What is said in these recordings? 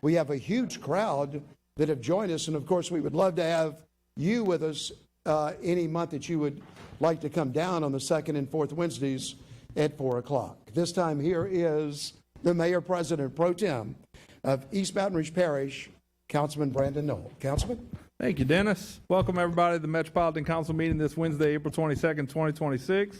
We have a huge crowd that have joined us, and of course we would love to have you with us any month that you would like to come down on the second and fourth Wednesdays at 4 o'clock. This time here is the Mayor President Pro Tem of East Baton Rouge Parish, Councilman Brandon Knoll. Councilman? Thank you, Dennis. Welcome, everybody, to the Metropolitan Council meeting this Wednesday, April 22nd, 2026.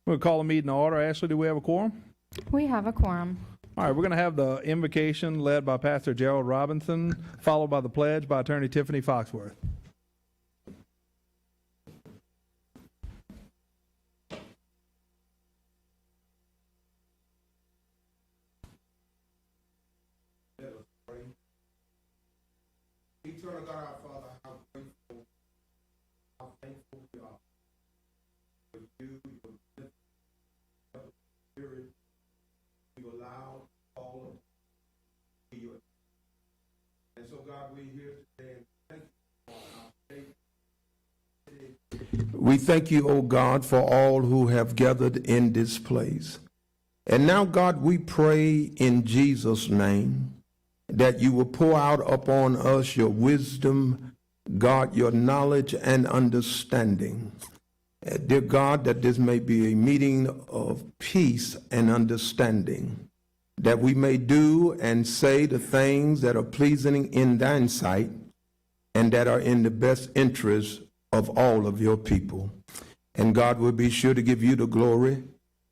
We'll call the meeting to order. Ashley, do we have a quorum? We have a quorum. All right, we're going to have the invocation led by Pastor Gerald Robinson, followed by the pledge by Attorney Tiffany Foxworth. Eternal God, our Father, how grateful, how thankful we are for you, your Spirit, you allow all of you. And so, God, we're here today and thank you for our faith. We thank you, O God, for all who have gathered in this place. And now, God, we pray in Jesus' name that you will pour out upon us your wisdom, God, your knowledge and understanding. Dear God, that this may be a meeting of peace and understanding, that we may do and say the things that are pleasing in thine sight and that are in the best interest of all of your people. And God will be sure to give you the glory,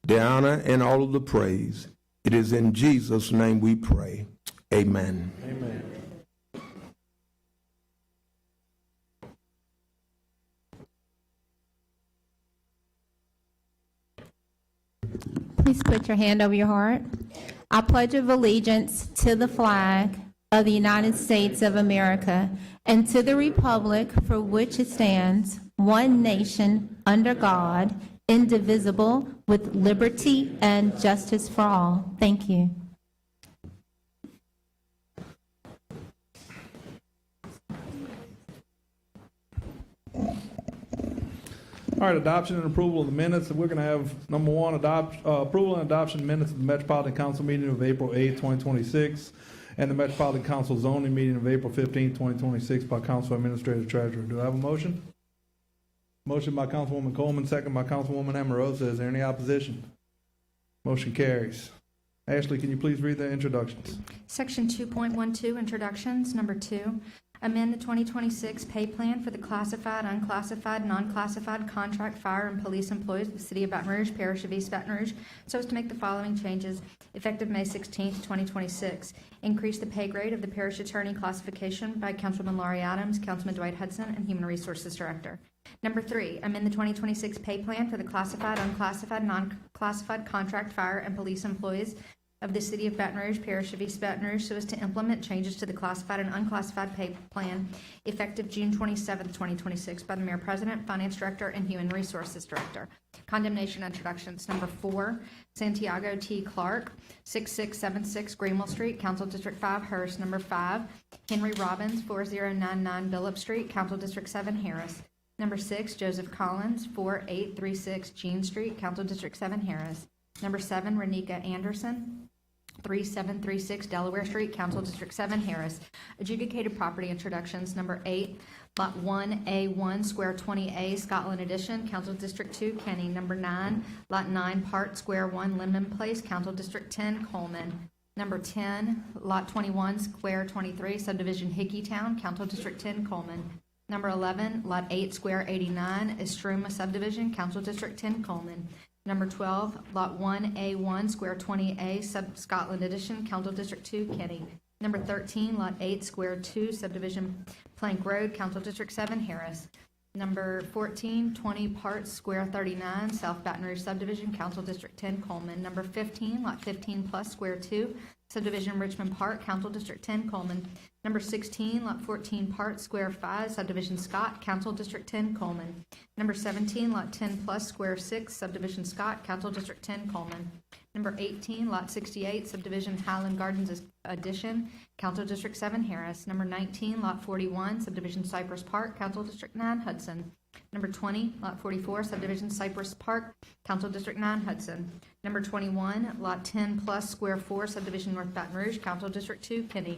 the honor, and all of the praise. It is in Jesus' name we pray. Amen. Amen. Please put your hand over your heart. I pledge of allegiance to the flag of the United States of America and to the republic for which it stands, one nation, under God, indivisible, with liberty and justice for all. Thank you. All right, adoption and approval of the minutes. We're going to have, number one, approval and adoption minutes of the Metropolitan Council meeting of April 8, 2026, and the Metropolitan Council zoning meeting of April 15, 2026 by Council Administrative Treasurer. Do I have a motion? Motion by Councilwoman Coleman, second by Councilwoman Amorosa. Is there any opposition? Motion carries. Ashley, can you please read the introductions? Section 2.12, Introductions. Number 2, amend the 2026 pay plan for the classified, unclassified, non-classified contract fire and police employees of the City of Baton Rouge, Parish of East Baton Rouge, so as to make the following changes effective May 16, 2026. Increase the pay grade of the Parish Attorney classification by Councilman Laurie Adams, Councilman Dwight Hudson, and Human Resources Director. Number 3, amend the 2026 pay plan for the classified, unclassified, non-classified contract fire and police employees of the City of Baton Rouge, Parish of East Baton Rouge, so as to implement changes to the classified and unclassified pay plan effective June 27, 2026 by the Mayor President, Finance Director, and Human Resources Director. Condemnation introductions. Number 4, Santiago T. Clark, 6676 Greenwell Street, Council District 5, Hearst. Number 5, Henry Robbins, 4099 Billop Street, Council District 7, Harris. Number 6, Joseph Collins, 4836 Jean Street, Council District 7, Harris. Number 7, Renika Anderson, 3736 Delaware Street, Council District 7, Harris. Adjudicated property introductions. Number 8, Lot 1A1, Square 20A, Scotland Edition, Council District 2, Kenny. Number 9, Lot 9, Part Square 1, Linden Place, Council District 10, Coleman. Number 10, Lot 21, Square 23, Subdivision Hickeytown, Council District 10, Coleman. Number 11, Lot 8, Square 89, Estruma Subdivision, Council District 10, Coleman. Number 12, Lot 1A1, Square 20A, Scotland Edition, Council District 2, Kenny. Number 13, Lot 8, Square 2, Subdivision Plank Road, Council District 7, Harris. Number 14, 20 Parts Square 39, South Baton Rouge Subdivision, Council District 10, Coleman. Number 15, Lot 15 Plus Square 2, Subdivision Richmond Park, Council District 10, Coleman. Number 16, Lot 14 Parts Square 5, Subdivision Scott, Council District 10, Coleman. Number 17, Lot 10 Plus Square 6, Subdivision Scott, Council District 10, Coleman. Number 18, Lot 68, Subdivision Highland Gardens Addition, Council District 7, Harris. Number 19, Lot 41, Subdivision Cypress Park, Council District 9, Hudson. Number 20, Lot 44, Subdivision Cypress Park, Council District 9, Hudson. Number 21, Lot 10 plus Square 4, Subdivision North Baton Rouge, Council District 2, Kenny.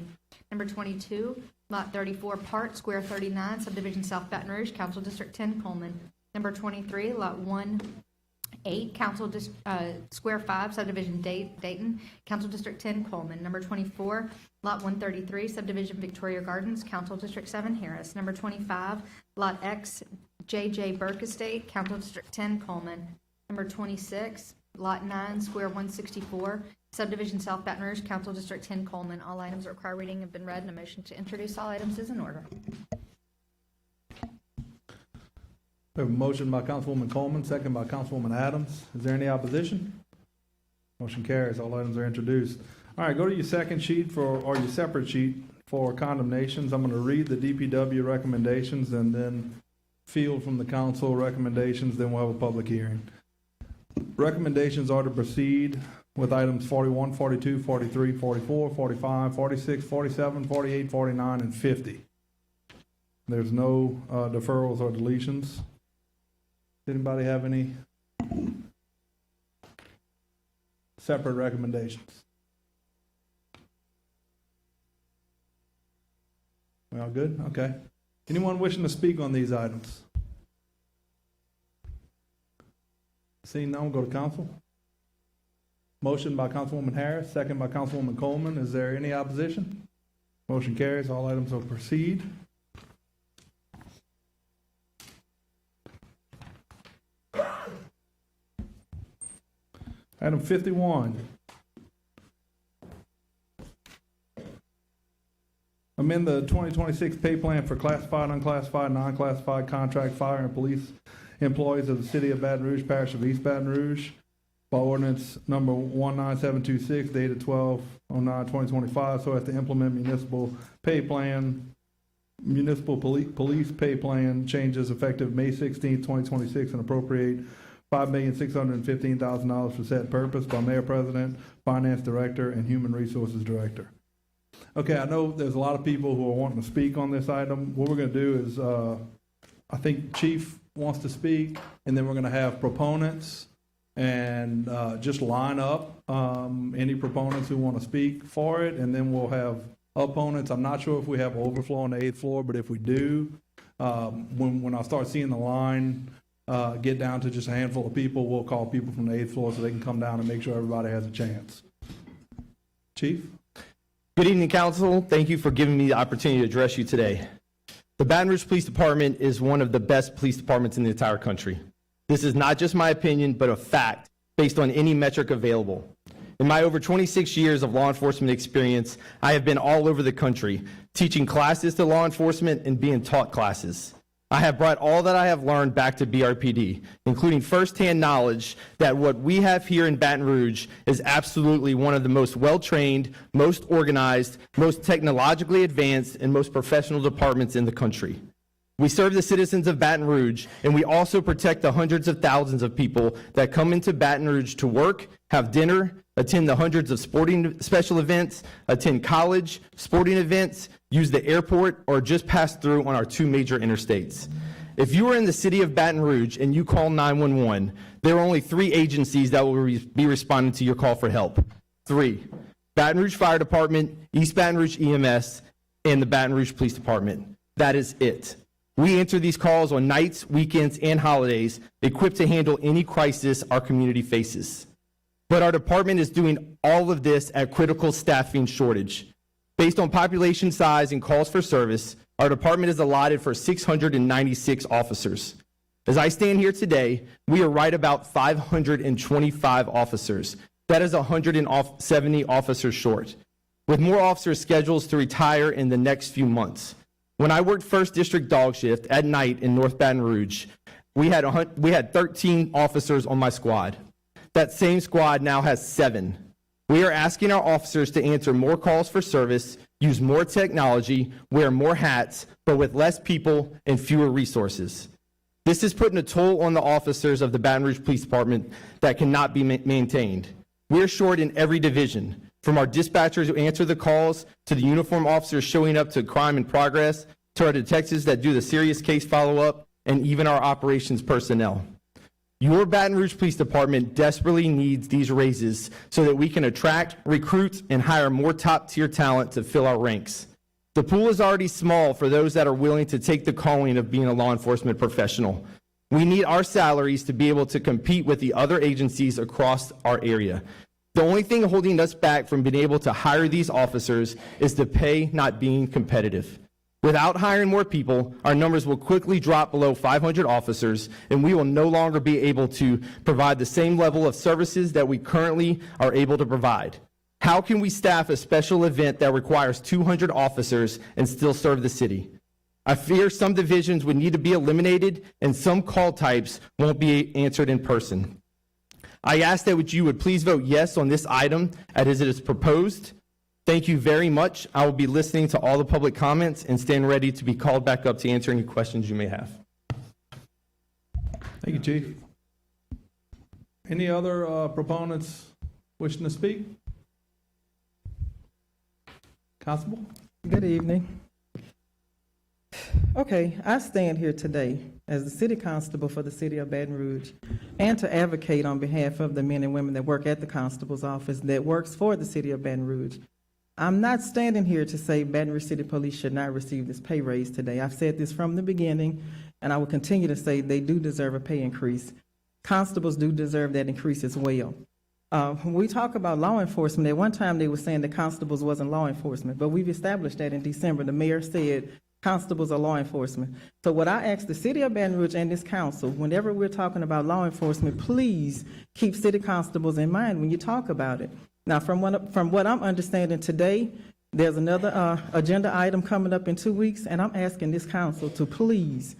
Number 22, Lot 34 Part Square 39, Subdivision South Baton Rouge, Council District 10, Coleman. Number 23, Lot 1-8, Square 5, Subdivision Dayton, Council District 10, Coleman. Number 24, Lot 133, Subdivision Victoria Gardens, Council District 7, Harris. Number 25, Lot X, J.J. Burke Estate, Council District 10, Coleman. Number 26, Lot 9, Square 164, Subdivision South Baton Rouge, Council District 10, Coleman. All items that require reading have been read, and a motion to introduce all items is in order. We have a motion by Councilwoman Coleman, second by Councilwoman Adams. Is there any opposition? Motion carries. All items are introduced. All right, go to your second sheet or your separate sheet for condemnations. I'm going to read the DPW recommendations and then field from the council recommendations, then we'll have a public hearing. Recommendations are to proceed with items 41, 42, 43, 44, 45, 46, 47, 48, 49, and 50. There's no deferrals or deletions. Anybody have any separate recommendations? We all good? Okay. Anyone wishing to speak on these items? Seeing none, we'll go to council. Motion by Councilwoman Harris, second by Councilwoman Coleman. Is there any opposition? Motion carries. All items will proceed. Item 51. Amend the 2026 pay plan for classified, unclassified, non-classified contract fire and police employees of the City of Baton Rouge, Parish of East Baton Rouge by ordinance number 19726 dated 12/09/2025 so as to implement municipal police pay plan changes effective May 16, 2026 and appropriate $5,615,000 for said purpose by Mayor President, Finance Director, and Human Resources Director. Okay, I know there's a lot of people who are wanting to speak on this item. What we're going to do is, I think Chief wants to speak, and then we're going to have proponents and just line up any proponents who want to speak for it, and then we'll have opponents. I'm not sure if we have overflow on the 8th floor, but if we do, when I start seeing the line get down to just a handful of people, we'll call people from the 8th floor so they can come down and make sure everybody has a chance. Chief? Good evening, Council. Thank you for giving me the opportunity to address you today. The Baton Rouge Police Department is one of the best police departments in the entire country. This is not just my opinion, but a fact based on any metric available. In my over 26 years of law enforcement experience, I have been all over the country, teaching classes to law enforcement and being taught classes. I have brought all that I have learned back to BRPD, including firsthand knowledge that what we have here in Baton Rouge is absolutely one of the most well-trained, most organized, most technologically advanced, and most professional departments in the country. We serve the citizens of Baton Rouge, and we also protect the hundreds of thousands of people that come into Baton Rouge to work, have dinner, attend the hundreds of sporting special events, attend college, sporting events, use the airport, or just pass through on our two major interstates. If you are in the city of Baton Rouge and you call 911, there are only 3 agencies that will be responding to your call for help. 3, Baton Rouge Fire Department, East Baton Rouge EMS, and the Baton Rouge Police Department. That is it. We answer these calls on nights, weekends, and holidays, equipped to handle any crisis our community faces. But our department is doing all of this at critical staffing shortage. Based on population size and calls for service, our department is allotted for 696 officers. As I stand here today, we are right about 525 officers. That is 170 officers short, with more officers scheduled to retire in the next few months. When I worked 1st District dog shift at night in North Baton Rouge, we had 13 officers on my squad. That same squad now has 7. We are asking our officers to answer more calls for service, use more technology, wear more hats, but with less people and fewer resources. This is putting a toll on the officers of the Baton Rouge Police Department that cannot be maintained. We are short in every division. From our dispatchers who answer the calls, to the uniformed officers showing up to crime in progress, to our detectives that do the serious case follow-up, and even our operations personnel. Your Baton Rouge Police Department desperately needs these raises so that we can attract, recruit, and hire more top-tier talent to fill our ranks. The pool is already small for those that are willing to take the calling of being a law enforcement professional. We need our salaries to be able to compete with the other agencies across our area. The only thing holding us back from being able to hire these officers is the pay not being competitive. Without hiring more people, our numbers will quickly drop below 500 officers, and we will no longer be able to provide the same level of services that we currently are able to provide. How can we staff a special event that requires 200 officers and still serve the city? I fear some divisions would need to be eliminated, and some call types won't be answered in person. I ask that you would please vote yes on this item as it is proposed. Thank you very much. I will be listening to all the public comments and stand ready to be called back up to answer any questions you may have. Thank you, Chief. Any other proponents wishing to speak? Constable? Good evening. Okay, I stand here today as the city constable for the city of Baton Rouge and to advocate on behalf of the men and women that work at the constable's office that works for the city of Baton Rouge. I'm not standing here to say Baton Rouge City Police should not receive this pay raise today. I've said this from the beginning, and I will continue to say they do deserve a pay increase. Constables do deserve that increase as well. When we talk about law enforcement, at one time they were saying that constables wasn't law enforcement, but we've established that in December. The mayor said constables are law enforcement. So what I ask the city of Baton Rouge and this council, whenever we're talking about law enforcement, please keep city constables in mind when you talk about it. Now, from what I'm understanding today, there's another agenda item coming up in 2 weeks, and I'm asking this council to please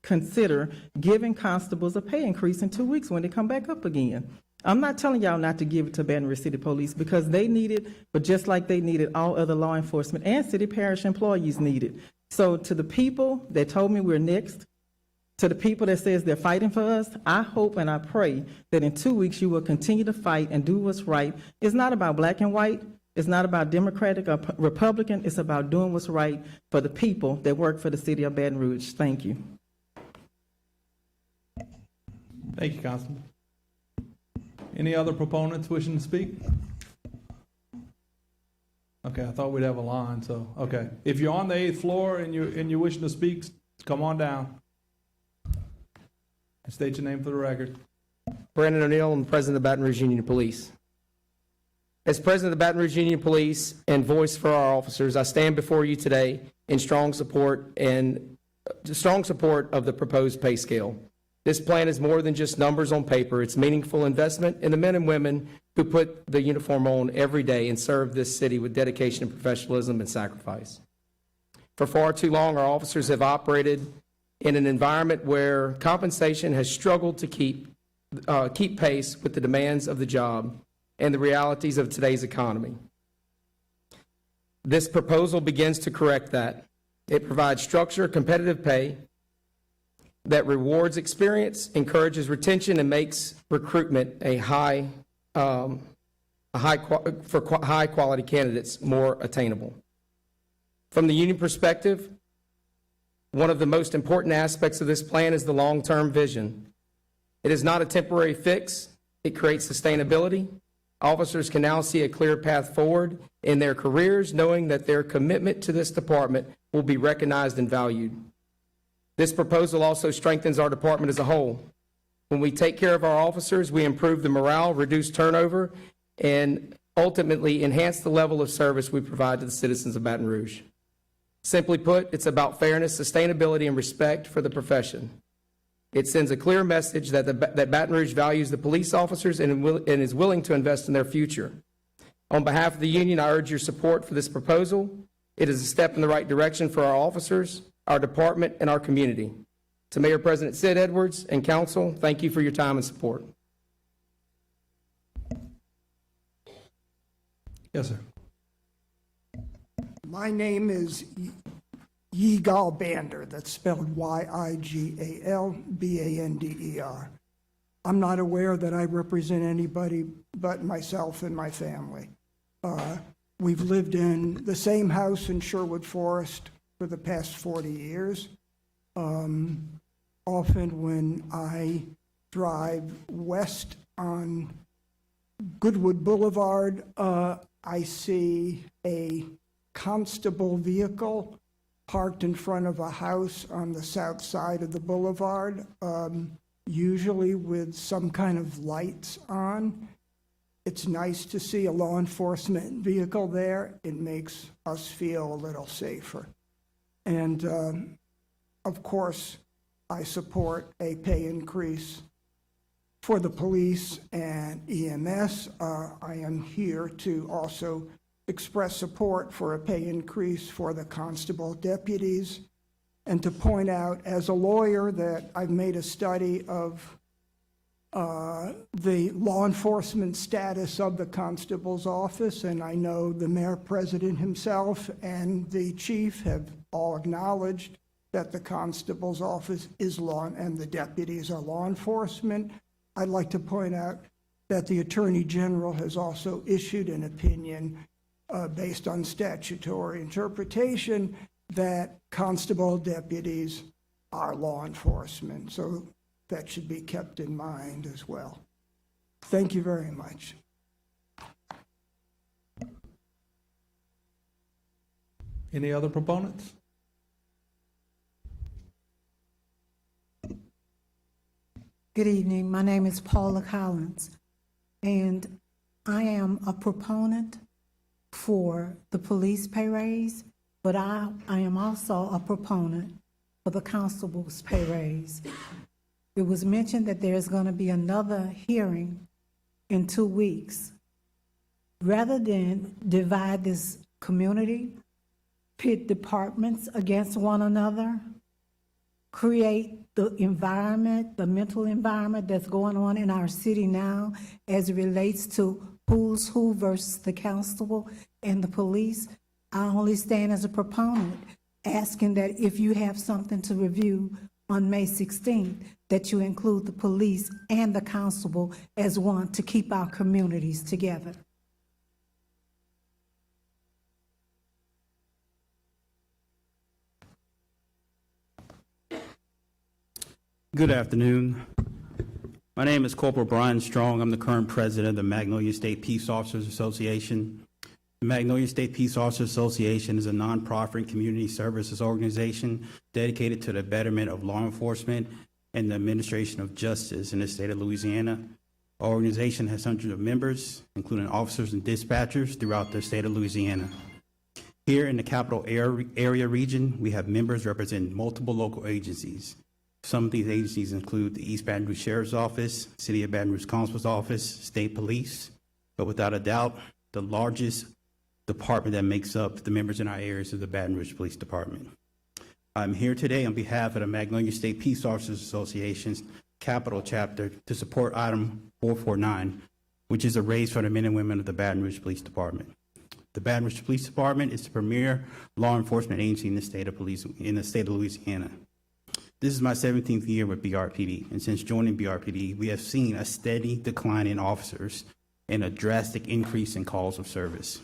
consider giving constables a pay increase in 2 weeks when they come back up again. I'm not telling y'all not to give it to Baton Rouge City Police because they need it, but just like they need it, all other law enforcement and city parish employees need it. So to the people that told me we're next, to the people that says they're fighting for us, I hope and I pray that in 2 weeks you will continue to fight and do what's right. It's not about black and white. It's not about Democratic or Republican. It's about doing what's right for the people that work for the city of Baton Rouge. Thank you. Thank you, Constable. Any other proponents wishing to speak? Okay, I thought we'd have a line, so, okay. If you're on the 8th floor and you're wishing to speak, come on down. State your name for the record. Brandon O'Neill, I'm president of the Baton Rouge Union Police. As president of the Baton Rouge Union Police and voice for our officers, I stand before you today in strong support of the proposed pay scale. This plan is more than just numbers on paper. It's meaningful investment in the men and women who put the uniform on every day and serve this city with dedication and professionalism and sacrifice. For far too long, our officers have operated in an environment where compensation has struggled to keep pace with the demands of the job and the realities of today's economy. This proposal begins to correct that. It provides structure, competitive pay that rewards experience, encourages retention, and makes recruitment high quality candidates more attainable. From the union perspective, one of the most important aspects of this plan is the long-term vision. It is not a temporary fix. It creates sustainability. Officers can now see a clear path forward in their careers, knowing that their commitment to this department will be recognized and valued. This proposal also strengthens our department as a whole. When we take care of our officers, we improve the morale, reduce turnover, and ultimately enhance the level of service we provide to the citizens of Baton Rouge. Simply put, it's about fairness, sustainability, and respect for the profession. It sends a clear message that Baton Rouge values the police officers and is willing to invest in their future. On behalf of the union, I urge your support for this proposal. It is a step in the right direction for our officers, our department, and our community. To Mayor President Sid Edwards and Council, thank you for your time and support. Yes, sir. My name is Yigal Bander. That's spelled Yigalbander. I'm not aware that I represent anybody but myself and my family. We've lived in the same house in Sherwood Forest for the past 40 years. Often when I drive west on Goodwood Boulevard, I see a constable vehicle parked in front of a house on the south side of the boulevard, usually with some kind of lights on. It's nice to see a law enforcement vehicle there. It makes us feel a little safer. And of course, I support a pay increase for the police and EMS. I am here to also express support for a pay increase for the constable deputies, and to point out as a lawyer that I've made a study of the law enforcement status of the constable's office, and I know the mayor president himself and the chief have all acknowledged that the constable's office is law and the deputies are law enforcement. I'd like to point out that the Attorney General has also issued an opinion based on statutory interpretation that constable deputies are law enforcement. So that should be kept in mind as well. Thank you very much. Any other proponents? Good evening. My name is Paula Collins, and I am a proponent for the police pay raise, but I am also a proponent for the constable's pay raise. It was mentioned that there's going to be another hearing in 2 weeks. Rather than divide this community, pit departments against one another, create the environment, the mental environment that's going on in our city now as it relates to who's who versus the constable and the police, I only stand as a proponent, asking that if you have something to review on May 16th, that you include the police and the constable as one to keep our communities together. Good afternoon. My name is Corporal Brian Strong. I'm the current president of the Magnolia State Peace Officers Association. The Magnolia State Peace Officers Association is a nonprofit community services organization dedicated to the betterment of law enforcement and the administration of justice in the state of Louisiana. Our organization has hundreds of members, including officers and dispatchers throughout the state of Louisiana. Here in the capital area region, we have members representing multiple local agencies. Some of these agencies include the East Baton Rouge Sheriff's Office, City of Baton Rouge Constable's Office, State Police, but without a doubt, the largest department that makes up the members in our areas is the Baton Rouge Police Department. I'm here today on behalf of the Magnolia State Peace Officers Association's Capital Chapter to support item 449, which is a raise for the men and women of the Baton Rouge Police Department. The Baton Rouge Police Department is the premier law enforcement agency in the state of Louisiana. This is my 17th year with BRPD, and since joining BRPD, we have seen a steady decline in officers and a drastic increase in calls of service.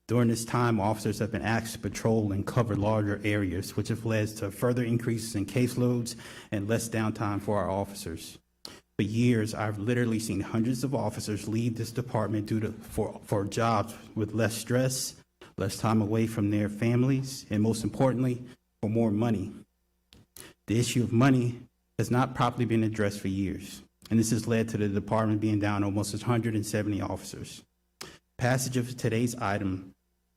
During this time, officers have been asked to patrol and cover larger areas, which have led to further increases in caseloads and less downtime for our officers. For years, I've literally seen hundreds of officers leave this department for jobs with less stress, less time away from their families, and most importantly, for more money. The issue of money has not properly been addressed for years, and this has led to the department being down almost 170 officers. Passage of today's item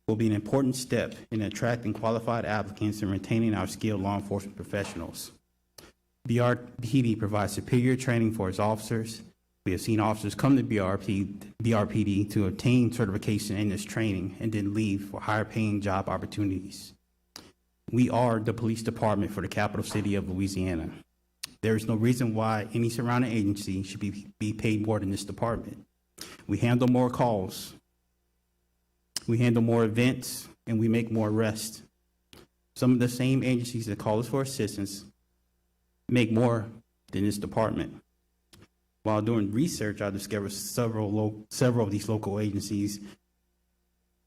will be an important step in attracting qualified applicants and retaining our skilled law enforcement professionals. BRPD provides superior training for its officers. We have seen officers come to BRPD to obtain certification in this training and then leave for higher paying job opportunities. We are the police department for the capital city of Louisiana. There is no reason why any surrounding agency should be paid more than this department. We handle more calls, we handle more events, and we make more arrests. Some of the same agencies that call us for assistance make more than this department. While doing research, I discovered several of these local agencies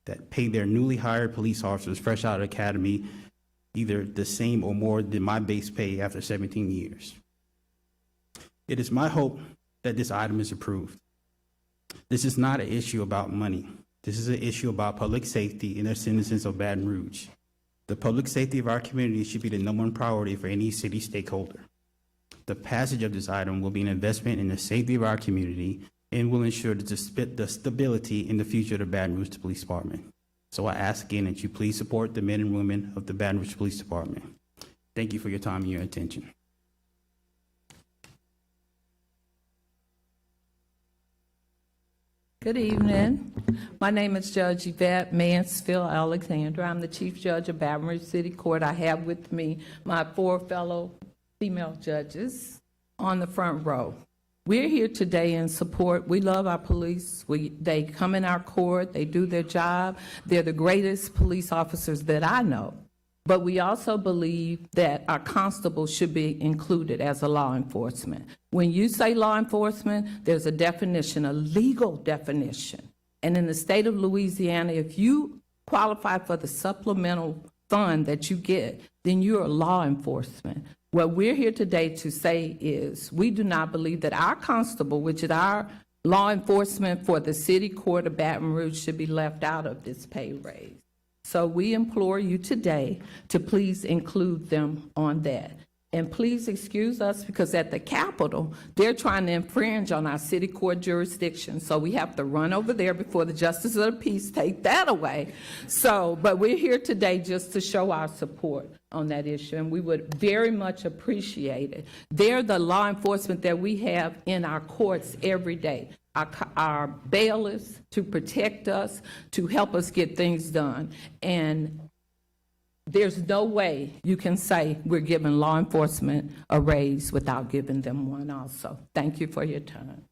that pay their newly hired police officers fresh out of academy either the same or more than my base pay after 17 years. It is my hope that this item is approved. This is not an issue about money. This is an issue about public safety and the citizens of Baton Rouge. The public safety of our community should be the #1 priority for any city stakeholder. The passage of this item will be an investment in the safety of our community and will ensure the stability in the future of the Baton Rouge Police Department. So I ask again that you please support the men and women of the Baton Rouge Police Department. Thank you for your time and your attention. Good evening. My name is Judge Yvette Mansfield Alexander. I'm the Chief Judge of Baton Rouge City Court. I have with me my 4 fellow female judges on the front row. We're here today in support. We love our police. They come in our court. They do their job. They're the greatest police officers that I know. But we also believe that our constables should be included as a law enforcement. When you say law enforcement, there's a definition, a legal definition. And in the state of Louisiana, if you qualify for the supplemental fund that you get, then you're a law enforcement. What we're here today to say is we do not believe that our constable, which is our law enforcement for the city court of Baton Rouge, should be left out of this pay raise. So we implore you today to please include them on that. And please excuse us because at the Capitol, they're trying to infringe on our city court jurisdiction. So we have to run over there before the justice of the peace take that away. So, but we're here today just to show our support on that issue, and we would very much appreciate it. They're the law enforcement that we have in our courts every day. Our bailiffs to protect us, to help us get things done. And there's no way you can say we're giving law enforcement a raise without giving them one also. Thank you for your time.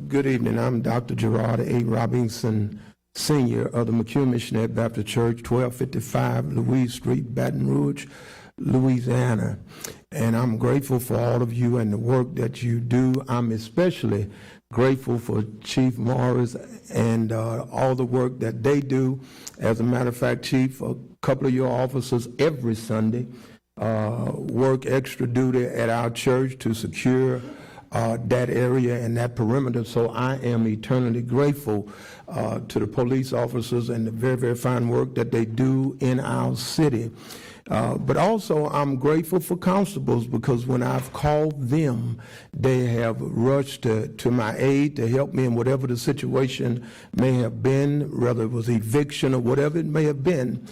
Good evening. I'm Dr. Gerard A. Robinson, Senior of the McHugh Missionary Baptist Church, 1255 Louise Street, Baton Rouge, Louisiana. And I'm grateful for all of you and the work that you do. I'm especially grateful for Chief Morris and all the work that they do. As a matter of fact, Chief, a couple of your officers every Sunday work extra duty at our church to secure that area and that perimeter. So I am eternally grateful to the police officers and the very, very fine work that they do in our city. But also I'm grateful for constables because when I've called them, they have rushed to my aid to help me in whatever the situation may have been, whether it was eviction or whatever it may have been.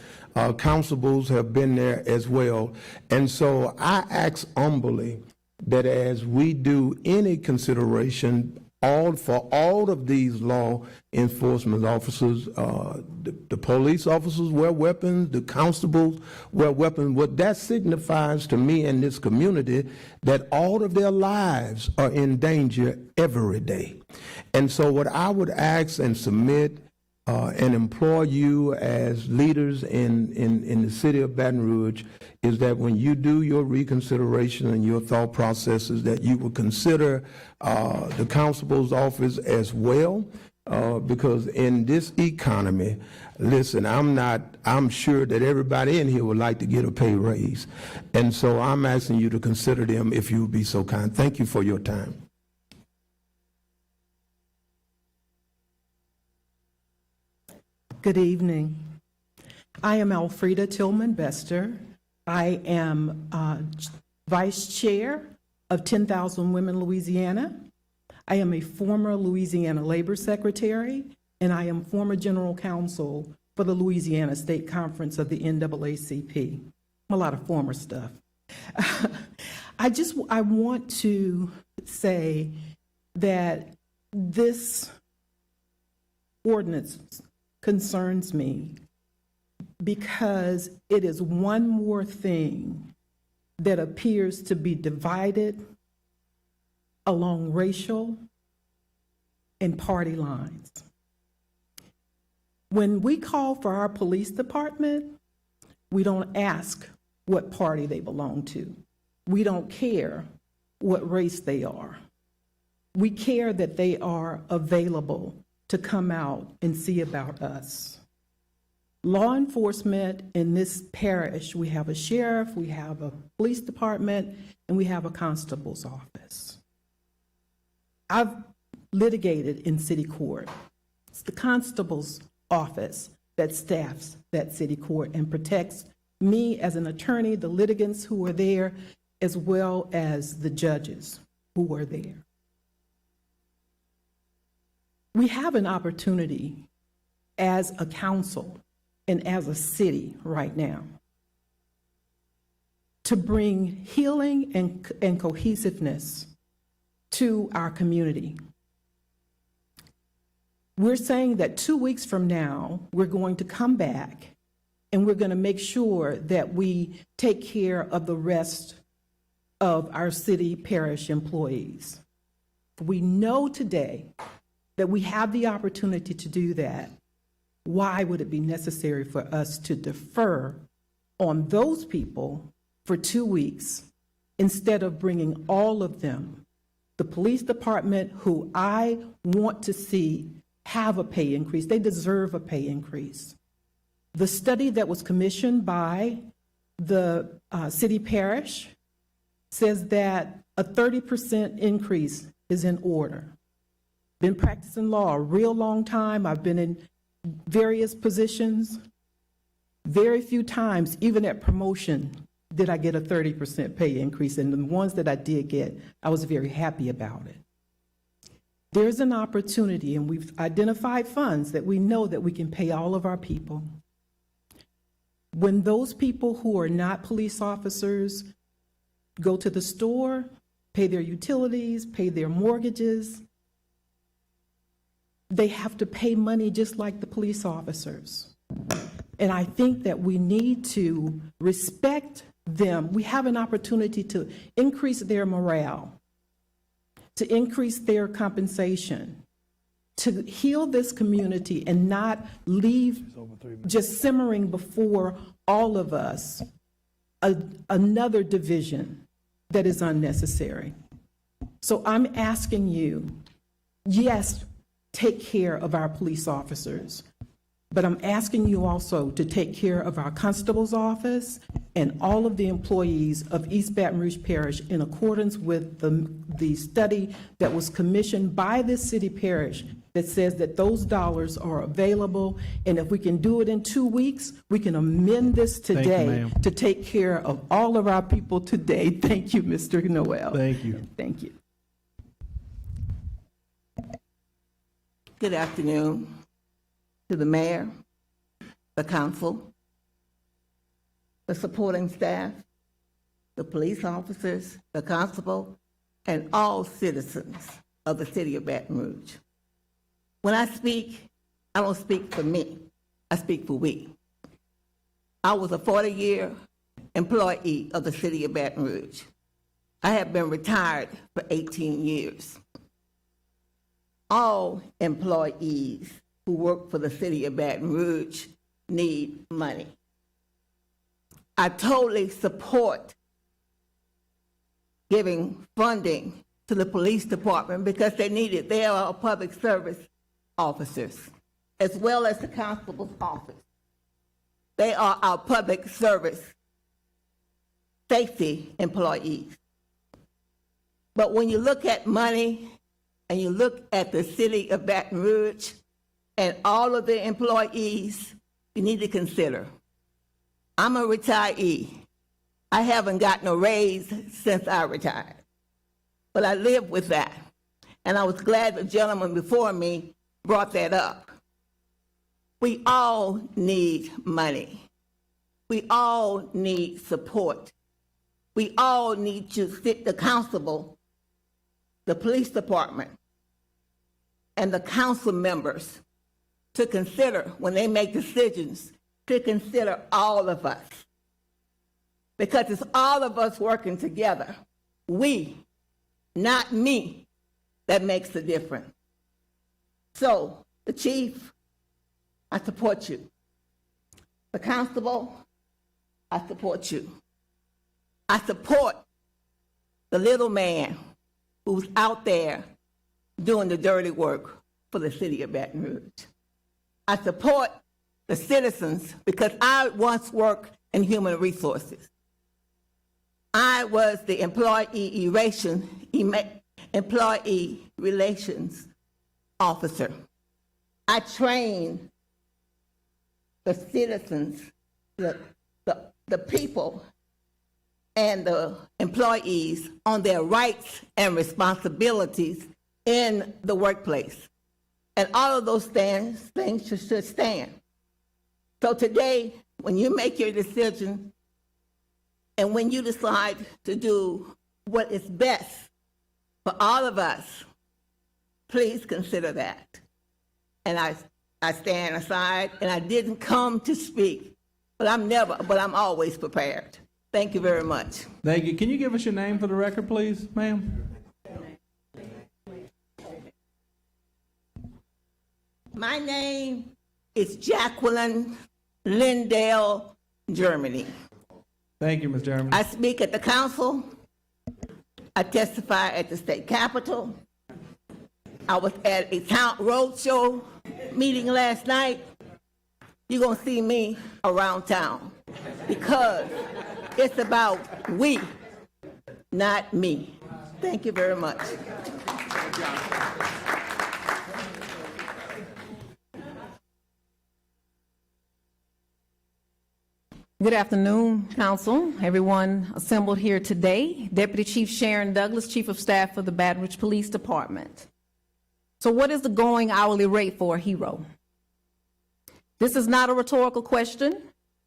Constables have been there as well. And so I ask humbly that as we do any consideration for all of these law enforcement officers, the police officers wear weapons, the constables wear weapons. What that signifies to me in this community, that all of their lives are in danger every day. And so what I would ask and submit and implore you as leaders in the city of Baton Rouge is that when you do your reconsideration and your thought processes, that you will consider the constable's office as well, because in this economy, listen, I'm sure that everybody in here would like to get a pay raise. And so I'm asking you to consider them if you would be so kind. Thank you for your time. Good evening. I am Elfrida Tillman Bester. I am Vice Chair of 10,000 Women Louisiana. I am a former Louisiana Labor Secretary, and I am former General Counsel for the Louisiana State Conference of the NAACP. A lot of former stuff. I want to say that this ordinance concerns me because it is one more thing that appears to be divided along racial and party lines. When we call for our police department, we don't ask what party they belong to. we don't care what race they are. We care that they are available to come out and see about us. Law enforcement in this parish, we have a sheriff, we have a police department, and we have a constable's office. I've litigated in city court. It's the constable's office that staffs that city court and protects me as an attorney, the litigants who are there, as well as the judges who are there. We have an opportunity as a council and as a city right now to bring healing and cohesiveness to our community. We're saying that 2 weeks from now, we're going to come back and we're going to make sure that we take care of the rest of our city parish employees. We know today that we have the opportunity to do that. Why would it be necessary for us to defer on those people for 2 weeks instead of bringing all of them? The police department, who I want to see have a pay increase, they deserve a pay increase. The study that was commissioned by the city parish says that a 30% increase is in order. Been practicing law a real long time. I've been in various positions. Very few times, even at promotion, did I get a 30% pay increase. And the ones that I did get, I was very happy about it. There's an opportunity, and we've identified funds that we know that we can pay all of our people. When those people who are not police officers go to the store, pay their utilities, pay their mortgages, they have to pay money just like the police officers. And I think that we need to respect them. We have an opportunity to increase their morale, to increase their compensation, to heal this community and not leave just simmering before all of us another division that is unnecessary. So I'm asking you, yes, take care of our police officers, but I'm asking you also to take care of our constable's office and all of the employees of East Baton Rouge Parish in accordance with the study that was commissioned by this city parish that says that those dollars are available. And if we can do it in 2 weeks, we can amend this today to take care of all of our people today. Thank you, Mr. Noel. Thank you. Thank you. Good afternoon to the mayor, the council, the supporting staff, the police officers, the constable, and all citizens of the city of Baton Rouge. When I speak, I don't speak for me, I speak for we. I was a 40-year employee of the city of Baton Rouge. I have been retired for 18 years. All employees who work for the city of Baton Rouge need money. I totally support giving funding to the police department because they need it. They are public service officers, as well as the constable's office. They are our public service safety employees. But when you look at money and you look at the city of Baton Rouge and all of the employees, you need to consider. I'm a retiree. I haven't gotten a raise since I retired, but I live with that. And I was glad the gentleman before me brought that up. We all need money. We all need support. We all need to fit the constable, the police department, and the council members to consider, when they make decisions, to consider all of us. Because it's all of us working together. We, not me, that makes the difference. So, the chief, I support you. The constable, I support you. I support the little man who's out there doing the dirty work for the city of Baton Rouge. I support the citizens because I once worked in human resources. I was the employee relations officer. I trained the citizens, the people, and the employees on their rights and responsibilities in the workplace. And all of those things should stand. So today, when you make your decision and when you decide to do what is best for all of us, please consider that. And I stand aside, and I didn't come to speak, but I'm always prepared. Thank you very much. Thank you. Can you give us your name for the record, please, ma'am? My name is Jacqueline Lindell, Germany. Thank you, Ms. Germany. I speak at the council. I testify at the state capitol. I was at a town roadshow meeting last night. You're going to see me around town because it's about we, not me. Thank you very much. Good afternoon, Council, everyone assembled here today. Deputy Chief Sharon Douglas, Chief of Staff for the Baton Rouge Police Department. So what is the going hourly rate for a hero? This is not a rhetorical question.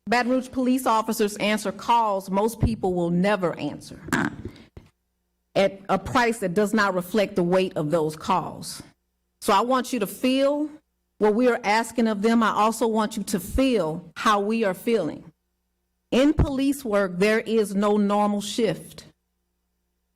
Baton Rouge police officers answer calls most people will never answer at a price that does not reflect the weight of those calls. So I want you to feel what we are asking of them. I also want you to feel how we are feeling. In police work, there is no normal shift.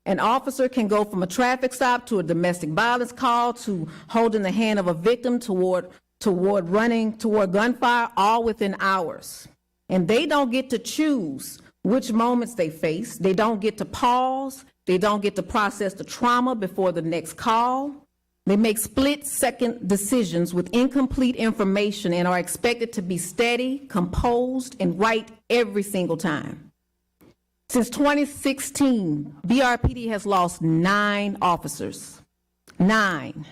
An officer can go from a traffic stop to a domestic violence call to holding the hand of a victim toward running toward gunfire, all within hours. And they don't get to choose which moments they face. They don't get to pause. They don't get to process the trauma before the next call. They make split-second decisions with incomplete information and are expected to be steady, composed, and right every single time. Since 2016, BRPD has lost 9 officers. 9.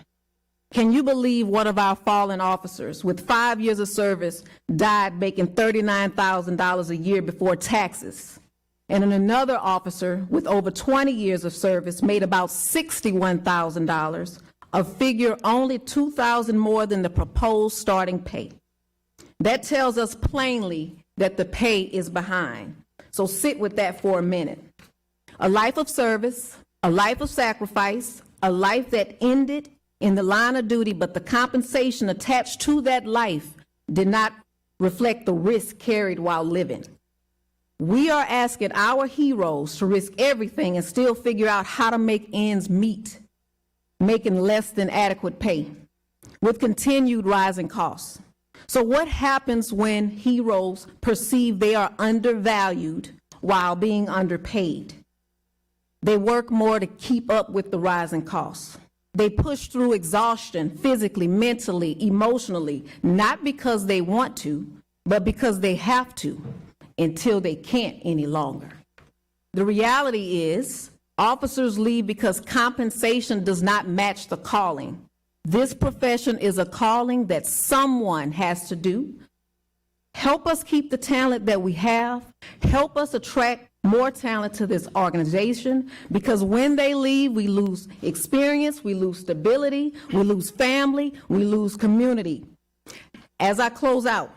Can you believe one of our fallen officers with 5 years of service died making $39,000 a year before taxes? And another officer with over 20 years of service made about $61,000, a figure only $2,000 more than the proposed starting pay. That tells us plainly that the pay is behind. So sit with that for a minute. A life of service, a life of sacrifice, a life that ended in the line of duty, but the compensation attached to that life did not reflect the risk carried while living. We are asking our heroes to risk everything and still figure out how to make ends meet, making less than adequate pay with continued rising costs. So what happens when heroes perceive they are undervalued while being underpaid? They work more to keep up with the rising costs. They push through exhaustion physically, mentally, emotionally, not because they want to, but because they have to, until they can't any longer. The reality is, officers leave because compensation does not match the calling. This profession is a calling that someone has to do. Help us keep the talent that we have. Help us attract more talent to this organization, because when they leave, we lose experience, we lose stability, we lose family, we lose community. As I close out,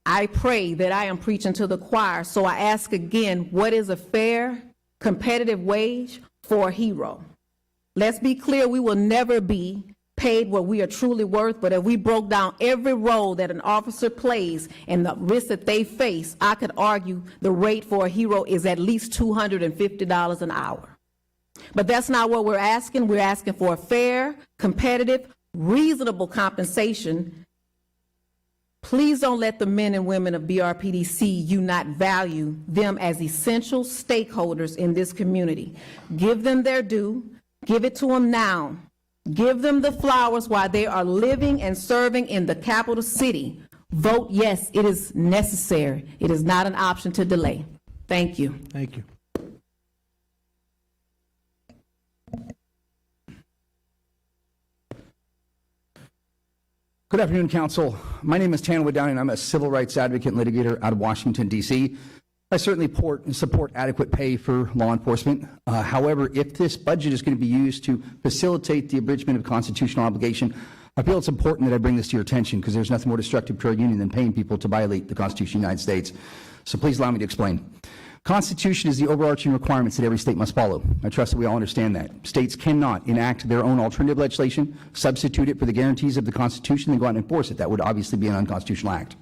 I pray that I am preaching to the choir, so I ask again, what is a fair, competitive wage for a hero? Let's be clear, we will never be paid what we are truly worth, but if we broke down every role that an officer plays and the risks that they face, I could argue the rate for a hero is at least $250 an hour. But that's not what we're asking. We're asking for a fair, competitive, reasonable compensation. Please don't let the men and women of BRPD see you not value them as essential stakeholders in this community. Give them their due. Give it to them now. Give them the flowers while they are living and serving in the capital city. Vote yes, it is necessary. It is not an option to delay. Thank you. Thank you. Good afternoon, Council. My name is Tanwood Downing. I'm a civil rights advocate and litigator out of Washington, D.C. I certainly support adequate pay for law enforcement. However, if this budget is going to be used to facilitate the abridgment of constitutional obligation, I feel it's important that I bring this to your attention because there's nothing more destructive to our union than paying people to violate the Constitution of the United States. So please allow me to explain. Constitution is the overarching requirements that every state must follow. I trust that we all understand that. States cannot enact their own alternative legislation, substitute it for the guarantees of the Constitution, and go out and enforce it. That would obviously be an unconstitutional act.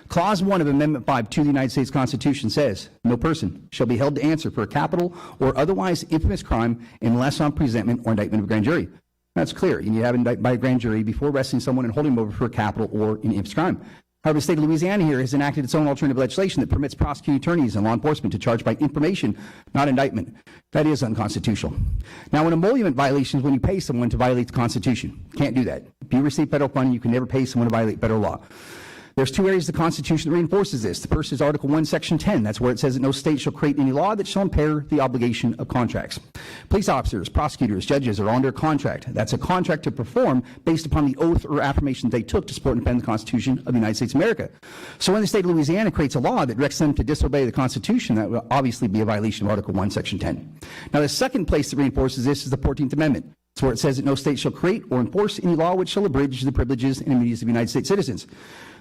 Clause 1 of Amendment 5 to the United States Constitution says, no person shall be held to answer for a capital or otherwise infamous crime unless on presentment or indictment of a grand jury. That's clear. You need to have indicted by a grand jury before arresting someone and holding them over for a capital or an infamous crime. However, the state of Louisiana here has enacted its own alternative legislation that permits prosecuting attorneys and law enforcement to charge by information, not indictment. That is unconstitutional. Now, an emolument violation is when you pay someone to violate the Constitution. You can't do that. If you receive federal funding, you can never pay someone to violate federal law. There's two areas of the Constitution that reinforces this. The first is Article 1, Section 10. That's where it says that no state shall create any law that shall impair the obligation of contracts. Police officers, prosecutors, judges are under contract. That's a contract to perform based upon the oath or affirmation they took to support and defend the Constitution of the United States of America. So when the state of Louisiana creates a law that directs them to disobey the Constitution, that will obviously be a violation of Article 1, Section 10. Now, the second place that reinforces this is the 14th Amendment. It's where it says that no state shall create or enforce any law which shall abridge the privileges and immunities of United States citizens.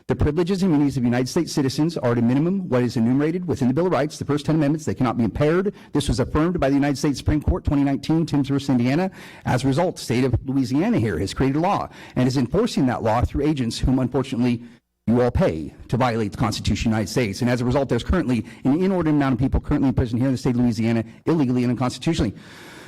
The privileges and immunities of United States citizens are at a minimum what is enumerated within the Bill of Rights, the first 10 amendments. They cannot be impaired. This was affirmed by the United States Supreme Court, 2019, Timms v. Indiana. As a result, the state of Louisiana here has created a law and is enforcing that law through agents whom, unfortunately, you all pay to violate the Constitution of the United States. And as a result, there's currently an inordinate amount of people currently in prison here in the state of Louisiana illegally and unconstitutionally.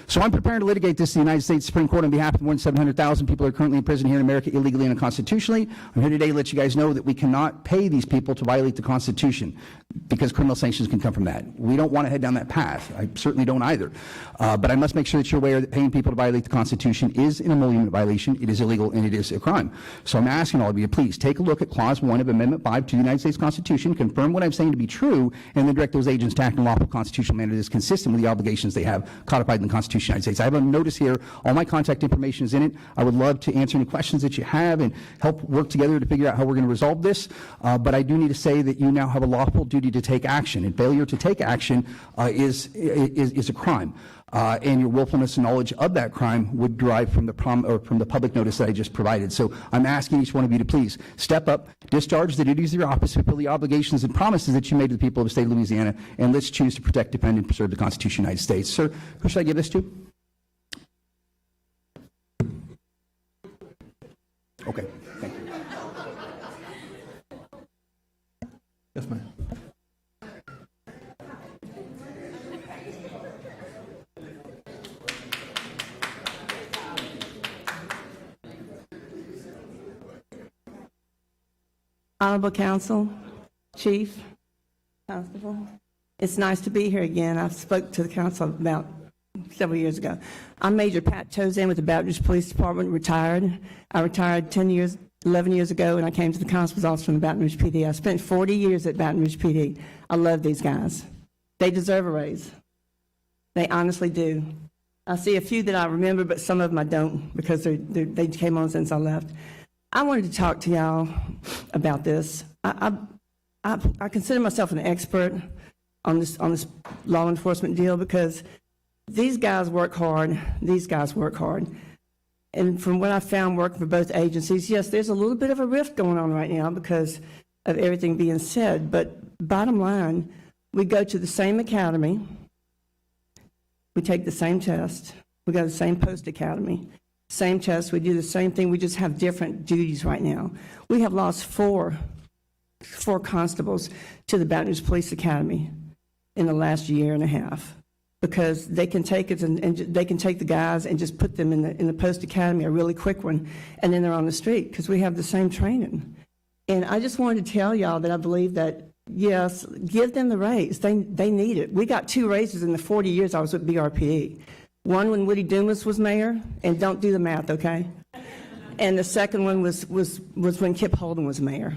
So I'm preparing to litigate this in the United States Supreme Court on behalf of more than 700,000 people who are currently in prison here in America illegally and unconstitutionally. I'm here today to let you guys know that we cannot pay these people to violate the Constitution because criminal sanctions can come from that. We don't want to head down that path. I certainly don't either. But I must make sure that you're aware that paying people to violate the Constitution is an emolument violation. It is illegal and it is a crime. So I'm asking all of you to please take a look at Clause 1 of Amendment 5 to the United States Constitution, confirm what I'm saying to be true, and then direct those agents to act in a lawful constitutional manner that is consistent with the obligations they have codified in the Constitution of the United States. I have a notice here. All my contact information is in it. I would love to answer any questions that you have and help work together to figure out how we're going to resolve this. But I do need to say that you now have a lawful duty to take action, and failure to take action is a crime. And your willfulness and knowledge of that crime would derive from the public notice that I just provided. So I'm asking each one of you to please step up, discharge the duties of your office, fulfill the obligations and promises that you made to the people of the state of Louisiana, and let's choose to protect, defend, and preserve the Constitution of the United States. Sir, who should I give this to? Okay, thank you. Yes, ma'am. Honorable Counsel, Chief, Constable, it's nice to be here again. I spoke to the council about several years ago. I'm Major Pat Tozan with the Baton Rouge Police Department, retired. I retired 11 years ago, and I came to the constable's office from the Baton Rouge PD. I spent 40 years at Baton Rouge PD. I love these guys. They deserve a raise. They honestly do. I see a few that I remember, but some of them I don't because they came on since I left. I wanted to talk to y'all about this. I consider myself an expert on this law enforcement deal because these guys work hard. These guys work hard. And from what I found working for both agencies, yes, there's a little bit of a rift going on right now because of everything being said. But bottom line, we go to the same academy. We take the same test. We go to the same post academy. Same test. We do the same thing. We just have different duties right now. We have lost four constables to the Baton Rouge Police Academy in the last year and a half because they can take it and they can take the guys and just put them in the post academy, a really quick one, and then they're on the street because we have the same training. And I just wanted to tell y'all that I believe that, yes, give them the raise. They need it. We got 2 raises in the 40 years I was with BRPD. One when Woody Dumas was mayor, and don't do the math, okay? And the second one was when Kip Holden was mayor.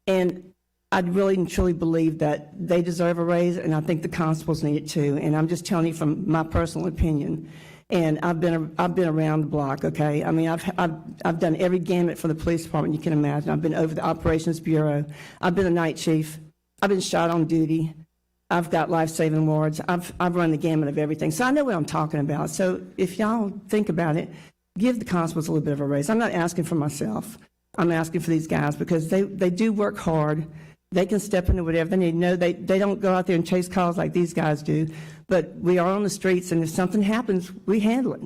And I really and truly believe that they deserve a raise, and I think the constables need it too. And I'm just telling you from my personal opinion. And I've been around the block, okay? I mean, I've done every gamut for the police department you can imagine. I've been over the operations bureau. I've been a night chief. I've been shot on duty. I've got life-saving awards. I've run the gamut of everything. So I know what I'm talking about. So if y'all think about it, give the constables a little bit of a raise. I'm not asking for myself. I'm asking for these guys because they do work hard. They can step into whatever they need. No, they don't go out there and chase calls like these guys do. But we are on the streets, and if something happens, we handle it.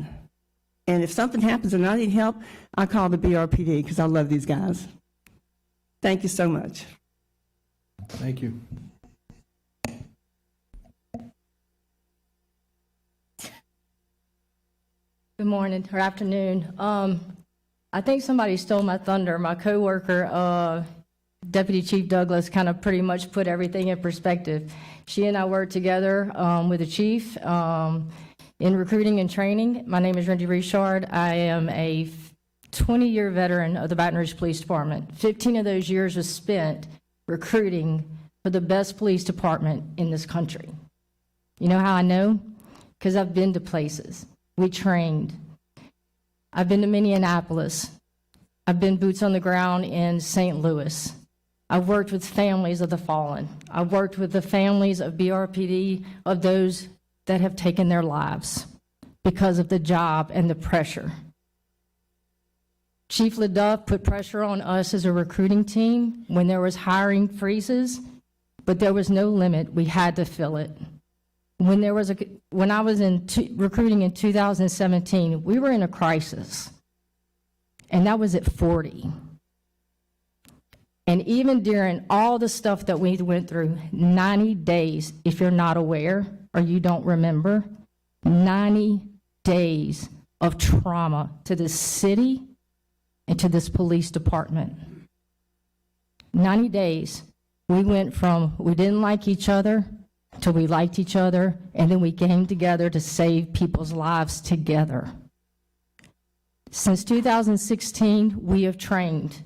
And if something happens and I need help, I call the BRPD because I love these guys. Thank you so much. Thank you. Good morning or afternoon. I think somebody stole my thunder. My coworker, Deputy Chief Douglas, kind of pretty much put everything in perspective. She and I worked together with the chief in recruiting and training. My name is Randy Richard. I am a 20-year veteran of the Baton Rouge Police Department. 15 of those years was spent recruiting for the best police department in this country. You know how I know? Because I've been to places. We trained. I've been to Minneapolis. I've been boots on the ground in St. Louis. I've worked with families of the fallen. I've worked with the families of BRPD, of those that have taken their lives because of the job and the pressure. Chief LaDuff put pressure on us as a recruiting team when there was hiring freezes, but there was no limit. We had to fill it. When I was recruiting in 2017, we were in a crisis, and that was at 40. And even during all the stuff that we went through, 90 days, if you're not aware or you don't remember, 90 days of trauma to this city and to this police department. 90 days. We went from we didn't like each other till we liked each other, and then we came together to save people's lives together. Since 2016, we have trained.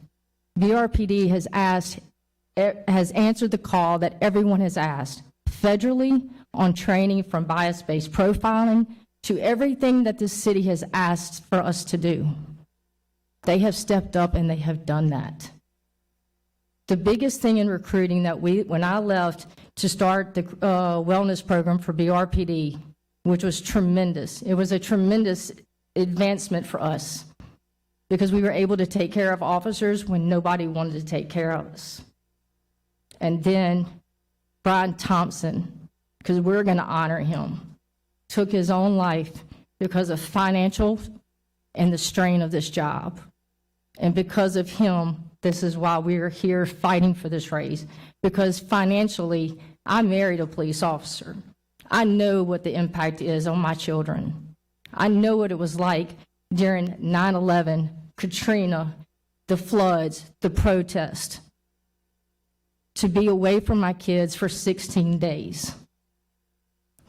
BRPD has answered the call that everyone has asked, federally on training from bias-based profiling to everything that this city has asked for us to do. They have stepped up and they have done that. The biggest thing in recruiting that when I left to start the wellness program for BRPD, which was tremendous. It was a tremendous advancement for us because we were able to take care of officers when nobody wanted to take care of us. And then Brian Thompson, because we're going to honor him, took his own life because of financial and the strain of this job. And because of him, this is why we're here fighting for this raise, because financially, I married a police officer. I know what the impact is on my children. I know what it was like during 9/11, Katrina, the floods, the protest, to be away from my kids for 16 days.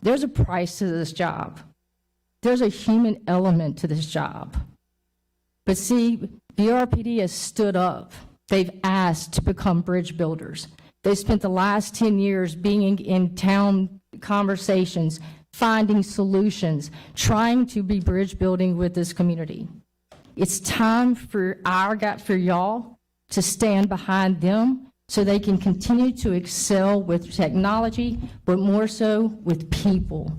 There's a price to this job. There's a human element to this job. But see, BRPD has stood up. They've asked to become bridge builders. They spent the last 10 years being in town conversations, finding solutions, trying to be bridge building with this community. It's time for y'all to stand behind them so they can continue to excel with technology, but more so with people.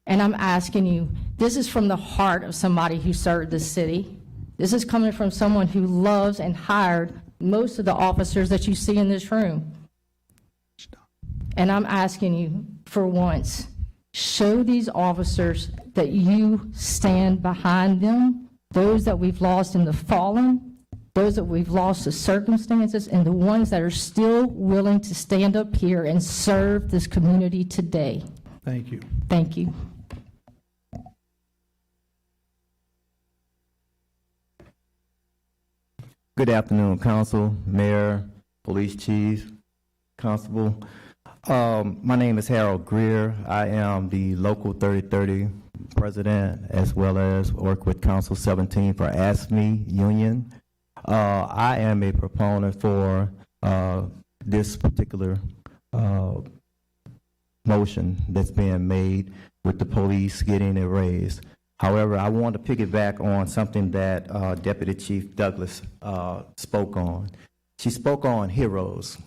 And I'm asking you, this is from the heart of somebody who served this city. This is coming from someone who loves and hired most of the officers that you see in this room. And I'm asking you, for once, show these officers that you stand behind them, those that we've lost in the fallen, those that we've lost to circumstances, and the ones that are still willing to stand up here and serve this community today. Thank you. Thank you. Good afternoon, Council, Mayor, Police Chief, Constable. My name is Harold Greer. I am the Local 3030 President, as well as work with Council 17 for ASME Union. I am a proponent for this particular motion that's being made with the police getting a raise. However, I want to piggyback on something that Deputy Chief Douglas spoke on. She spoke on heroes,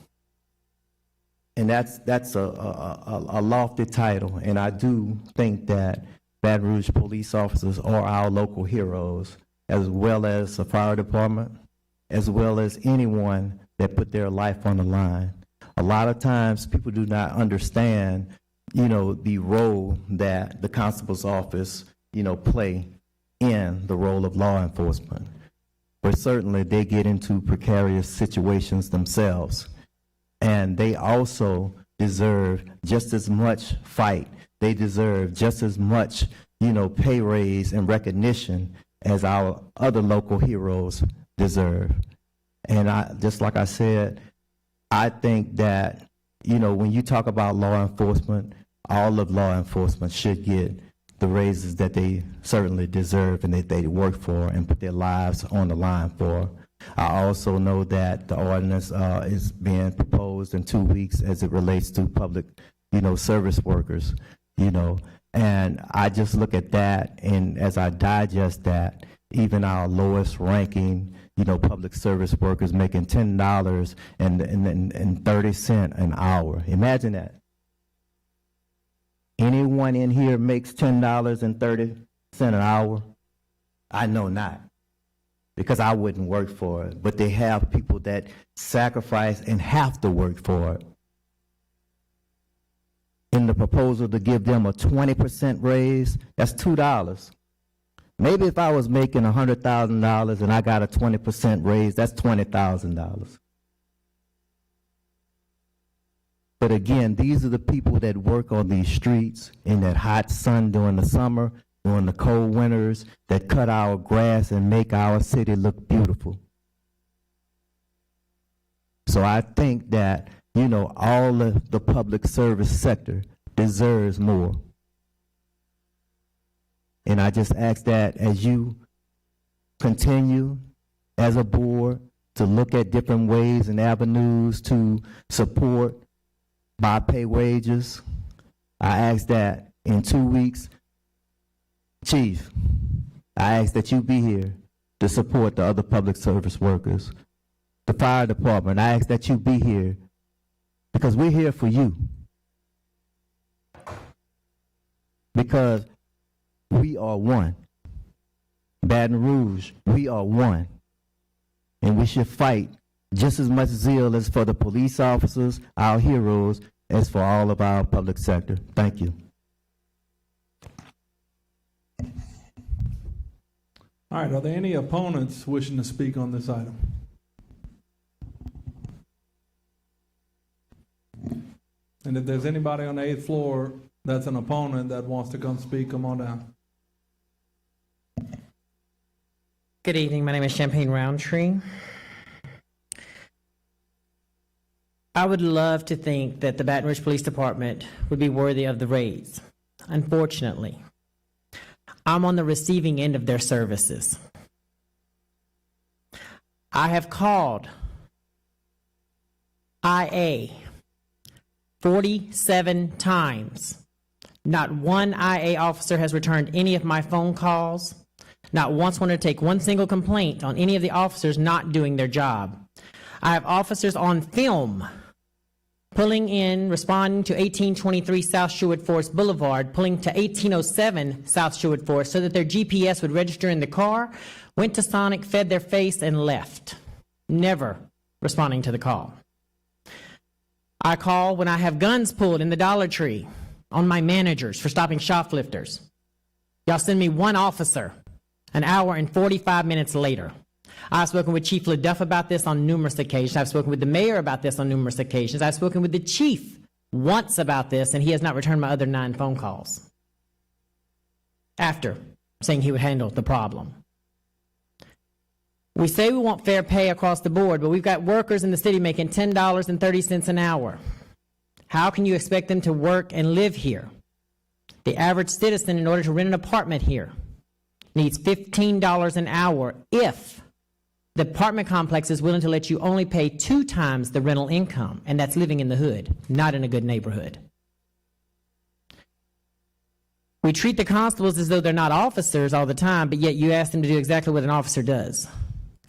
and that's a lofty title, and I do think that Baton Rouge police officers are our local heroes, as well as the fire department, as well as anyone that put their life on the line. A lot of times people do not understand, the role that the constable's office, play in the role of law enforcement. But certainly they get into precarious situations themselves. And they also deserve just as much fight. They deserve just as much, pay raise and recognition as our other local heroes deserve. And just like I said, I think that, when you talk about law enforcement, all of law enforcement should get the raises that they certainly deserve and that they work for and put their lives on the line for. I also know that the ordinance is being proposed in 2 weeks as it relates to public, service workers, and I just look at that, and as I digest that, even our lowest ranking, public service workers making $10.30 an hour. Imagine that. Anyone in here makes $10.30 an hour? I know not, because I wouldn't work for it. But they have people that sacrifice and have to work for it. In the proposal to give them a 20% raise, that's $2. Maybe if I was making $100,000 and I got a 20% raise, that's $20,000. But again, these are the people that work on these streets in that hot sun during the summer, during the cold winters, that cut our grass and make our city look beautiful. So I think that, all of the public service sector deserves more. And I just ask that as you continue as a board to look at different ways and avenues to support by pay wages, I ask that in 2 weeks, Chief, I ask that you be here to support the other public service workers, the fire department. I ask that you be here because we're here for you. Because we are one. Baton Rouge, we are one. And we should fight just as much zeal as for the police officers, our heroes, as for all of our public sector. Thank you. All right, are there any opponents wishing to speak on this item? And if there's anybody on the 8th floor that's an opponent that wants to come speak, come on down. Good evening. My name is Champagne Roundtree. I would love to think that the Baton Rouge Police Department would be worthy of the raise. Unfortunately, I'm on the receiving end of their services. I have called IA 47 times. Not one IA officer has returned any of my phone calls. Not once wanted to take one single complaint on any of the officers not doing their job. I have officers on film pulling in, responding to 1823 South Sherwood Forest Boulevard, pulling to 1807 South Sherwood Forest so that their GPS would register in the car, went to Sonic, fed their face, and left, never responding to the call. I call when I have guns pulled in the Dollar Tree on my managers for stopping shoplifters. Y'all send me one officer an hour and 45 minutes later. I've spoken with Chief LaDuff about this on numerous occasions. I've spoken with the mayor about this on numerous occasions. I've spoken with the chief once about this, and he has not returned my other 9 phone calls after saying he would handle the problem. We say we want fair pay across the board, but we've got workers in the city making $10.30 an hour. How can you expect them to work and live here? The average citizen, in order to rent an apartment here, needs $15 an hour if the apartment complex is willing to let you only pay 2 times the rental income, and that's living in the hood, not in a good neighborhood. We treat the constables as though they're not officers all the time, but yet you ask them to do exactly what an officer does.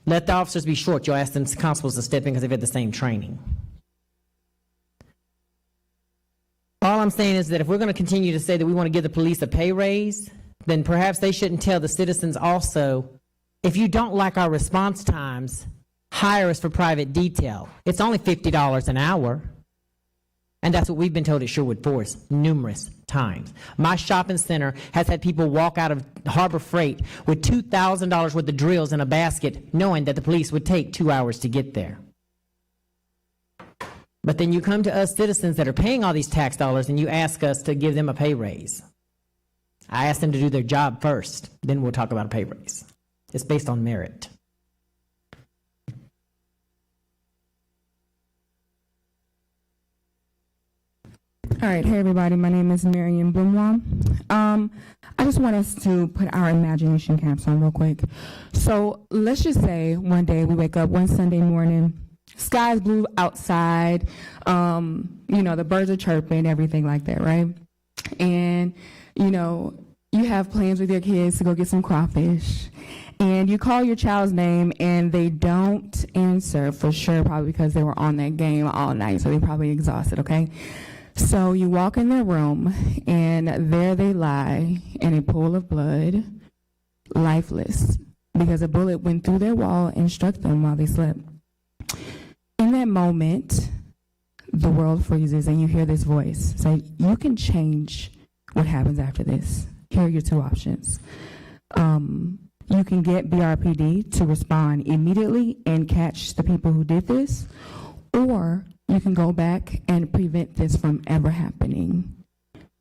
Let the officers be short, you'll ask them constables to step in because they've had the same training. All I'm saying is that if we're going to continue to say that we want to give the police a pay raise, then perhaps they shouldn't tell the citizens also, if you don't like our response times, hire us for private detail. It's only $50 an hour. And that's what we've been told at Sherwood Forest numerous times. My shopping center has had people walk out of Harbor Freight with $2,000 worth of drills in a basket, knowing that the police would take 2 hours to get there. But then you come to us citizens that are paying all these tax dollars and you ask us to give them a pay raise. I ask them to do their job first, then we'll talk about a pay raise. It's based on merit. All right, hey everybody, my name is Marion Benoit. I just want us to put our imagination caps on real quick. So let's just say one day we wake up one Sunday morning, sky's blue outside, the birds are chirping, everything like that, right? And, you have plans with your kids to go get some crawfish, and you call your child's name and they don't answer, for sure, probably because they were on that game all night, so they're probably exhausted, okay? So you walk in their room, and there they lie in a pool of blood, lifeless, because a bullet went through their wall and struck them while they slept. In that moment, the world freezes, and you hear this voice say, you can change what happens after this. Here are your 2 options. You can get BRPD to respond immediately and catch the people who did this, or you can go back and prevent this from ever happening.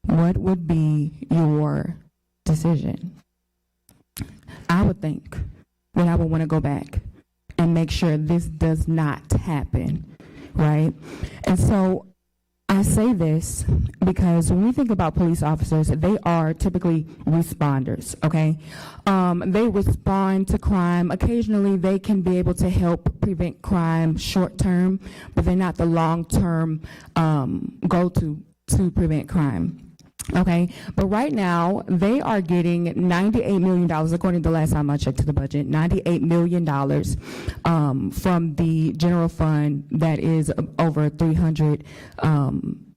What would be your decision? I would think that I would want to go back and make sure this does not happen, right? And so I say this because when we think about police officers, they are typically responders, okay? They respond to crime. Occasionally, they can be able to help prevent crime short term, but they're not the long-term goal to prevent crime. Okay, but right now, they are getting $98 million, according to the last time I checked the budget, $98 million from the general fund that is over $300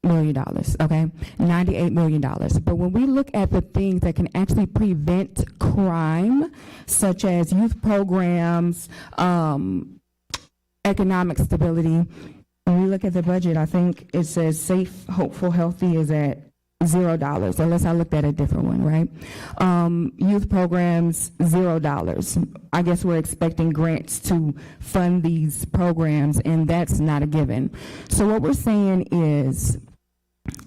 million, okay? $98 million. But when we look at the things that can actually prevent crime, such as youth programs, economic stability, when we look at the budget, I think it says safe, hopeful, healthy is at $0, unless I looked at a different one, right? Youth programs, $0. I guess we're expecting grants to fund these programs, and that's not a given. So what we're saying is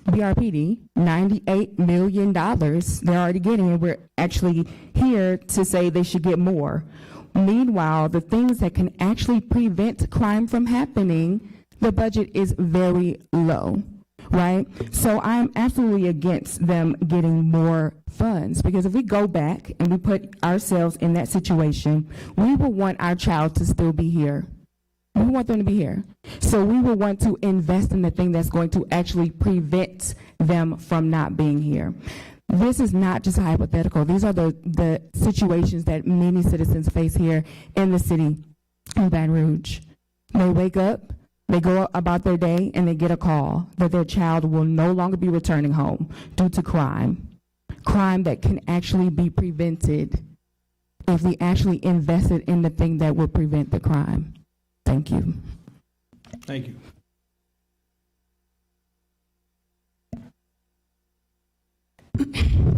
BRPD, $98 million, they're already getting it. We're actually here to say they should get more. Meanwhile, the things that can actually prevent crime from happening, the budget is very low. Right? So I'm absolutely against them getting more funds, because if we go back and we put ourselves in that situation, we will want our child to still be here. We want them to be here. So we will want to invest in the thing that's going to actually prevent them from not being here. This is not just a hypothetical. These are the situations that many citizens face here in the city of Baton Rouge. They wake up, they go about their day, and they get a call that their child will no longer be returning home due to crime that can actually be prevented if we actually invested in the thing that would prevent the crime. Thank you. Thank you.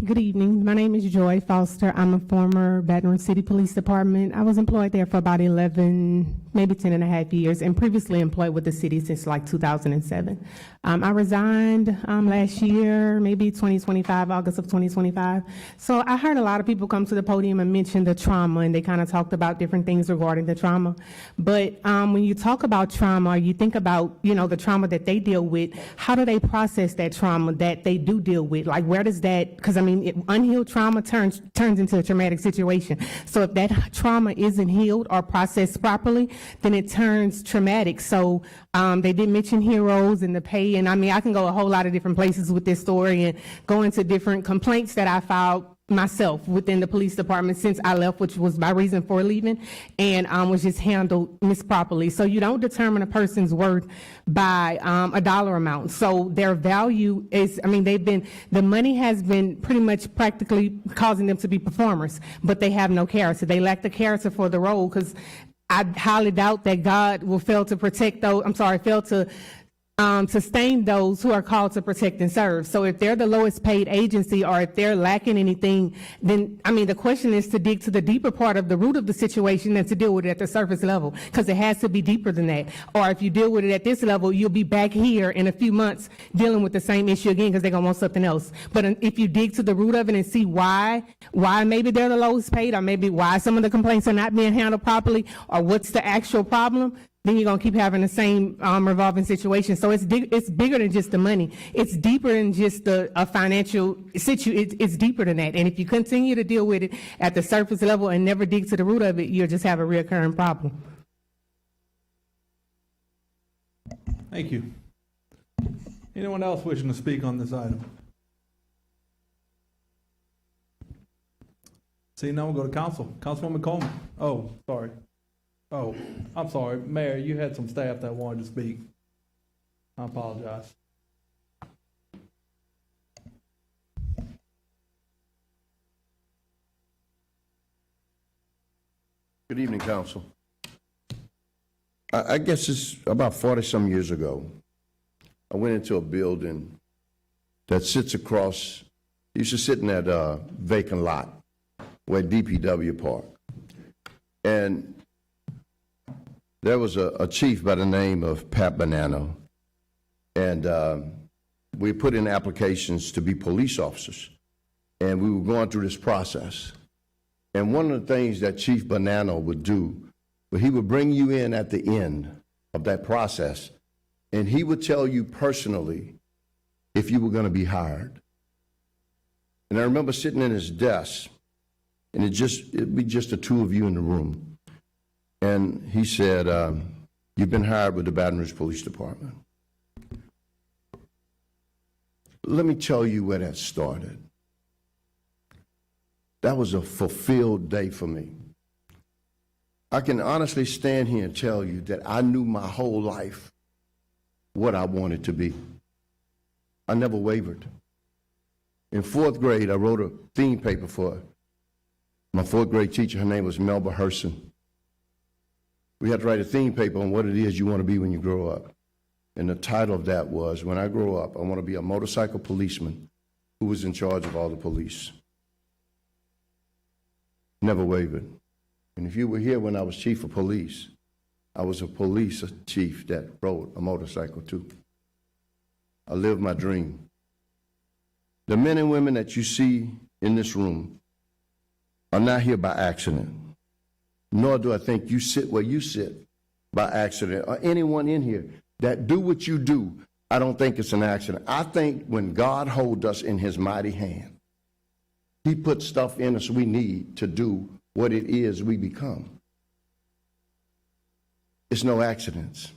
Good evening. My name is Joy Foster. I'm a former Baton Rouge City Police Department. I was employed there for about 11, maybe 10 and a half years, and previously employed with the city since like 2007. I resigned last year, maybe 2025, August of 2025. So I heard a lot of people come to the podium and mention the trauma, and they kind of talked about different things regarding the trauma. But when you talk about trauma, you think about, you know, the trauma that they deal with. How do they process that trauma that they do deal with? Like, where does that, because I mean, unhealed trauma turns into a traumatic situation. So if that trauma isn't healed or processed properly, then it turns traumatic. So they did mention heroes and the pay, and I mean, I can go a whole lot of different places with this story and go into different complaints that I filed myself within the police department since I left, which was my reason for leaving, and was just handled misproperly. So you don't determine a person's worth by a dollar amount. So their value is, I mean, the money has been pretty much practically causing them to be performers, but they have no character. They lack the character for the role, because I highly doubt that God will fail to sustain those who are called to protect and serve. So if they're the lowest paid agency, or if they're lacking anything, then, I mean, the question is to dig to the deeper part of the root of the situation and to deal with it at the surface level, because it has to be deeper than that. Or if you deal with it at this level, you'll be back here in a few months dealing with the same issue again, because they're going to want something else. But if you dig to the root of it and see why maybe they're the lowest paid, or maybe why some of the complaints are not being handled properly, or what's the actual problem, then you're going to keep having the same revolving situation. So it's bigger than just the money. It's deeper than just a financial situation. It's deeper than that. And if you continue to deal with it at the surface level and never dig to the root of it, you'll just have a recurring problem. Thank you. Anyone else wishing to speak on this item? See, now we'll go to council. Councilwoman Coleman. Oh, sorry. Oh, I'm sorry. Mayor, you had some staff that wanted to speak. I apologize. Good evening, Council. I guess it's about 40-some years ago. I went into a building that sits across, used to sit in that vacant lot where DPW park. And there was a chief by the name of Pat Bonanno, and we put in applications to be police officers, and we were going through this process. And one of the things that Chief Bonanno would do, well, he would bring you in at the end of that process, and he would tell you personally if you were going to be hired. And I remember sitting in his desk, and it'd be just the two of you in the room. And he said, you've been hired with the Baton Rouge Police Department. Let me tell you where that started. That was a fulfilled day for me. I can honestly stand here and tell you that I knew my whole life what I wanted to be. I never wavered. In 4th grade, I wrote a theme paper for my 4th grade teacher. Her name was Melba Herson. We had to write a theme paper on what it is you want to be when you grow up. And the title of that was, when I grow up, I want to be a motorcycle policeman who was in charge of all the police. Never wavered. And if you were here when I was chief of police, I was a police chief that rode a motorcycle too. I lived my dream. The men and women that you see in this room are not here by accident. Nor do I think you sit where you sit by accident, or anyone in here that do what you do. I don't think it's an accident. I think when God holds us in his mighty hand, he puts stuff in us we need to do what it is we become. It's no accidents.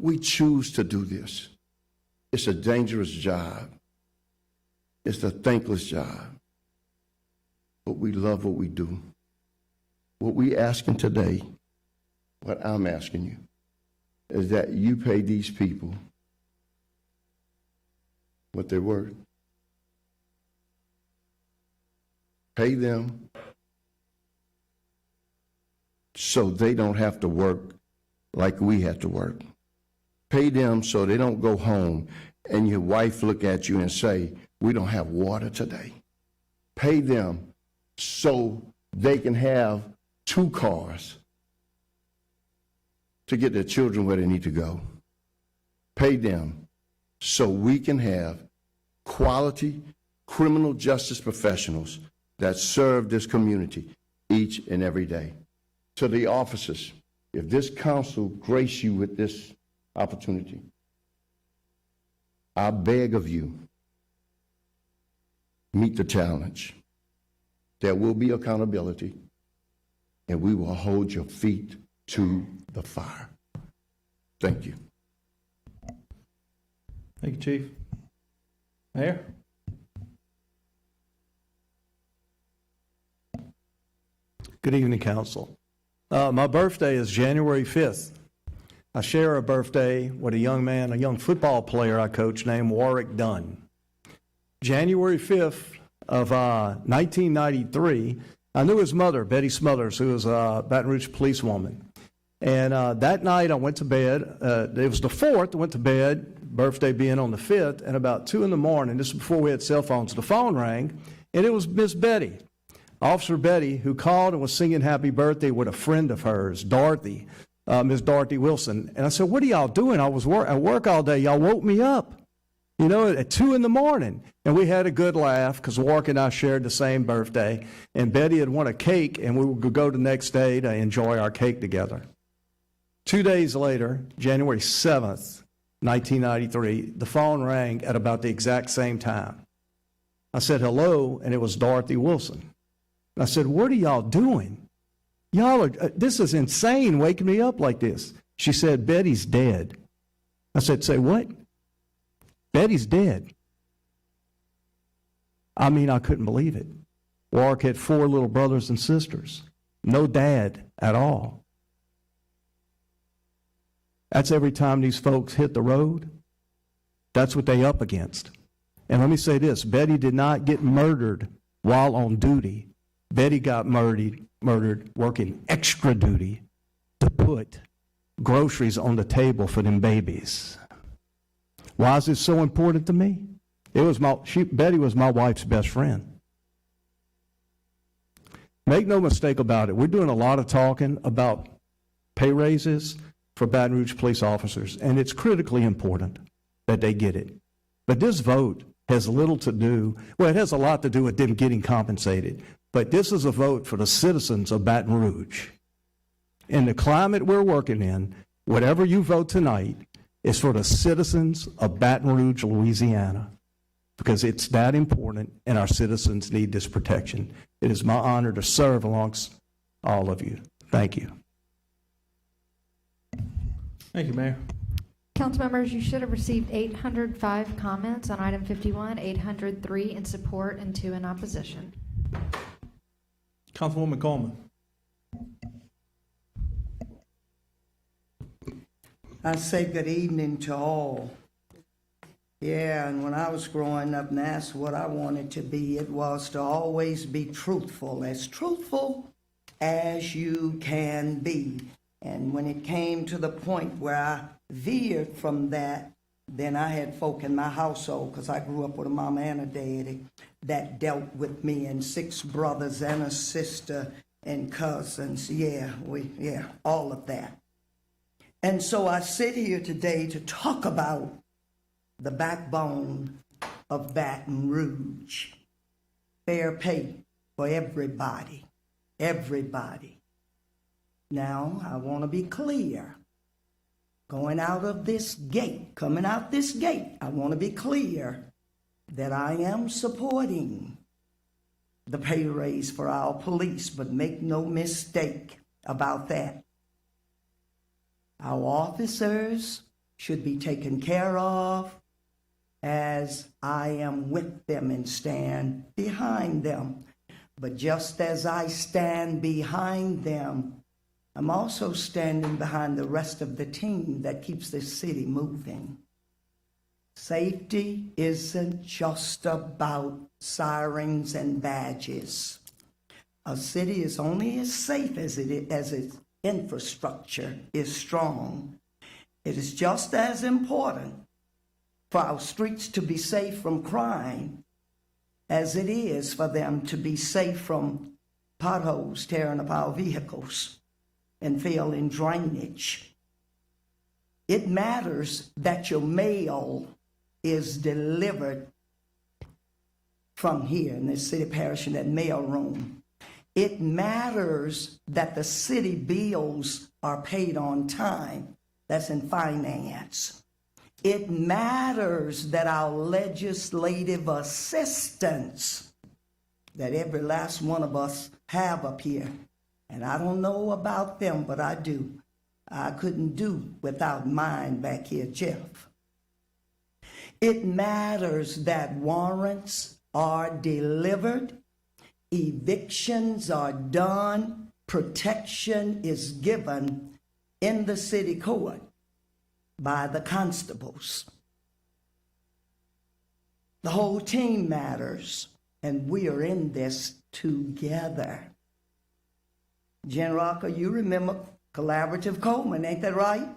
We choose to do this. It's a dangerous job. It's a thankless job. But we love what we do. What we asking today, what I'm asking you, is that you pay these people what they're worth. Pay them so they don't have to work like we had to work. Pay them so they don't go home and your wife look at you and say, we don't have water today. Pay them so they can have 2 cars to get their children where they need to go. Pay them so we can have quality criminal justice professionals that serve this community each and every day. To the officers, if this council grace you with this opportunity, I beg of you, meet the challenge. There will be accountability, and we will hold your feet to the fire. Thank you. Thank you, Chief. Mayor? Good evening, Council. My birthday is January 5th. I share a birthday with a young man, a young football player I coach named Warwick Dunn. January 5th of 1993, I knew his mother, Betty Smothers, who was a Baton Rouge policewoman. And that night I went to bed. It was the 4th, I went to bed, birthday being on the 5th, and about 2 in the morning, this is before we had cell phones, the phone rang, and it was Miss Betty, Officer Betty, who called and was singing happy birthday with a friend of hers, Dorothy, Miss Dorothy Wilson. And I said, what are y'all doing? I was at work all day. Y'all woke me up, you know, at 2 in the morning. And we had a good laugh because Warwick and I shared the same birthday. And Betty had won a cake, and we would go the next day to enjoy our cake together. 2 days later, January 7th, 1993, the phone rang at about the exact same time. I said, hello, and it was Dorothy Wilson. I said, what are y'all doing? Y'all are, this is insane waking me up like this. She said, Betty's dead. I said, say what? Betty's dead. I mean, I couldn't believe it. Warwick had 4 little brothers and sisters. No dad at all. That's every time these folks hit the road. That's what they up against. And let me say this, Betty did not get murdered while on duty. Betty got murdered working extra duty to put groceries on the table for them babies. Why is this so important to me? Betty was my wife's best friend. Make no mistake about it, we're doing a lot of talking about pay raises for Baton Rouge police officers, and it's critically important that they get it. But this vote has little to do, well, it has a lot to do with them getting compensated, but this is a vote for the citizens of Baton Rouge. In the climate we're working in, whatever you vote tonight is for the citizens of Baton Rouge, Louisiana, because it's that important and our citizens need this protection. It is my honor to serve amongst all of you. Thank you. Thank you, Mayor. Council members, you should have received 805 comments on item 51, 803 in support, and 2 in opposition. Councilwoman Coleman. I say good evening to all. Yeah, and when I was growing up and asked what I wanted to be, it was to always be truthful as you can be. And when it came to the point where I veered from that, then I had folk in my household, because I grew up with a mama and a daddy, that dealt with me, and 6 brothers and a sister and cousins. All of that. And so I sit here today to talk about the backbone of Baton Rouge. Fair pay for everybody. Everybody. Now, I want to be clear. Coming out this gate, I want to be clear that I am supporting the pay raise for our police, but make no mistake about that. Our officers should be taken care of as I am with them and stand behind them. But just as I stand behind them, I'm also standing behind the rest of the team that keeps this city moving. Safety isn't just about sirens and badges. A city is only as safe as its infrastructure is strong. It is just as important for our streets to be safe from crime as it is for them to be safe from potholes tearing up our vehicles and fail in drainage. It matters that your mail is delivered from here in this city parish in that mail room. It matters that the city bills are paid on time. That's in finance. It matters that our legislative assistants, that every last one of us have up here, and I don't know about them, but I do. I couldn't do without mine back here, Jeff. It matters that warrants are delivered, evictions are done, protection is given in the city court by the constables. The whole team matters, and we are in this together. Jen Rocker, you remember Collaborative Coleman, ain't that right?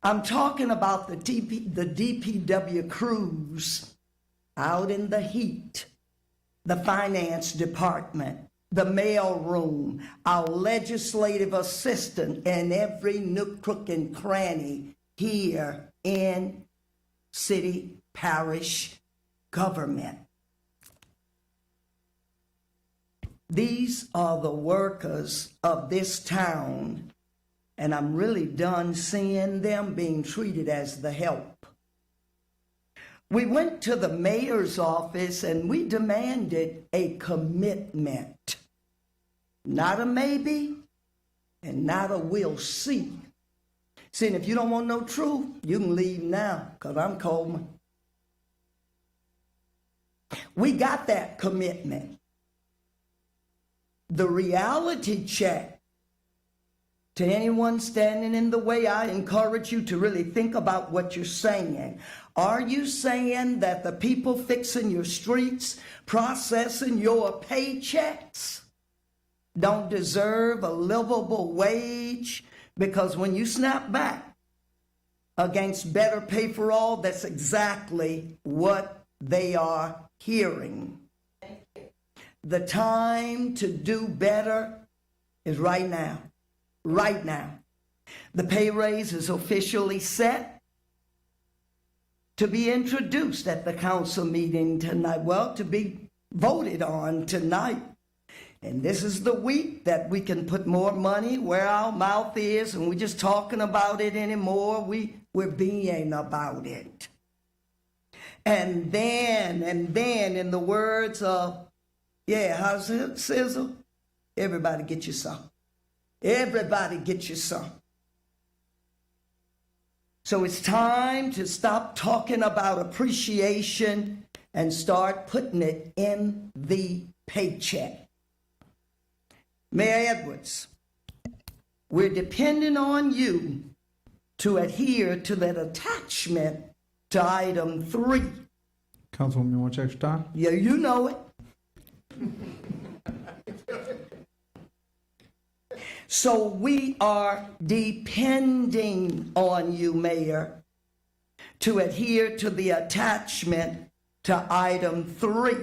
I'm talking about the DPW crews out in the heat, the finance department, the mail room, our legislative assistant, and every nook, crook, and cranny here in city, parish government. These are the workers of this town, and I'm really done seeing them being treated as the help. We went to the mayor's office and we demanded a commitment. Not a maybe and not a we'll see. See, and if you don't want no truth, you can leave now, because I'm Coleman. We got that commitment. The reality check, to anyone standing in the way, I encourage you to really think about what you're saying. Are you saying that the people fixing your streets, processing your paychecks, don't deserve a livable wage? Because when you snap back against better pay for all, that's exactly what they are hearing. The time to do better is right now. Right now. The pay raise is officially set to be introduced at the council meeting tonight. Well, to be voted on tonight. And this is the week that we can put more money where our mouth is, and we're just talking about it anymore. We're being about it. And then, in the words of, how's it, Sizzle? Everybody get you some. Everybody get you some. So it's time to stop talking about appreciation and start putting it in the paycheck. Mayor Edwards, we're depending on you to adhere to that attachment to item 3. Councilwoman, you want to check your time? Yeah, you know it. So we are depending on you, Mayor, to adhere to the attachment to item 3.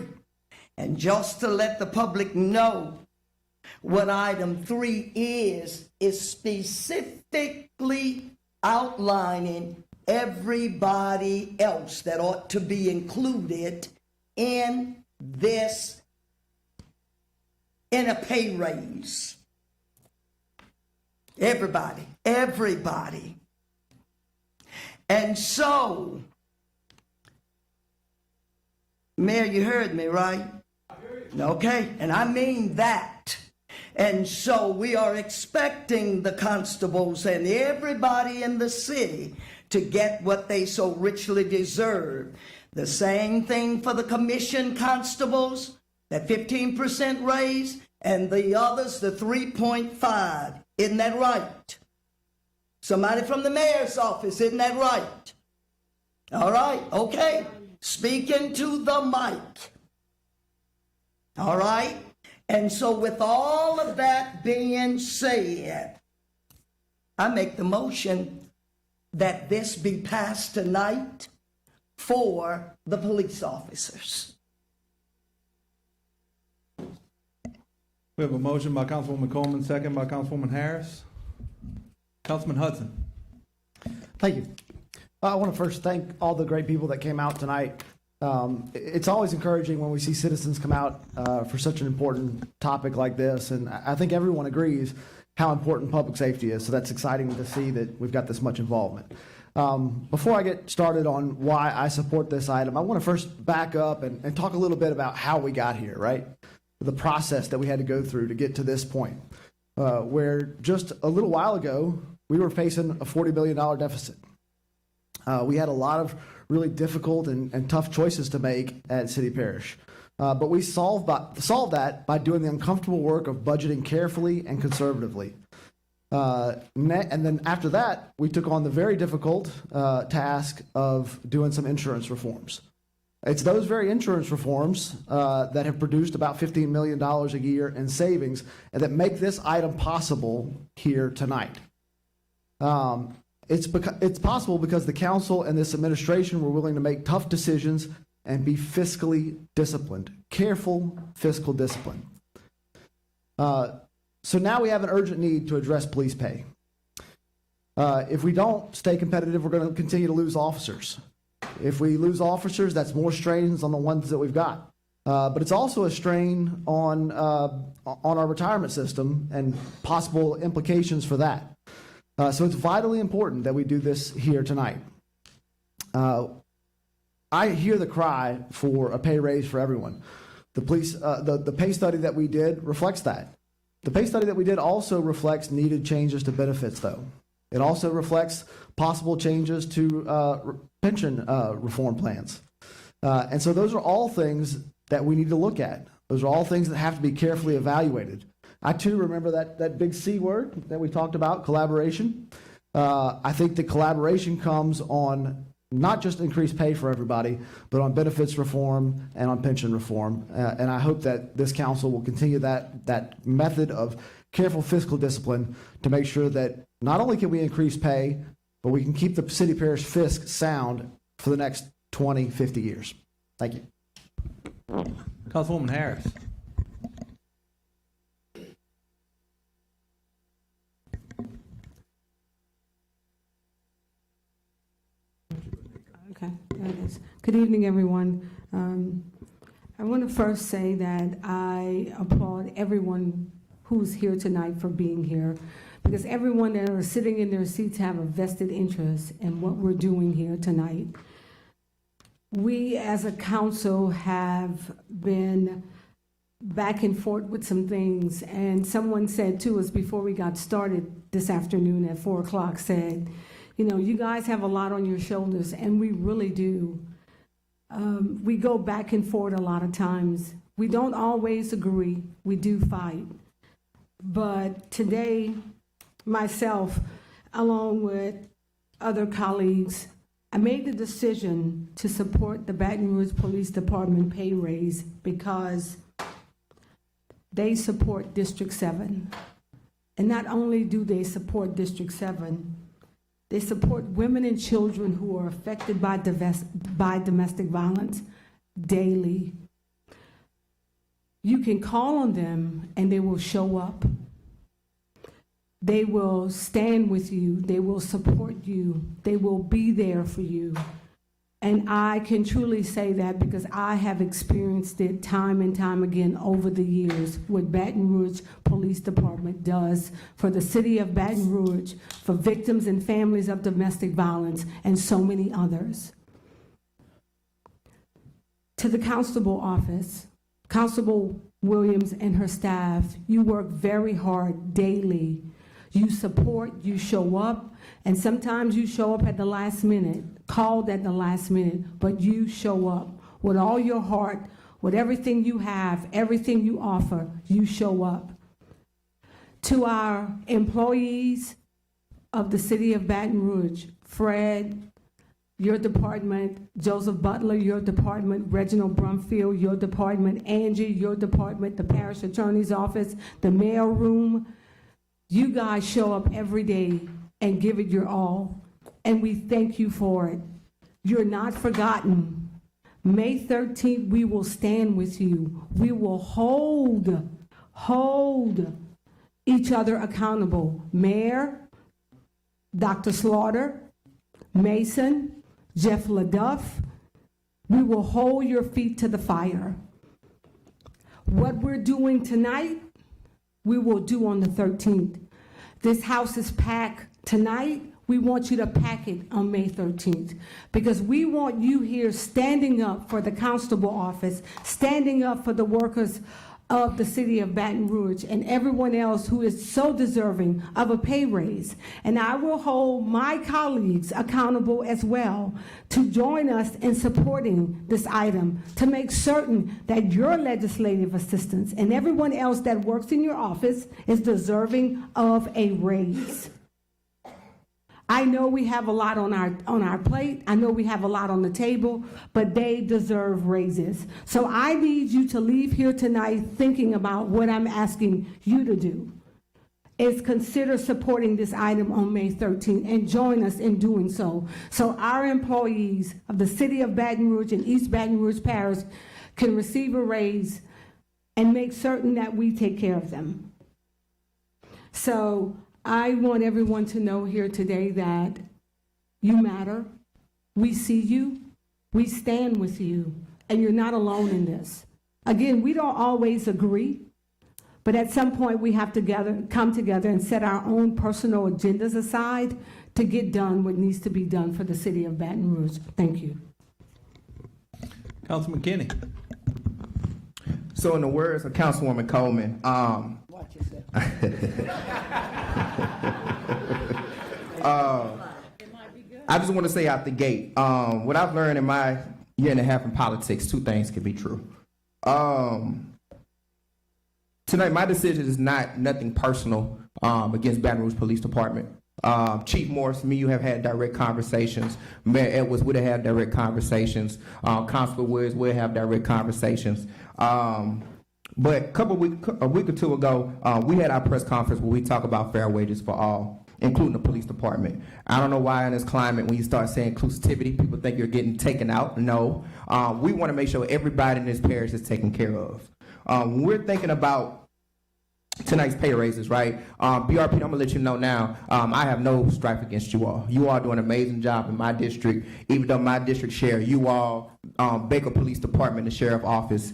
And just to let the public know what item 3 is specifically outlining everybody else that ought to be included in this, in a pay raise. Everybody. And so, Mayor, you heard me, right? I heard you. Okay, and I mean that. And so we are expecting the constables and everybody in the city to get what they so richly deserve. The same thing for the commission constables, that 15% raise, and the others, the 3.5. Isn't that right? Somebody from the mayor's office, isn't that right? All right, okay. Speaking to the mic. All right? And so with all of that being said, I make the motion that this be passed tonight for the police officers. We have a motion by Councilwoman Coleman, second by Councilwoman Harris. Councilman Hudson. Thank you. I want to first thank all the great people that came out tonight. It's always encouraging when we see citizens come out for such an important topic like this, and I think everyone agrees how important public safety is, so that's exciting to see that we've got this much involvement. Before I get started on why I support this item, I want to first back up and talk a little bit about how we got here, right? The process that we had to go through to get to this point, where just a little while ago, we were facing a $40 billion deficit. We had a lot of really difficult and tough choices to make at City Parish. But we solved that by doing the uncomfortable work of budgeting carefully and conservatively. And then after that, we took on the very difficult task of doing some insurance reforms. It's those very insurance reforms that have produced about $15 million a year in savings and that make this item possible here tonight. It's possible because the council and this administration were willing to make tough decisions and be fiscally disciplined, careful fiscal discipline. So now we have an urgent need to address police pay. If we don't stay competitive, we're going to continue to lose officers. If we lose officers, that's more strains on the ones that we've got. But it's also a strain on our retirement system and possible implications for that. So it's vitally important that we do this here tonight. I hear the cry for a pay raise for everyone. The pay study that we did reflects that. The pay study that we did also reflects needed changes to benefits, though. It also reflects possible changes to pension reform plans. And so those are all things that we need to look at. Those are all things that have to be carefully evaluated. I, too, remember that big C word that we talked about, collaboration. I think that collaboration comes on not just increased pay for everybody, but on benefits reform and on pension reform. And I hope that this council will continue that method of careful fiscal discipline to make sure that not only can we increase pay, but we can keep the city parish fisc sound for the next 20, 50 years. Thank you. Councilwoman Harris. Okay, there it is. Good evening, everyone. I want to first say that I applaud everyone who's here tonight for being here, because everyone that are sitting in their seats have a vested interest in what we're doing here tonight. We, as a council, have been back and forth with some things, and someone said to us before we got started this afternoon at 4 o'clock, said, you know, you guys have a lot on your shoulders, and we really do. We go back and forth a lot of times. We don't always agree. We do fight. But today, myself, along with other colleagues, I made the decision to support the Baton Rouge Police Department pay raise because they support District 7. And not only do they support District 7, they support women and children who are affected by domestic violence daily. You can call on them and they will show up. They will stand with you. They will support you. They will be there for you. And I can truly say that because I have experienced it time and time again over the years, what Baton Rouge Police Department does for the city of Baton Rouge, for victims and families of domestic violence, and so many others. To the Constable Office, Constable Williams and her staff, you work very hard daily. You support, you show up, and sometimes you show up at the last minute, called at the last minute, but you show up with all your heart, with everything you have, everything you offer, you show up. To our employees of the city of Baton Rouge, Fred, your department, Joseph Butler, your department, Reginald Brumfield, your department, Angie, your department, the parish attorney's office, the mail room, you guys show up every day and give it your all, and we thank you for it. You're not forgotten. May 13th, we will stand with you. We will hold hold each other accountable. Mayor, Dr. Slaughter, Mason, Jeff LaDuff, we will hold your feet to the fire. What we're doing tonight, we will do on the 13th. This house is packed tonight. We want you to pack it on May 13th because we want you here standing up for the constable office, standing up for the workers of the city of Baton Rouge and everyone else who is so deserving of a pay raise. And I will hold my colleagues accountable as well to join us in supporting this item to make certain that your legislative assistants and everyone else that works in your office is deserving of a raise. I know we have a lot on our plate. I know we have a lot on the table, but they deserve raises. So I need you to leave here tonight thinking about what I'm asking you to do. Is consider supporting this item on May 13th and join us in doing so. So our employees of the city of Baton Rouge and East Baton Rouge Parish can receive a raise and make certain that we take care of them. So I want everyone to know here today that you matter. We see you. We stand with you. And you're not alone in this. Again, we don't always agree, but at some point we have to come together and set our own personal agendas aside to get done what needs to be done for the city of Baton Rouge. Thank you. Councilman Kenny. So in the words of Councilwoman Coleman, Watch yourself. I just want to say out the gate, what I've learned in my year and a half in politics, two things can be true. Tonight, my decision is nothing personal against Baton Rouge Police Department. Chief Morris, me, you have had direct conversations. Mayor Edwards would have had direct conversations. Constable Woods would have direct conversations. But a week or two ago, we had our press conference where we talk about fair wages for all, including the police department. I don't know why in this climate, when you start saying inclusivity, people think you're getting taken out. No, we want to make sure everybody in this parish is taken care of. When we're thinking about tonight's pay raises, right? BRP, I'm gonna let you know now, I have no strife against you all. You all do an amazing job in my district, even though my district share, you all, Baker Police Department, the Sheriff Office.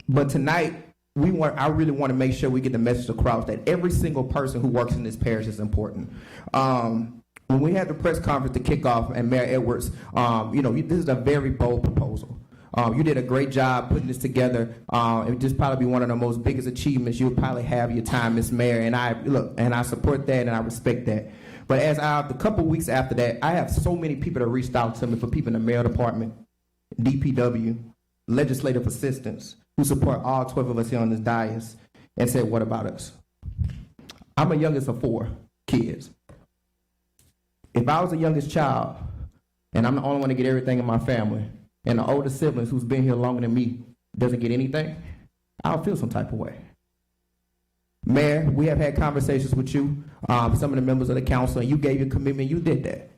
But tonight, I really want to make sure we get the message across that every single person who works in this parish is important. When we had the press conference to kick off, and Mayor Edwards, this is a very bold proposal. You did a great job putting this together. It would just probably be one of the most biggest achievements you'll probably have your time as mayor. And I support that and I respect that. But the couple weeks after that, I have so many people that reached out to me for people in the mayor department, DPW, legislative assistants, who support all 12 of us here on this dais, and said, what about us? I'm the youngest of 4 kids. If I was the youngest child, and I'm the only one to get everything in my family, and the older siblings who's been here longer than me doesn't get anything, I'll feel some type of way. Mayor, we have had conversations with you, some of the members of the council, and you gave your commitment, you did that.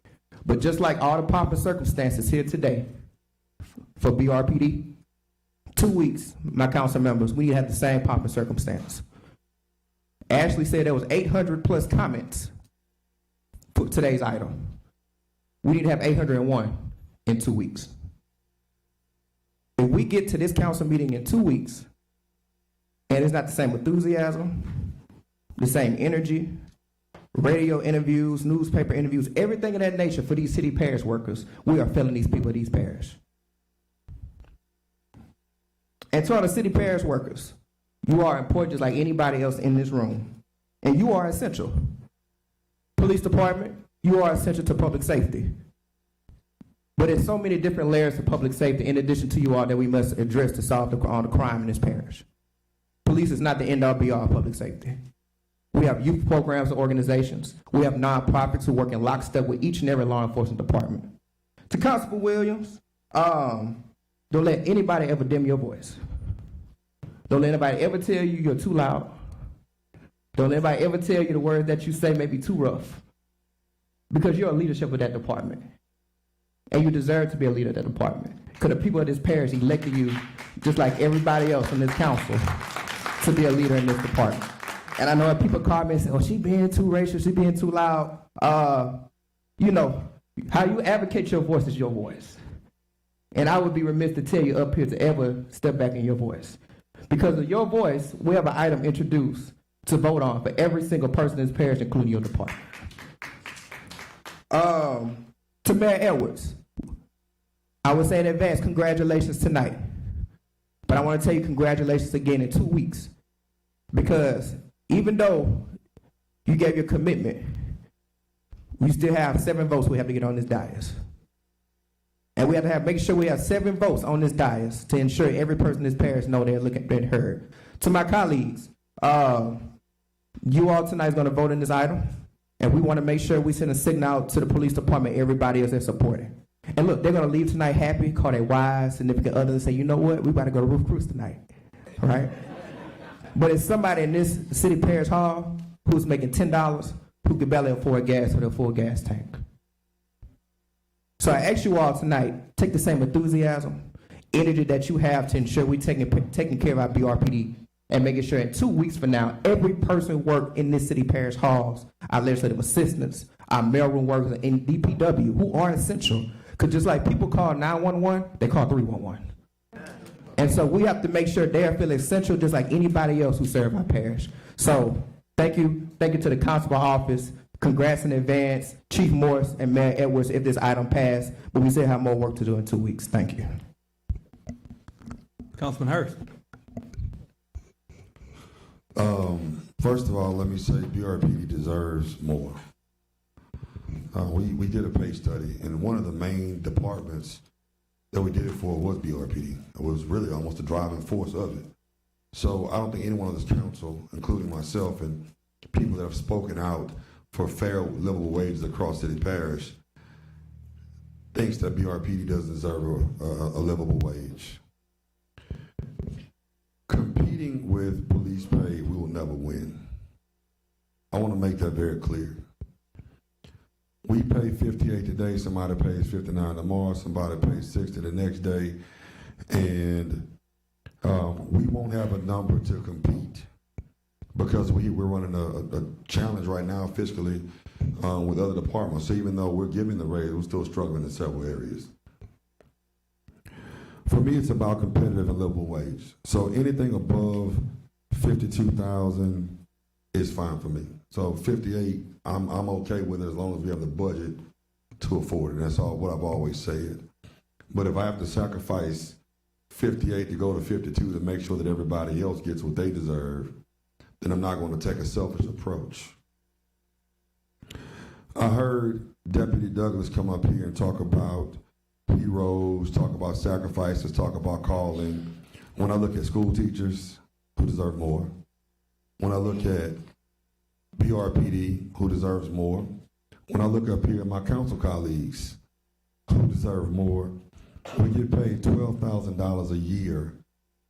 But just like all the proper circumstances here today for BRPD, 2 weeks, my council members, we have the same proper circumstance. Ashley said there was 800 plus comments for today's item. We need to have 801 in 2 weeks. If we get to this council meeting in 2 weeks, and it's not the same enthusiasm, the same energy, radio interviews, newspaper interviews, everything of that nature for these city parish workers, we are failing these people of these parish. And to all the city parish workers, you are important just like anybody else in this room. And you are essential. Police department, you are essential to public safety. But there's so many different layers of public safety in addition to you all that we must address to solve all the crime in this parish. Police is not the end-all be-all of public safety. We have youth programs and organizations. We have nonprofits who work in lockstep with each and every law enforcement department. To Constable Williams, don't let anybody ever dim your voice. Don't let anybody ever tell you you're too loud. Don't let anybody ever tell you the words that you say may be too rough. Because you're a leadership of that department. And you deserve to be a leader of that department. Because the people of this parish elected you just like everybody else on this council to be a leader in this department. And I know if people call me and say, oh, she being too racial, she being too loud. You know, how you advocate your voice is your voice. And I would be remiss to tell you up here to ever step back in your voice. Because of your voice, we have an item introduced to vote on for every single person in this parish, including your department. To Mayor Edwards, I would say in advance, congratulations tonight. But I want to tell you congratulations again in 2 weeks. Because even though you gave your commitment, we still have 7 votes we have to get on this dais. And we have to make sure we have 7 votes on this dais to ensure every person in this parish know they're being heard. To my colleagues, you all tonight is going to vote in this item, and we want to make sure we send a signal out to the police department, everybody else that's supporting. And look, they're going to leave tonight happy, call their wives, significant others, and say, you know what, we got to go to Roof Cruise tonight, right? But it's somebody in this city parish hall who's making $10 who could barely afford gas for their full gas tank. So I ask you all tonight, take the same enthusiasm, energy that you have to ensure we're taking care of our BRPD and making sure in 2 weeks from now, every person work in this city parish halls, our legislative assistants, our mailroom workers, and DPW, who are essential. Because just like people call 911, they call 311. And so we have to make sure they are feeling essential just like anybody else who serve our parish. So thank you to the constable office. Congrats in advance, Chief Morris and Mayor Edwards, if this item passed, but we still have more work to do in 2 weeks. Thank you. Councilman Hurst. First of all, let me say BRPD deserves more. We did a pay study, and one of the main departments that we did it for was BRPD. It was really almost the driving force of it. So I don't think anyone on this council, including myself and people that have spoken out for fair livable wages across city parish, thinks that BRPD doesn't deserve a livable wage. Competing with police pay, we will never win. I want to make that very clear. We pay 58 today, somebody pays 59 tomorrow, somebody pays 60 the next day, and we won't have a number to compete because we're running a challenge right now fiscally with other departments. So even though we're giving the raise, we're still struggling in several areas. For me, it's about competitive and livable wage. So anything above 52,000 is fine for me. So 58, I'm okay with it as long as we have the budget to afford it. That's all what I've always said. But if I have to sacrifice 58 to go to 52 to make sure that everybody else gets what they deserve, then I'm not going to take a selfish approach. I heard Deputy Douglas come up here and talk about heroes, talk about sacrifices, talk about calling. When I look at school teachers who deserve more, when I look at BRPD who deserves more, when I look up here at my council colleagues who deserve more, we get paid $12,000 a year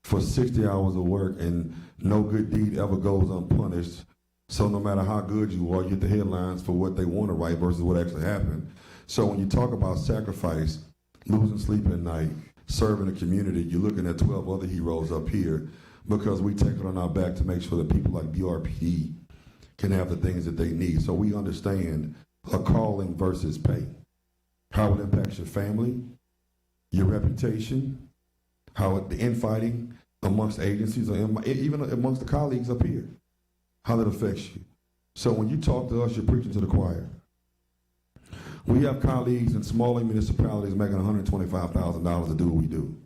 for 60 hours of work, and no good deed ever goes unpunished. So no matter how good you are, you get the headlines for what they want to write versus what actually happened. So when you talk about sacrifice, losing sleep at night, serving the community, you're looking at 12 other heroes up here because we take it on our back to make sure that people like BRPD can have the things that they need. So we understand a calling versus pay, how it impacts your family, your reputation, how the infighting amongst agencies, or even amongst the colleagues up here, how that affects you. So when you talk to us, you're preaching to the choir. We have colleagues in smaller municipalities making $125,000 to do what we do.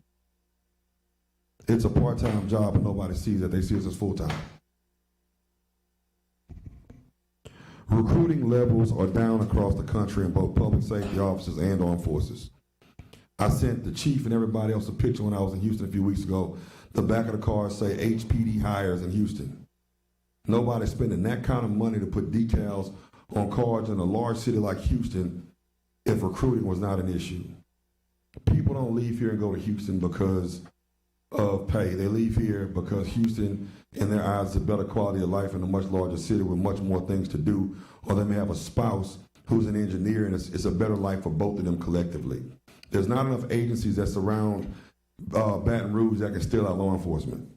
It's a part-time job, and nobody sees it. They see us as full-time. Recruiting levels are down across the country in both public safety officers and armed forces. I sent the chief and everybody else a picture when I was in Houston a few weeks ago. The back of the car say HPD hires in Houston. Nobody's spending that kind of money to put decals on cars in a large city like Houston if recruiting was not an issue. People don't leave here and go to Houston because of pay. They leave here because Houston, in their eyes, is a better quality of life in a much larger city with much more things to do, or they may have a spouse who's an engineer, and it's a better life for both of them collectively. There's not enough agencies that surround Baton Rouge that can steal our law enforcement.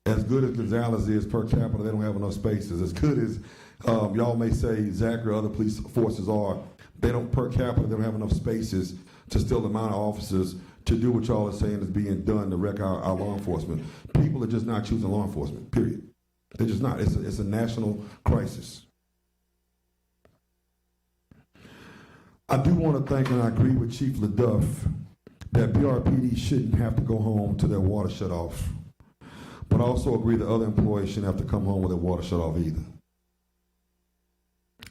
as good as Gonzales is per capita, they don't have enough spaces. As good as y'all may say Zachary or other police forces are, they don't, per capita, they don't have enough spaces to still the amount of officers to do what y'all are saying is being done to wreck our law enforcement. People are just not choosing law enforcement, period. They're just not. It's a national crisis. I do want to thank, and I agree with Chief LaDuff, that BRPD shouldn't have to go home to their water shut off. But I also agree that other employees shouldn't have to come home with their water shut off either.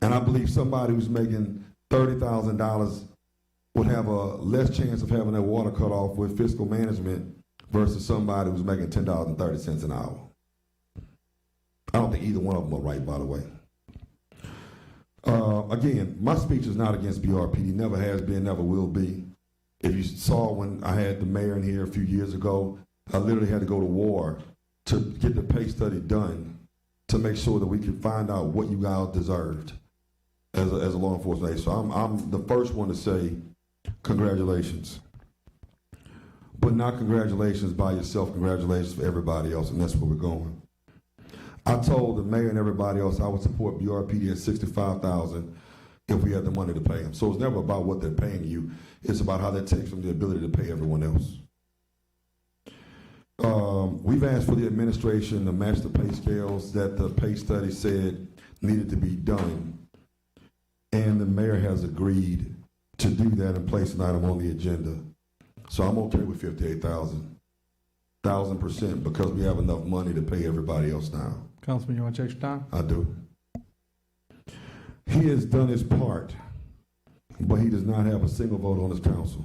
And I believe somebody who's making $30,000 would have a less chance of having their water cut off with fiscal management versus somebody who's making $10.30 an hour. I don't think either one of them are right, by the way. Again, my speech is not against BRPD, never has been, never will be. If you saw when I had the mayor in here a few years ago, I literally had to go to war to get the pay study done to make sure that we could find out what you guys deserved as a law enforcement agency. So I'm the first one to say congratulations. But not congratulations by yourself, congratulations for everybody else, and that's where we're going. I told the mayor and everybody else I would support BRPD at $65,000 if we had the money to pay them. So it's never about what they're paying you. It's about how that takes from the ability to pay everyone else. We've asked for the administration to match the pay scales that the pay study said needed to be done. And the mayor has agreed to do that and place an item on the agenda. So I'm okay with $58,000, 1,000%, because we have enough money to pay everybody else now. Councilman, you want to check your time? I do. He has done his part, but he does not have a single vote on his council.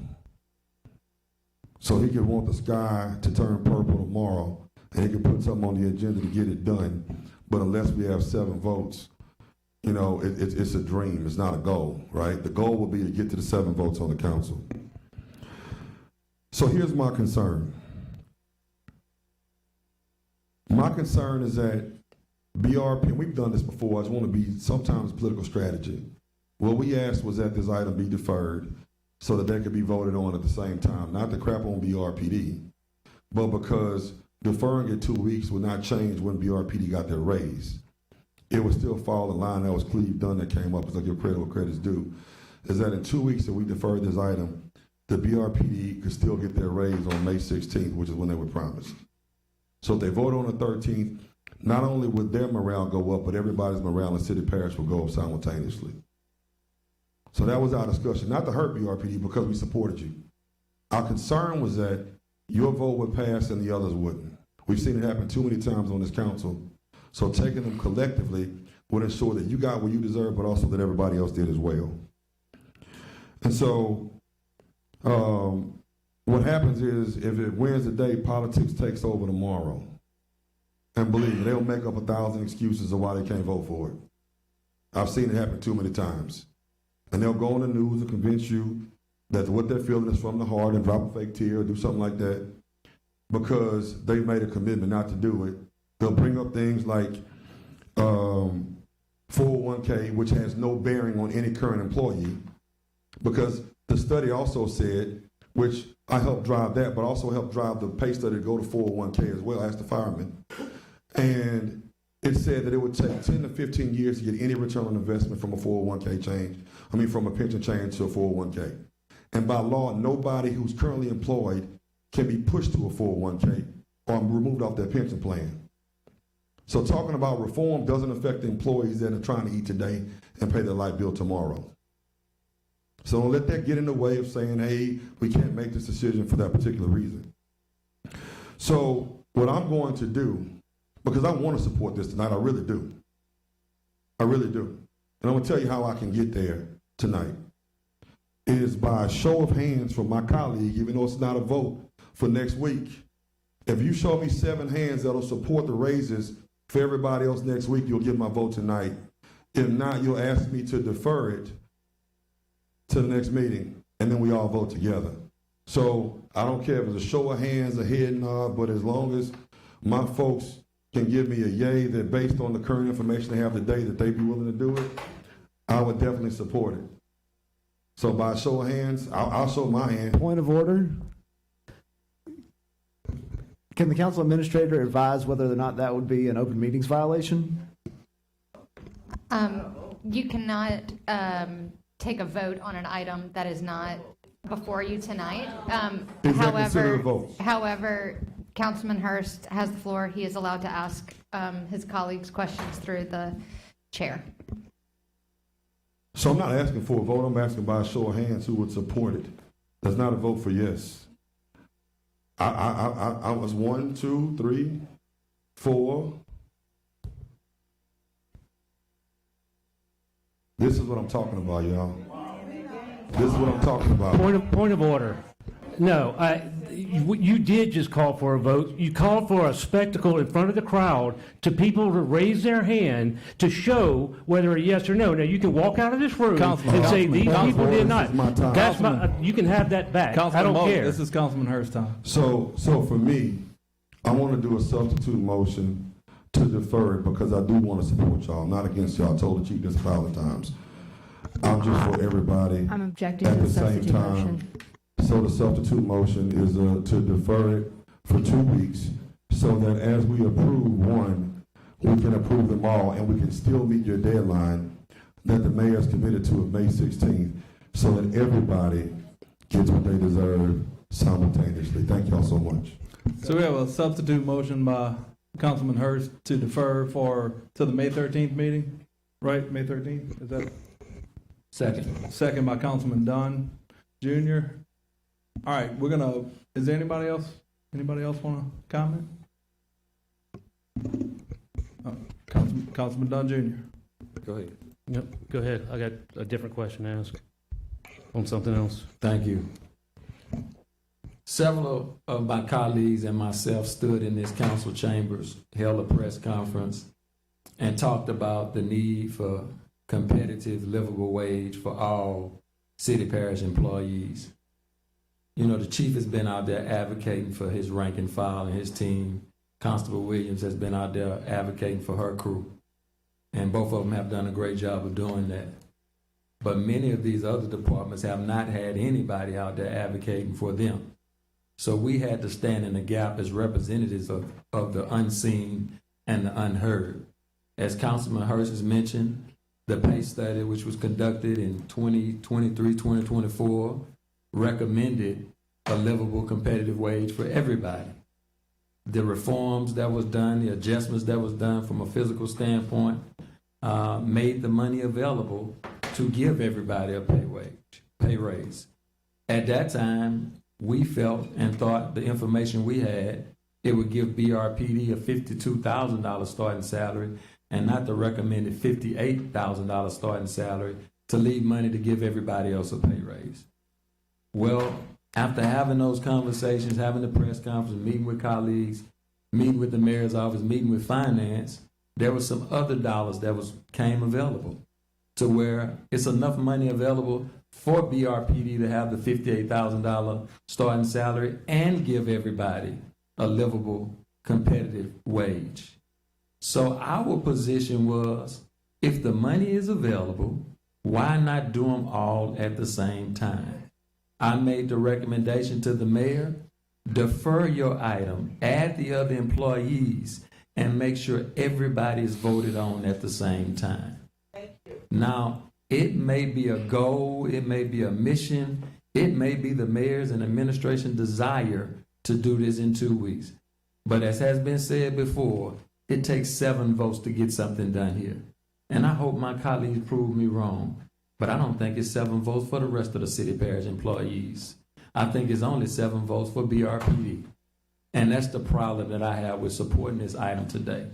So he could want the sky to turn purple tomorrow, and he could put something on the agenda to get it done. But unless we have 7 votes, you know, it's a dream. It's not a goal, right? The goal will be to get to the 7 votes on the council. So here's my concern. My concern is that BRP, and we've done this before, I just want to be sometimes political strategy. What we asked was that this item be deferred so that they could be voted on at the same time. Not to crap on BRPD, but because deferring it 2 weeks would not change when BRPD got their raise. It would still fall in line. That was Cleve Dunn that came up. It's like your credit where credit's due. Is that in 2 weeks that we deferred this item, the BRPD could still get their raise on May 16th, which is when they were promised. So if they vote on the 13th, not only would their morale go up, but everybody's morale in city parish will go up simultaneously. So that was our discussion, not to hurt BRPD because we supported you. Our concern was that your vote would pass and the others wouldn't. We've seen it happen too many times on this council. So taking them collectively would ensure that you got what you deserve, but also that everybody else did as well. And so what happens is if it wins the day, politics takes over tomorrow. And believe me, they'll make up 1,000 excuses of why they can't vote for it. I've seen it happen too many times. And they'll go on the news and convince you that what they're feeling is from the heart and drop a fake tear or do something like that because they've made a commitment not to do it. They'll bring up things like 401k, which has no bearing on any current employee, because the study also said, which I helped drive that, but also helped drive the pay study to go to 401k as well, ask the firemen. And it said that it would take 10 to 15 years to get any return on investment from a 401k change, from a pension change to a 401k. And by law, nobody who's currently employed can be pushed to a 401k or removed off their pension plan. So talking about reform doesn't affect the employees that are trying to eat today and pay their light bill tomorrow. So don't let that get in the way of saying, hey, we can't make this decision for that particular reason. So what I'm going to do, because I want to support this tonight, I really do. I really do. And I'm going to tell you how I can get there tonight. It is by a show of hands from my colleague, even though it's not a vote for next week. If you show me 7 hands that'll support the raises for everybody else next week, you'll get my vote tonight. If not, you'll ask me to defer it to the next meeting, and then we all vote together. So I don't care if it's a show of hands, a head nod, but as long as my folks can give me a yay that based on the current information they have today that they'd be willing to do it, I would definitely support it. So by a show of hands, I'll show my hand. Point of order. Can the council administrator advise whether or not that would be an open meetings violation? You cannot take a vote on an item that is not before you tonight. Is that considered a vote? However, Councilman Hurst has the floor. He is allowed to ask his colleagues questions through the chair. So I'm not asking for a vote, I'm asking by a show of hands who would support it. That's not a vote for yes. I was 1, 2, 3, 4. This is what I'm talking about, y'all. This is what I'm talking about. Point of order. No, you did just call for a vote. You called for a spectacle in front of the crowd to people to raise their hand to show whether a yes or no. Now, you can walk out of this room and say these people did not. You can have that back. I don't care. This is Councilman Hurst time. So for me, I want to do a substitute motion to defer it because I do want to support y'all, not against y'all. I told the chief this 1,000 times. I'm just for everybody. I'm objecting at to the the same substitute time. motion. So the substitute motion is to defer it for 2 weeks so that as we approve one, we can approve them all and we can still meet your deadline that the mayor is committed to of May 16th so that everybody gets what they deserve simultaneously. Thank y'all so much. So we have a substitute motion by Councilman Hurst to defer to the May 13th meeting, right? May 13th, is that? Second. Second by Councilman Dunn, Jr. All right, is there anybody else want to comment? Councilman Dunn, Jr. Go ahead. Yep, go ahead. I got a different question to ask on something else. Thank you. Several of my colleagues and myself stood in this council chambers, held a press conference, and talked about the need for competitive, livable wage for all city parish employees. You know, the chief has been out there advocating for his rank and file and his team. Constable Williams has been out there advocating for her crew. And both of them have done a great job of doing that. But many of these other departments have not had anybody out there advocating for them. So we had to stand in the gap as representatives of the unseen and the unheard. As Councilman Hurst has mentioned, the pay study, which was conducted in 2023, 2024, recommended a livable competitive wage for everybody. The reforms that was done, the adjustments that was done from a physical standpoint, made the money available to give everybody a pay raise. At that time, we felt and thought the information we had, it would give BRPD a $52,000 starting salary and not the recommended $58,000 starting salary to leave money to give everybody else a pay raise. Well, after having those conversations, having the press conference, meeting with colleagues, meeting with the mayor's office, meeting with finance, there was some other dollars that came available to where it's enough money available for BRPD to have the $58,000 starting salary and give everybody a livable, competitive wage. So our position was, if the money is available, why not do them all at the same time? I made the recommendation to the mayor, defer your item, add the other employees, and make sure everybody is voted on at the same time. Thank you. Now, it may be a goal, it may be a mission, it may be the mayor's and administration desire to do this in 2 weeks. But as has been said before, it takes 7 votes to get something done here. And I hope my colleagues prove me wrong. But I don't think it's 7 votes for the rest of the city parish employees. I think it's only 7 votes for BRPD. And that's the problem that I have with supporting this item today.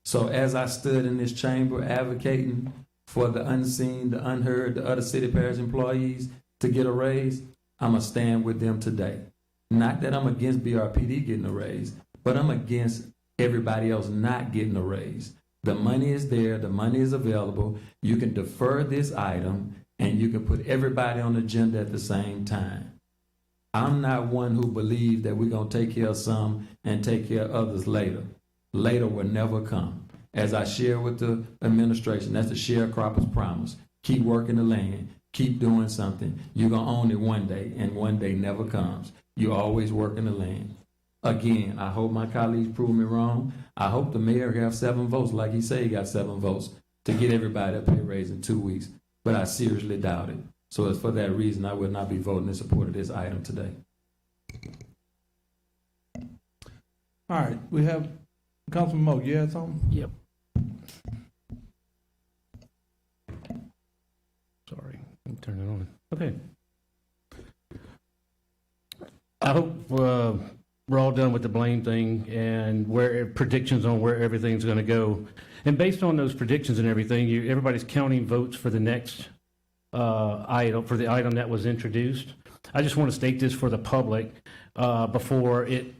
So as I stood in this chamber advocating for the unseen, the unheard, the other city parish employees to get a raise, I'm going to stand with them today. Not that I'm against BRPD getting a raise, but I'm against everybody else not getting a raise. The money is there, the money is available. You can defer this item and you can put everybody on the agenda at the same time. I'm not one who believes that we're going to take care of some and take care of others later. Later will never come. As I share with the administration, that's the sharecropper's promise. Keep working the land, keep doing something. You're going to own it one day, and one day never comes. You're always working the land. Again, I hope my colleagues prove me wrong. I hope the mayor have 7 votes, like he said he got 7 votes, to get everybody a pay raise in 2 weeks. But I seriously doubt it. So it's for that reason I will not be voting in support of this item today. All right, we have Councilman Moak. You had something? Yep. Sorry, let me turn it on. Okay. I hope we're all done with the blame thing and where predictions on where everything's going to go. And based on those predictions and everything, everybody's counting votes for the next item, for the item that was introduced. I just want to state this for the public before it,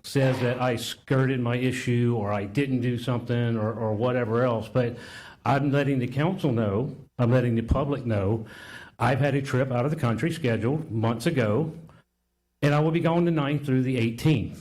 says that I skirted my issue or I didn't do something or whatever else. But I'm letting the council know, I'm letting the public know, I've had a trip out of the country scheduled months ago, and I will be gone the 9th through the 18th.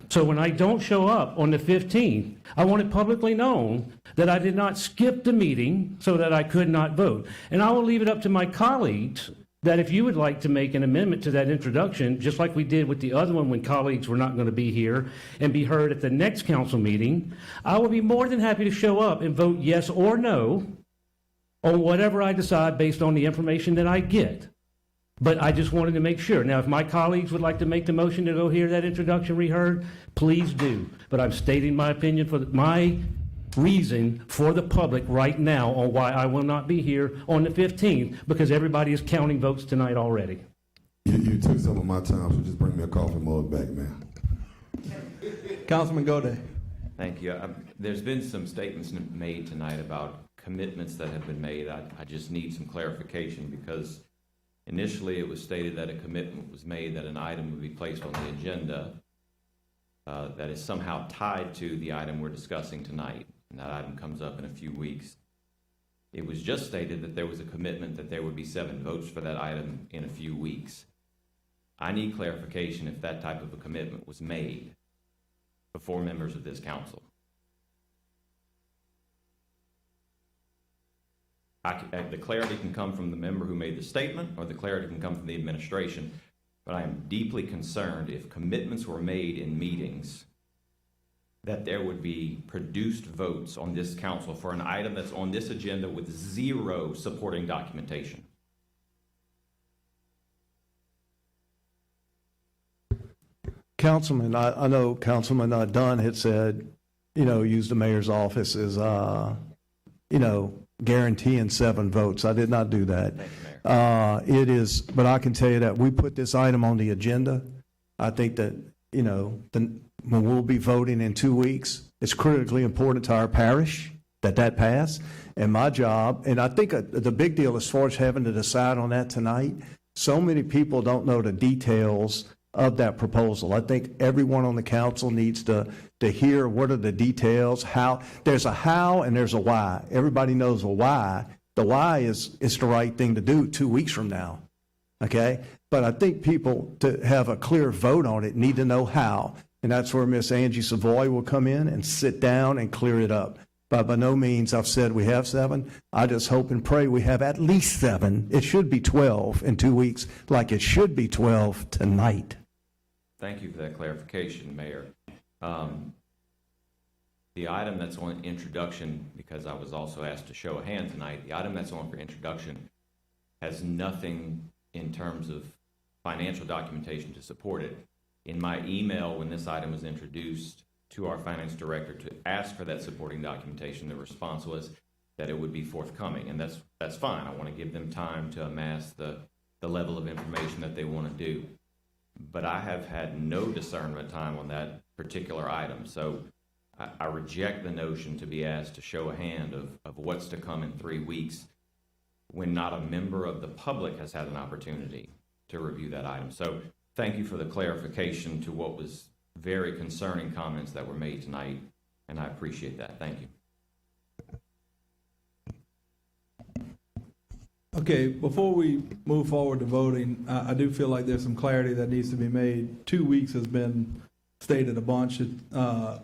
So when I don't show up on the 15th, I want it publicly known that I did not skip the meeting so that I could not vote. And I will leave it up to my colleagues that if you would like to make an amendment to that introduction, just like we did with the other one when colleagues were not going to be here and be heard at the next council meeting, I will be more than happy to show up and vote yes or no on whatever I decide based on the information that I get. But I just wanted to make sure. Now, if my colleagues would like to make the motion to go hear that introduction reheard, please do. But I'm stating my opinion for my reason for the public right now on why I will not be here on the 15th, because everybody is counting votes tonight already. You took some of my time, so just bring me a coffee mug back, man. Councilman Gode. Thank you. There's been some statements made tonight about commitments that have been made. I just need some clarification because initially it was stated that a commitment was made that an item would be placed on the agenda that is somehow tied to the item we're discussing tonight. And that item comes up in a few weeks. It was just stated that there was a commitment that there would be 7 votes for that item in a few weeks. I need clarification if that type of a commitment was made before members of this council. The clarity can come from the member who made the statement, or the clarity can come from the administration, but I am deeply concerned if commitments were made in meetings that there would be produced votes on this council for an item that's on this agenda with 0 supporting documentation. Councilman, I know Councilman Dunn had said, use the mayor's office as, guaranteeing 7 votes. I did not do that. It is, but I can tell you that we put this item on the agenda. I think that, when we'll be voting in 2 weeks, it's critically important to our parish that pass. And my job, and I think the big deal as far as having to decide on that tonight, so many people don't know the details of that proposal. I think everyone on the council needs to hear what are the details, how, there's a how and there's a why. Everybody knows a why. The why is it's the right thing to do 2 weeks from now, okay? But I think people to have a clear vote on it need to know how. And that's where Miss Angie Savoy will come in and sit down and clear it up. But by no means I've said we have 7. I just hope and pray we have at least 7. It should be 12 in 2 weeks, like it should be 12 tonight. Thank you for that clarification, Mayor. The item that's on introduction, because I was also asked to show a hand tonight, the item that's on for introduction has nothing in terms of financial documentation to support it. In my email when this item was introduced to our finance director to ask for that supporting documentation, the response was that it would be forthcoming, and that's fine. I want to give them time to amass the level of information that they want to do. But I have had no discernment time on that particular item, so I reject the notion to be asked to show a hand of what's to come in 3 weeks when not a member of the public has had an opportunity to review that item. So thank you for the clarification to what was very concerning comments that were made tonight, and I appreciate that. Thank you. Okay, before we move forward to voting, I do feel like there's some clarity that needs to be made. 2 weeks has been stated a bunch.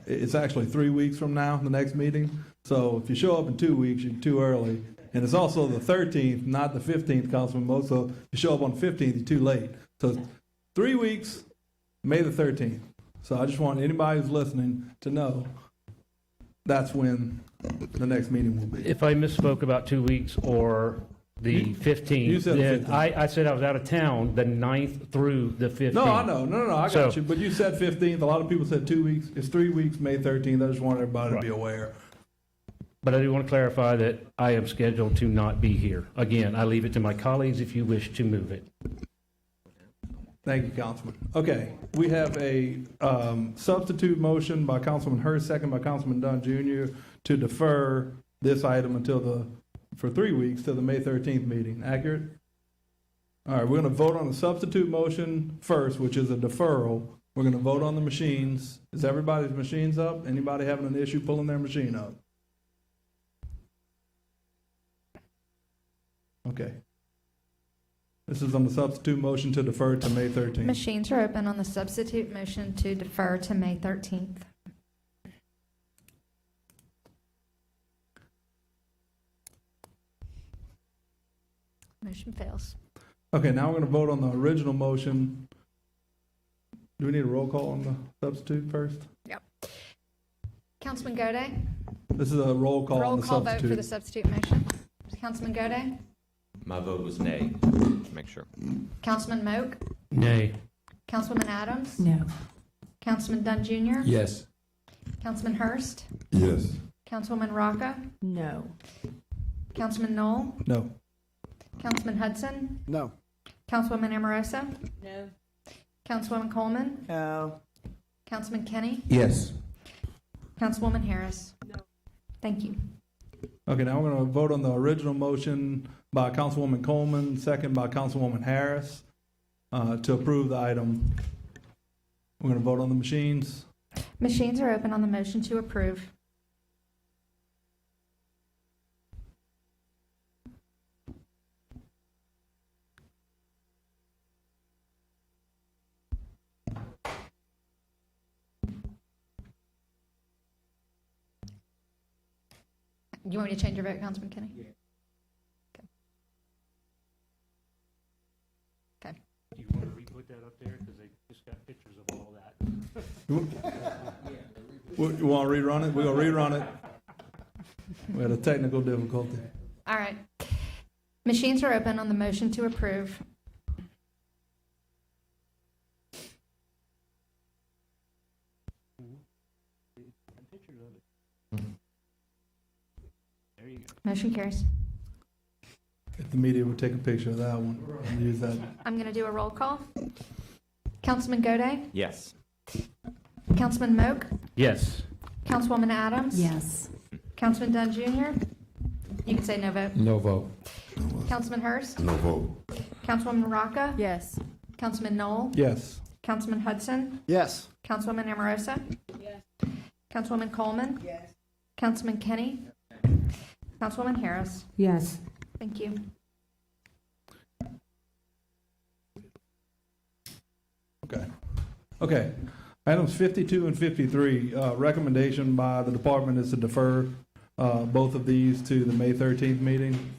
It's actually 3 weeks from now, the next meeting. So if you show up in 2 weeks, you're too early. And it's also the 13th, not the 15th, Councilman Moe. So if you show up on the 15th, you're too late. So 3 weeks, May the 13th. So I just want anybody who's listening to know that's when the next meeting will be. If I misspoke about 2 weeks or the 15th, you said the then 15th. I said I was out of town the 9th through the 15th. No, I know. No, I got So- you. But you said 15th. A lot of people said 2 weeks. It's 3 weeks, May 13th. I just want everybody to be aware. But I do want to clarify that I am scheduled to not be here. Again, I leave it to my colleagues if you wish to move it. Thank you, Councilman. Okay, we have a substitute motion by Councilman Hurst, second by Councilman Dunn Jr. to defer this item for 3 weeks to the May 13th meeting. Accurate? All right, we're going to vote on the substitute motion first, which is a deferral. We're going to vote on the machines. Is everybody's machines up? Anybody having an issue pulling their machine up? Okay. This is on the substitute motion to defer to May 13th. Machines are open on the substitute motion to defer to May 13th. Motion fails. Okay, now we're going to vote on the original motion. Do we need a roll call on the substitute first? Yep. Councilman Gode? This is a roll call on Roll the call vote for substitute. the substitute motion. Councilman Gode? My vote was nay, to make sure. Councilman Moak? Nay. Councilwoman Adams? No. Councilman Dunn Jr.? Yes. Councilman Hurst? Yes. Councilwoman Rocca? No. Councilman Knoll? No. Councilman Hudson? No. Councilwoman Amorosa? No. Councilwoman Coleman? No. Councilman Kenny? Yes. Councilwoman Harris? No. Thank you. Okay, now we're going to vote on the original motion by Councilwoman Coleman, second by Councilwoman Harris, to approve the item. We're going to vote on the machines. Machines are open on the motion to approve. You want me to change your vote, Councilman Kenny? Yeah. Okay. Do you want to re-put that up there? Because they just got pictures of all that. You want to rerun it? We're going to rerun it. We had a technical difficulty. All right. Machines are open on the motion to approve. There you go. Motion carries. If the media would take a picture of that one and use that. I'm going to do a roll call. Councilman Gode? Yes. Councilman Moak? Yes. Councilwoman Adams? Yes. Councilman Dunn Jr.? You can say no vote. No vote. Councilman Hurst? No vote. Councilwoman Rocca? Yes. Councilman Knoll? Yes. Councilman Hudson? Yes. Councilwoman Amorosa? Yes. Councilwoman Coleman? Yes. Councilman Kenny? Councilwoman Harris? Yes. Thank you. Okay. Items 52 and 53, recommendation by the department is to defer both of these to the May 13th meeting.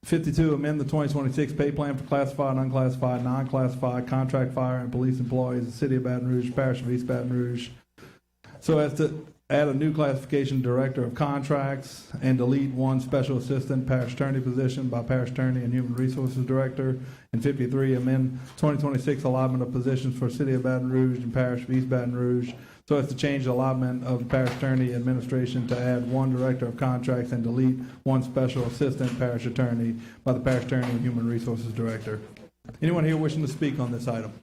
52, amend the 2026 pay plan for classified, unclassified, non-classified, contract fire, and police employees in the city of Baton Rouge, parish of East Baton Rouge, so as to add a new classification, director of contracts, and delete one special assistant parish attorney position by parish attorney and human resources director. And 53, amend 2026 allotment of positions for city of Baton Rouge and parish of East Baton Rouge, so as to change the allotment of the parish attorney administration to add one director of contracts and delete one special assistant parish attorney by the parish attorney and human resources director. Anyone here wishing to speak on this item?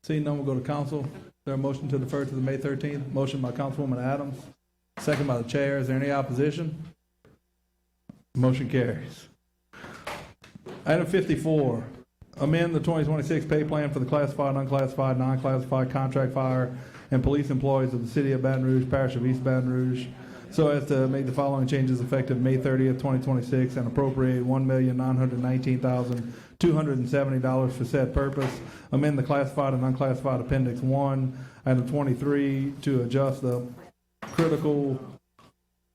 Seeing none, we'll go to council. Is there a motion to defer to the May 13th? Motion by Councilwoman Adams, second by the chair. Is there any opposition? Motion carries. Item 54, amend the 2026 pay plan for the classified, unclassified, non-classified, contract fire, and police employees of the city of Baton Rouge, parish of East Baton Rouge, so as to make the following changes effective May 30th, 2026, and appropriate $1,919,270 for said purpose. Amend the classified and unclassified Appendix 1, Item 23, to adjust the critical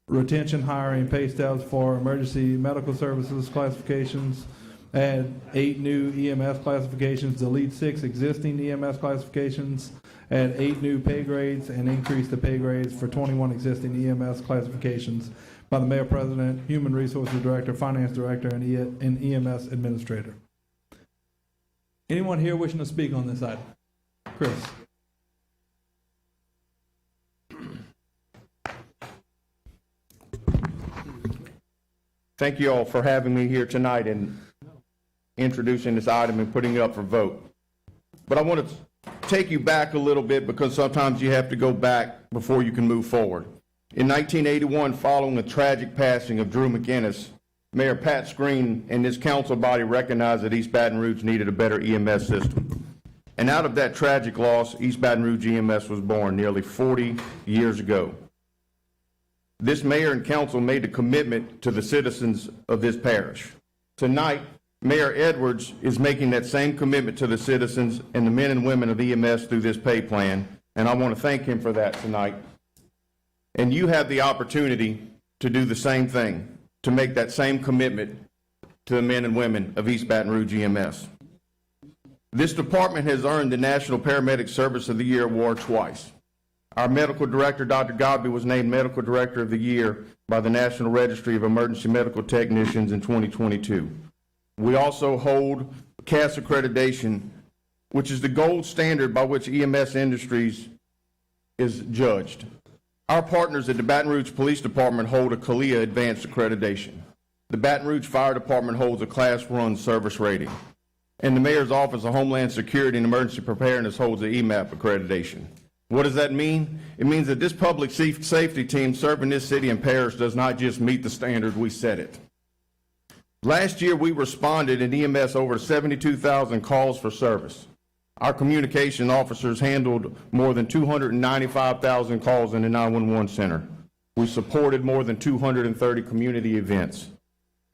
retention, hiring, pay stubs for emergency medical services classifications add 8 new EMS classifications, delete 6 existing EMS classifications, add 8 new pay grades, and increase the pay grades for 21 existing EMS classifications by the Mayor President, Human Resources Director, Finance Director, and EMS Administrator. Anyone here wishing to speak on this item? Chris. Thank you all for having me here tonight and introducing this item and putting it up for vote. But I want to take you back a little bit because sometimes you have to go back before you can move forward. In 1981, following the tragic passing of Drew McInnes, Mayor Pat Screen and this council body recognized that East Baton Rouge needed a better EMS system. And out of that tragic loss, East Baton Rouge EMS was born nearly 40 years ago. This mayor and council made a commitment to the citizens of this parish. Tonight, Mayor Edwards is making that same commitment to the citizens and the men and women of EMS through this pay plan, and I want to thank him for that tonight. And you have the opportunity to do the same thing, to make that same commitment to the men and women of East Baton Rouge EMS. This department has earned the National Paramedic Service of the Year award twice. Our medical director, Dr. Godby, was named Medical Director of the Year by the National Registry of Emergency Medical Technicians in 2022. We also hold CAS accreditation, which is the gold standard by which EMS industries is judged. Our partners at the Baton Rouge Police Department hold a CALIA advanced accreditation. The Baton Rouge Fire Department holds a Class 1 service rating. And the Mayor's Office of Homeland Security and Emergency Preparedness holds an EMAP accreditation. What does that mean? It means that this public safety team serving this city and parish does not just meet the standard, we set it. Last year, we responded in EMS over 72,000 calls for service. Our communication officers handled more than 295,000 calls in the 911 center. We supported more than 230 community events.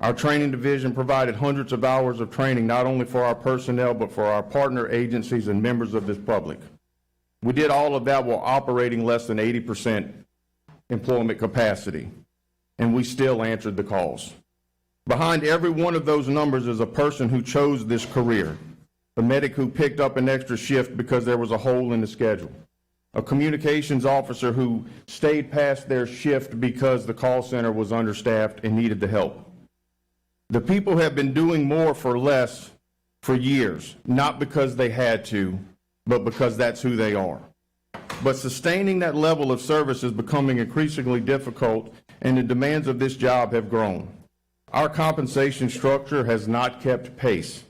Our training division provided hundreds of hours of training, not only for our personnel, but for our partner agencies and members of this public. We did all of that while operating less than 80% employment capacity, and we still answered the calls. Behind every one of those numbers is a person who chose this career, a medic who picked up an extra shift because there was a hole in the schedule, a communications officer who stayed past their shift because the call center was understaffed and needed the help. The people have been doing more for less for years, not because they had to, but because that's who they are. But sustaining that level of service is becoming increasingly difficult, and the demands of this job have grown. Our compensation structure has not kept pace.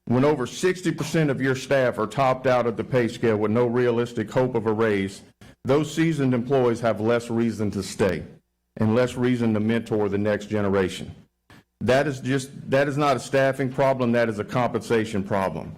When over 60% of your staff are topped out at the pay scale with no realistic hope of a raise, those seasoned employees have less reason to stay and less reason to mentor the next generation. That is not a staffing problem, that is a compensation problem.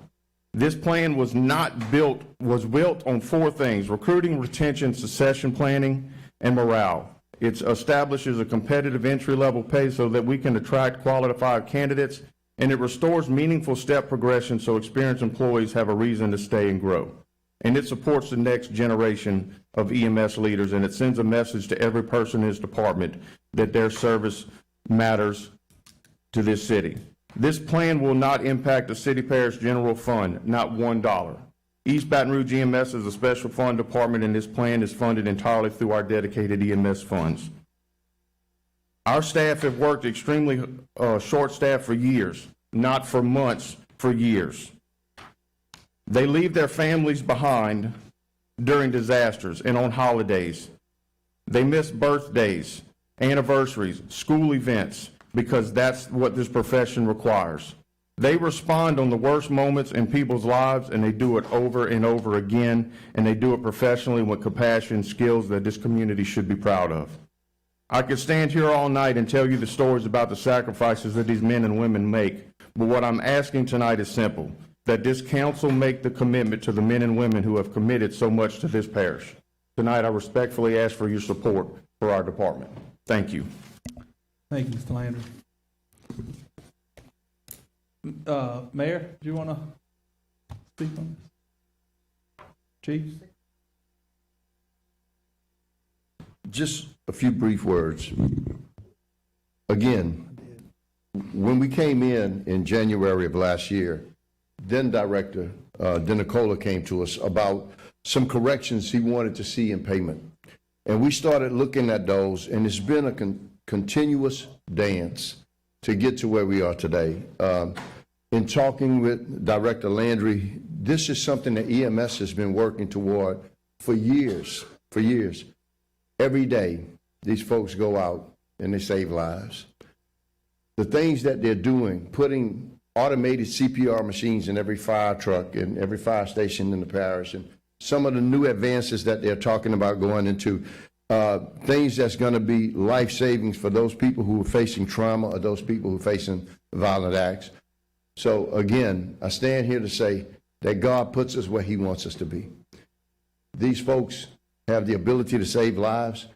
This plan was built on 4 things: recruiting, retention, succession planning, and morale. It establishes a competitive entry-level pay so that we can attract qualified candidates, and it restores meaningful step progression so experienced employees have a reason to stay and grow. And it supports the next generation of EMS leaders, and it sends a message to every person in this department that their service matters to this city. This plan will not impact the city parish general fund, not $1. East Baton Rouge EMS is a special fund department, and this plan is funded entirely through our dedicated EMS funds. Our staff have worked extremely short-staffed for years, not for months, for years. They leave their families behind during disasters and on holidays. They miss birthdays, anniversaries, school events, because that's what this profession requires. They respond on the worst moments in people's lives, and they do it over and over again, and they do it professionally with compassion and skills that this community should be proud of. I could stand here all night and tell you the stories about the sacrifices that these men and women make, but what I'm asking tonight is simple, that this council make the commitment to the men and women who have committed so much to this parish. Tonight, I respectfully ask for your support for our department. Thank you. Thank you, Mr. Landry. Mayor, do you want to speak on this? Chief? Just a few brief words. Again, when we came in January of last year, then Director DeNicola came to us about some corrections he wanted to see in payment. And we started looking at those, and it's been a continuous dance to get to where we are today. In talking with Director Landry, this is something that EMS has been working toward for years, Every day, these folks go out and they save lives. The things that they're doing, putting automated CPR machines in every fire truck and every fire station in the parish, and some of the new advances that they're talking about going into, things that's going to be life savings for those people who are facing trauma or those people who are facing violent acts. So again, I stand here to say that God puts us where he wants us to be. These folks have the ability to save lives,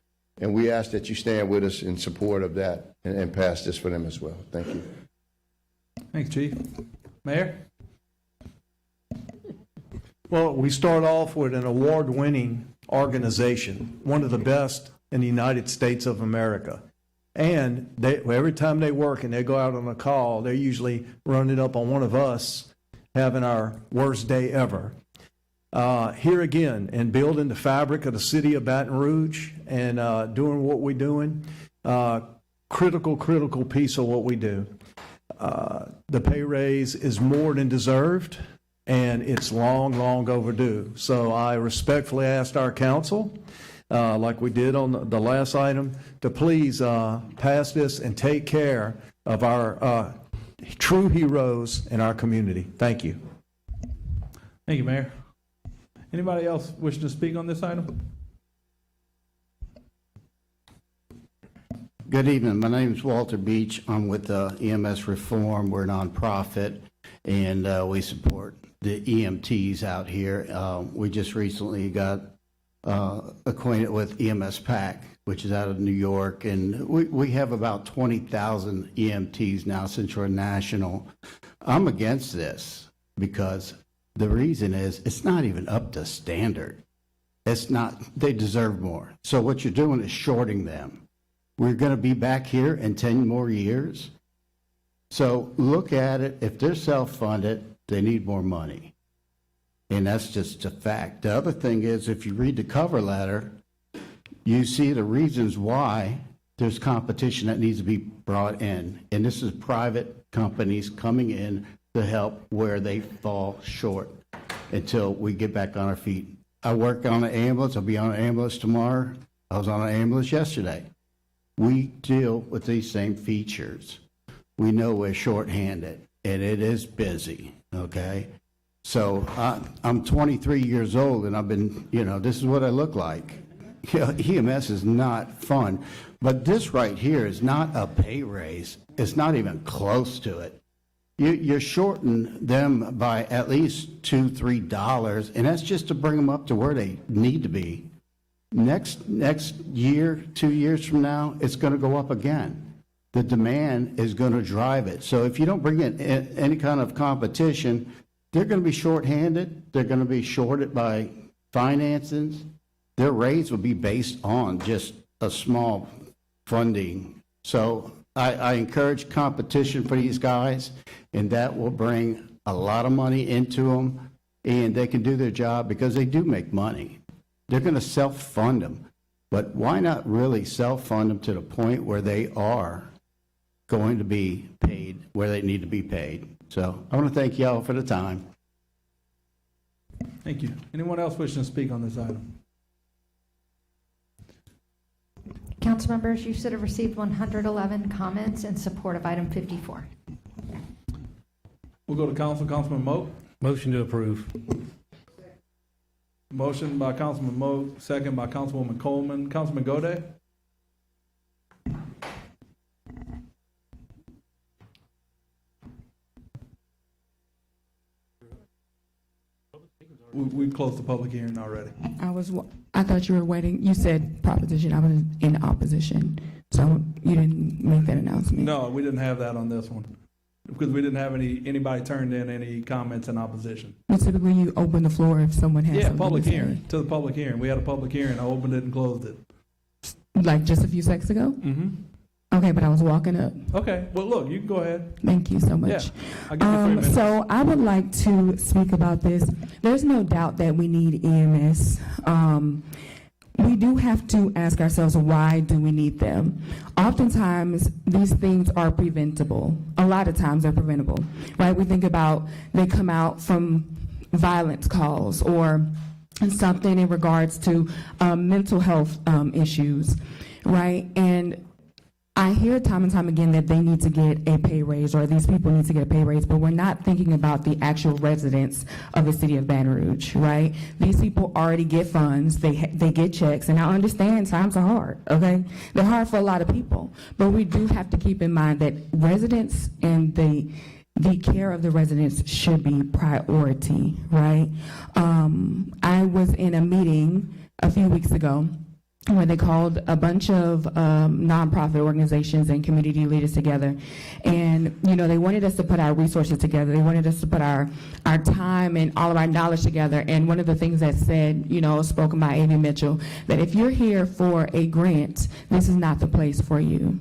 and we ask that you stand with us in support of that and pass this for them as well. Thank you. Thanks, Chief. Mayor? Well, we start off with an award-winning organization, one of the best in the United States of America. And every time they work and they go out on a call, they're usually running up on one of us having our worst day ever. Here again, and building the fabric of the city of Baton Rouge and doing what we're doing, critical piece of what we do. The pay raise is more than deserved, and it's long overdue. So I respectfully asked our council, like we did on the last item, to please pass this and take care of our true heroes in our community. Thank you. Thank you, Mayor. Anybody else wishing to speak on this item? Good evening. My name is Walter Beach. I'm with EMS Reform. We're a nonprofit, and we support the EMTs out here. We just recently got acquainted with EMS PAC, which is out of New York, and we have about 20,000 EMTs now since we're national. I'm against this because the reason is it's not even up to standard. It's not, they deserve more. So what you're doing is shorting them. We're going to be back here in 10 more years. So look at it. If they're self-funded, they need more money. And that's just a fact. The other thing is, if you read the cover letter, you see the reasons why there's competition that needs to be brought in. And this is private companies coming in to help where they fall short until we get back on our feet. I work on an ambulance. I'll be on an ambulance tomorrow. I was on an ambulance yesterday. We deal with these same features. We know we're shorthanded, and it is busy, okay? So I'm 23 years old, and I've been, this is what I look like. EMS is not fun, but this right here is not a pay raise. It's not even close to it. You're shorting them by at least $2, $3, and that's just to bring them up to where they need to be. Next year, 2 years from now, it's going to go up again. The demand is going to drive it. So if you don't bring in any kind of competition, they're going to be shorthanded. They're going to be shorted by finances. Their raise will be based on just a small funding. So I encourage competition for these guys, and that will bring a lot of money into them, and they can do their job because they do make money. They're going to self-fund them, but why not really self-fund them to the point where they are going to be paid where they need to be paid? So I want to thank y'all for the time. Thank you. Anyone else wishing to speak on this item? Council members, you should have received 111 comments in support of item 54. We'll go to Councilman Moak. Motion to approve. Motion by Councilman Moak, second by Councilwoman Coleman. Councilman Gode? We closed the public hearing already. I thought you were waiting. You said proposition. I was in opposition, so you didn't make that announcement. No, we didn't have that on this one because we didn't have anybody turned in any comments in opposition. Well, typically, you open the floor if someone has something public to say. hearing, to the public hearing. We had a public hearing. I opened it and closed it. Like just a few seconds ago? Mm-hmm. Okay, but I was walking up. Okay, well, look, you can go ahead. Thank you so much. Yeah, I'll give you 3 minutes. So I would like to speak about this. There's no doubt that we need EMS. We do have to ask ourselves, why do we need them? Oftentimes, these things are preventable. A lot of times they're preventable, right? We think about they come out from violence calls or something in regards to mental health issues, right? And I hear time and time again that they need to get a pay raise, or these people need to get a pay raise, but we're not thinking about the actual residents of the city of Baton Rouge, right? These people already get funds, they get checks, and I understand times are hard, okay? They're hard for a lot of people, but we do have to keep in mind that residents and the care of the residents should be priority, right? I was in a meeting a few weeks ago where they called a bunch of nonprofit organizations and community leaders together. And, you know, they wanted us to put our resources together. They wanted us to put our time and all of our knowledge together. And one of the things that said, you know, spoken by Amy Mitchell, that if you're here for a grant, this is not the place for you.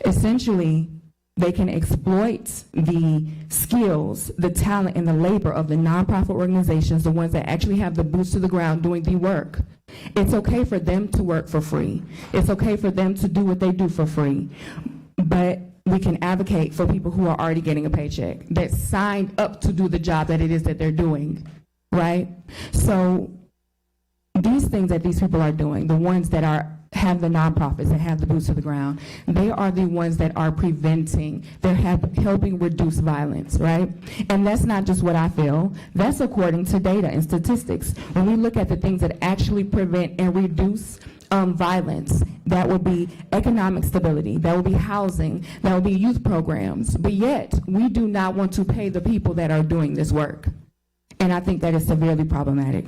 Essentially, they can exploit the skills, the talent, and the labor of the nonprofit organizations, the ones that actually have the boots to the ground doing the work. It's okay for them to work for free. It's okay for them to do what they do for free. But we can advocate for people who are already getting a paycheck, that signed up to do the job that it is that they're doing, right? So these things that these people are doing, the ones that have the nonprofits that have the boots to the ground, they are the ones that are preventing, they're helping reduce violence, right? And that's not just what I feel, that's according to data and statistics. When we look at the things that actually prevent and reduce violence, that would be economic stability, that would be housing, that would be youth programs, but yet we do not want to pay the people that are doing this work. And I think that is severely problematic.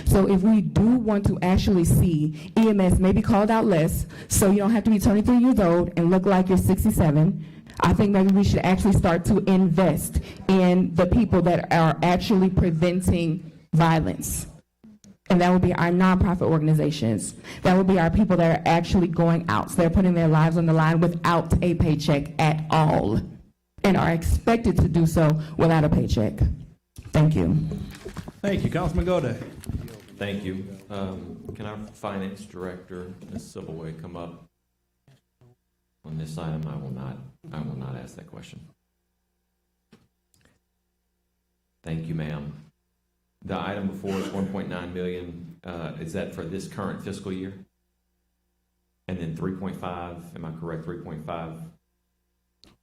So if we do want to actually see EMS maybe called out less, so you don't have to be 23 years old and look like you're 67, I think maybe we should actually start to invest in the people that are actually preventing violence. And that would be our nonprofit organizations. That would be our people that are actually going out. So they're putting their lives on the line without a paycheck at all and are expected to do so without a paycheck. Thank you. Thank you. Councilman Goday. Thank you. Can our finance director, Ms. Sibbleway, come up on this item? I will not ask that question. Thank you, ma'am. The item before is 1.9 million. Is that for this current fiscal year? And then 3.5, am I correct, 3.5?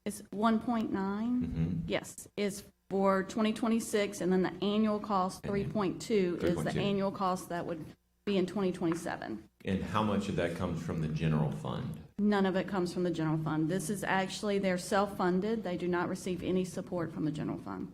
It's 1.9, yes, is for 2026, and then the annual cost, 3.2, is the annual cost that would be in 2027. And how much of that comes from the general fund? None of it comes from the general fund. This is actually, they're self-funded. They do not receive any support from the general fund.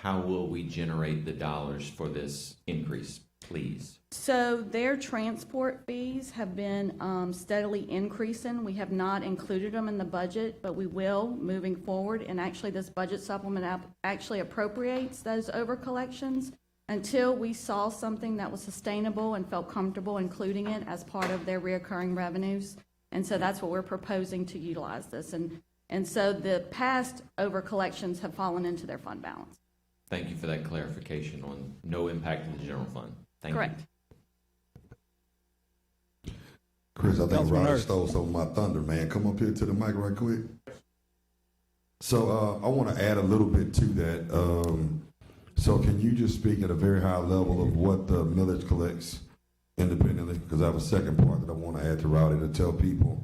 How will we generate the dollars for this increase, please? So their transport fees have been steadily increasing. We have not included them in the budget, but we will moving forward. And actually, this budget supplement actually appropriates those over collections until we saw something that was sustainable and felt comfortable including it as part of their reoccurring revenues. And so that's what we're proposing to utilize this. And so the past over collections have fallen into their fund balance. Thank you for that clarification on no impact on the general fund. Thank Correct. you. Chris, I think Councilman Ryder Hurst. stole some of my thunder, man. Come up here to the mic right quick. So I want to add a little bit to that. So can you just speak at a very high level of what the millage collects independently? Because I have a second part that I want to add to Rowdy to tell people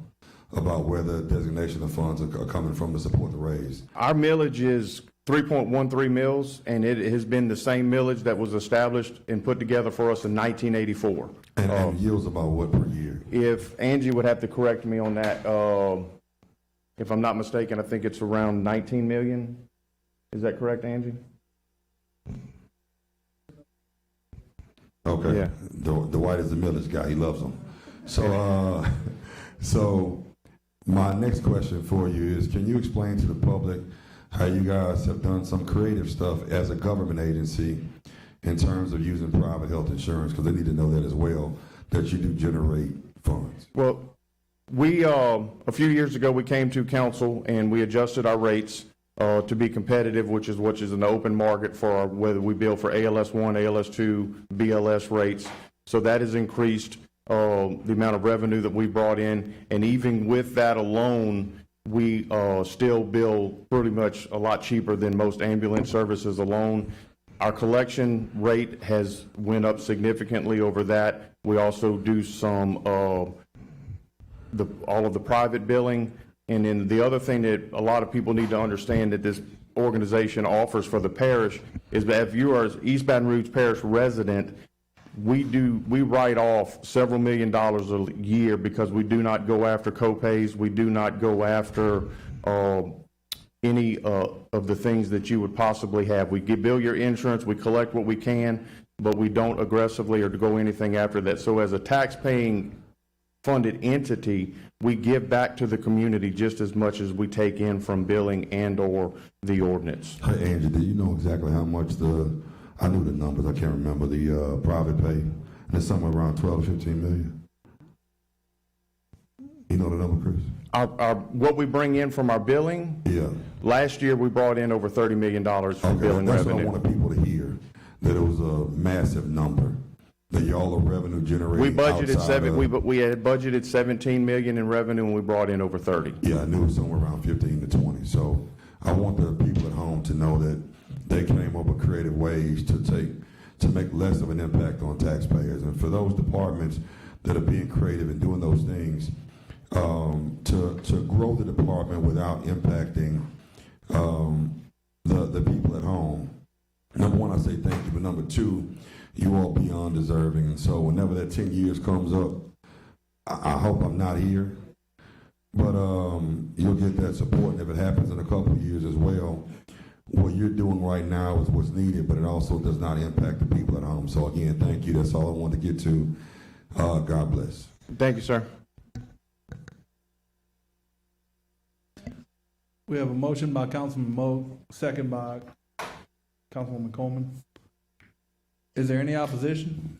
about where the designation of funds are coming from to support the raise. Our millage is 3.13 mills, and it has been the same millage that was established and put together for us in 1984. And yields about what per year? If Angie would have to correct me on that, if I'm not mistaken, I think it's around 19 million. Is that correct, Angie? Okay. Yeah. Dwight is the millage guy. He loves them. So, so my next question for you is, can you explain to the public how you guys have done some creative stuff as a government agency in terms of using private health insurance? Because they need to know that as well, that you do generate funds. Well, We, a few years ago, we came to council and we adjusted our rates to be competitive, which is an open market for whether we bill for ALS 1, ALS 2, BLS rates. So that has increased the amount of revenue that we brought in, and even with that alone, we still bill pretty much a lot cheaper than most ambulance services alone. Our collection rate has went up significantly over that. We also do some all of the private billing. And then the other thing that a lot of people need to understand that this organization offers for the parish is that if you are an East Baton Rouge Parish resident, we write off several $1 million a year because we do not go after co-pays. We do not go after any of the things that you would possibly have. We bill your insurance, we collect what we can, but we don't aggressively or go anything after that. So as a tax-paying funded entity, we give back to the community just as much as we take in from billing and or the ordinance. Hey, Angie, do you know exactly how much I knew the numbers, I can't remember the private pay, and it's somewhere around 12 to 15 million. You know the number, Chris? What we bring in from our billing? Yeah. Last year, we brought in over $30 million from billing that's revenue. What I wanted people to hear, that it was a massive number, that y'all are revenue generating. We budgeted outside we had budgeted 17 million in revenue, and we brought in over 30. Yeah, I knew it was somewhere around 15 to 20. So I want the people at home to know that they came up with creative ways to make less of an impact on taxpayers. And for those departments that are being creative and doing those things, to grow the department without impacting the people at home. Number one, I say thank you, but number two, you all beyond deserving. And so whenever that 10 years comes up, I hope I'm not here, but you'll get that support. And if it happens in a couple of years as well, what you're doing right now is what's needed, but it also does not impact the people at home. So again, thank you. That's all I wanted to get to. God bless. Thank you, sir. We have a motion by Councilman Moe, second by Councilwoman Coleman. Is there any opposition?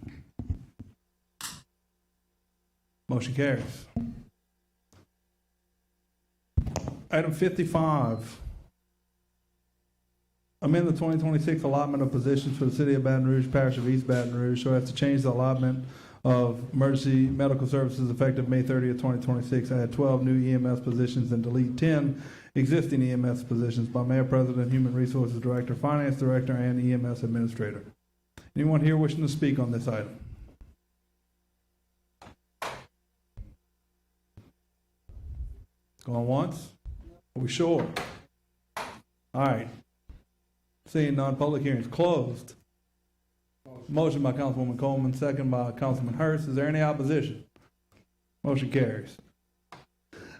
Motion carries. Item 55. Amend the 2026 allotment of positions for the City of Baton Rouge, Parish of East Baton Rouge, so as to change the allotment of emergency medical services effective May 30th, 2026. Add 12 new EMS positions and delete 10 existing EMS positions by Mayor, President, Human Resources Director, Finance Director, and EMS Administrator. Anyone here wishing to speak on this item? Going once? Are we sure? All right. Seeing none, public hearing is closed. Motion by Councilwoman Coleman, second by Councilman Hurst. Is there any opposition? Motion carries.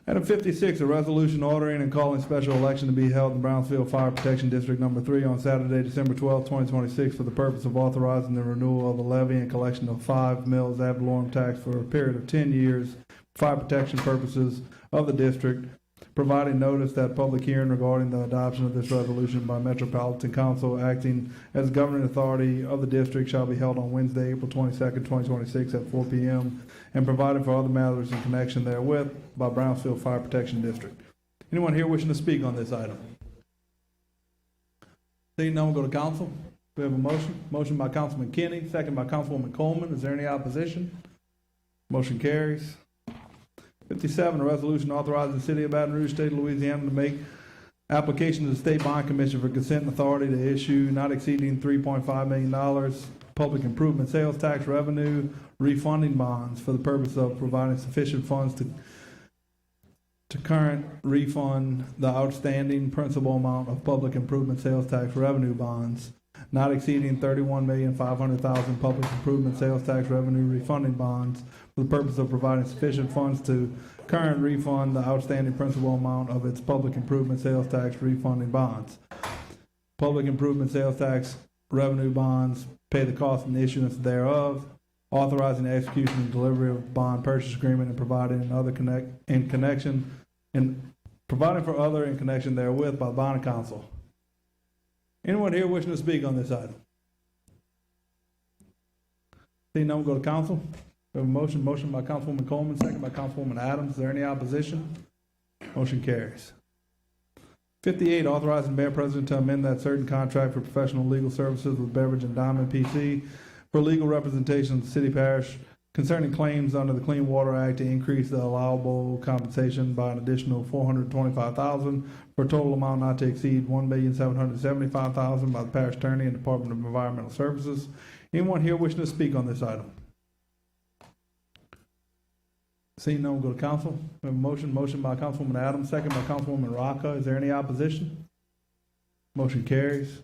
Item 56, a resolution ordering and calling special election to be held in Brownsville Fire Protection District Number 3 on Saturday, December 12, 2026, for the purpose of authorizing the renewal of the levy and collection of 5 mills ad valorem tax for a period of 10 years, fire protection purposes of the district, providing notice that public hearing regarding the adoption of this resolution by Metropolitan Council acting as governing authority of the district shall be held on Wednesday, April 22nd, 2026 at 4 p.m. and providing for other matters in connection therewith by Brownsville Fire Protection District. Anyone here wishing to speak on this item? Seeing none, we'll go to council. We have a motion. Motion by Councilman Kenny, second by Councilwoman Coleman. Is there any opposition? Motion carries. 57, a resolution authorizing the City of Baton Rouge, State of Louisiana to make application to the State Bond Commission for consent and authority to issue not exceeding $3.5 million public improvement sales tax revenue refunding bonds for the purpose of providing sufficient funds to current refund the outstanding principal amount of public improvement sales tax revenue bonds not exceeding $31,500,000 public improvement sales tax revenue refunding bonds for the purpose of providing sufficient funds to current refund the outstanding principal amount of its public improvement sales tax refunding bonds. Public improvement sales tax revenue bonds pay the cost and issuance thereof, authorizing the execution and delivery of bond purchase agreement and providing in connection therewith by the bond council. Anyone here wishing to speak on this item? Seeing none, we'll go to council. We have a motion by Councilwoman Coleman, second by Councilwoman Adams. Is there any opposition? Motion carries. 58, authorizing Mayor President to amend that certain contract for professional legal services with Beverage and Diamond PC for legal representation of the city parish concerning claims under the Clean Water Act to increase the allowable compensation by an additional $425,000 for a total amount not to exceed $1,775,000 by the parish attorney and Department of Environmental Services. Anyone here wishing to speak on this item? Seeing none, we'll go to council. We have a motion by Councilwoman Adams, second by Councilwoman Rocca. Is there any opposition? Motion carries.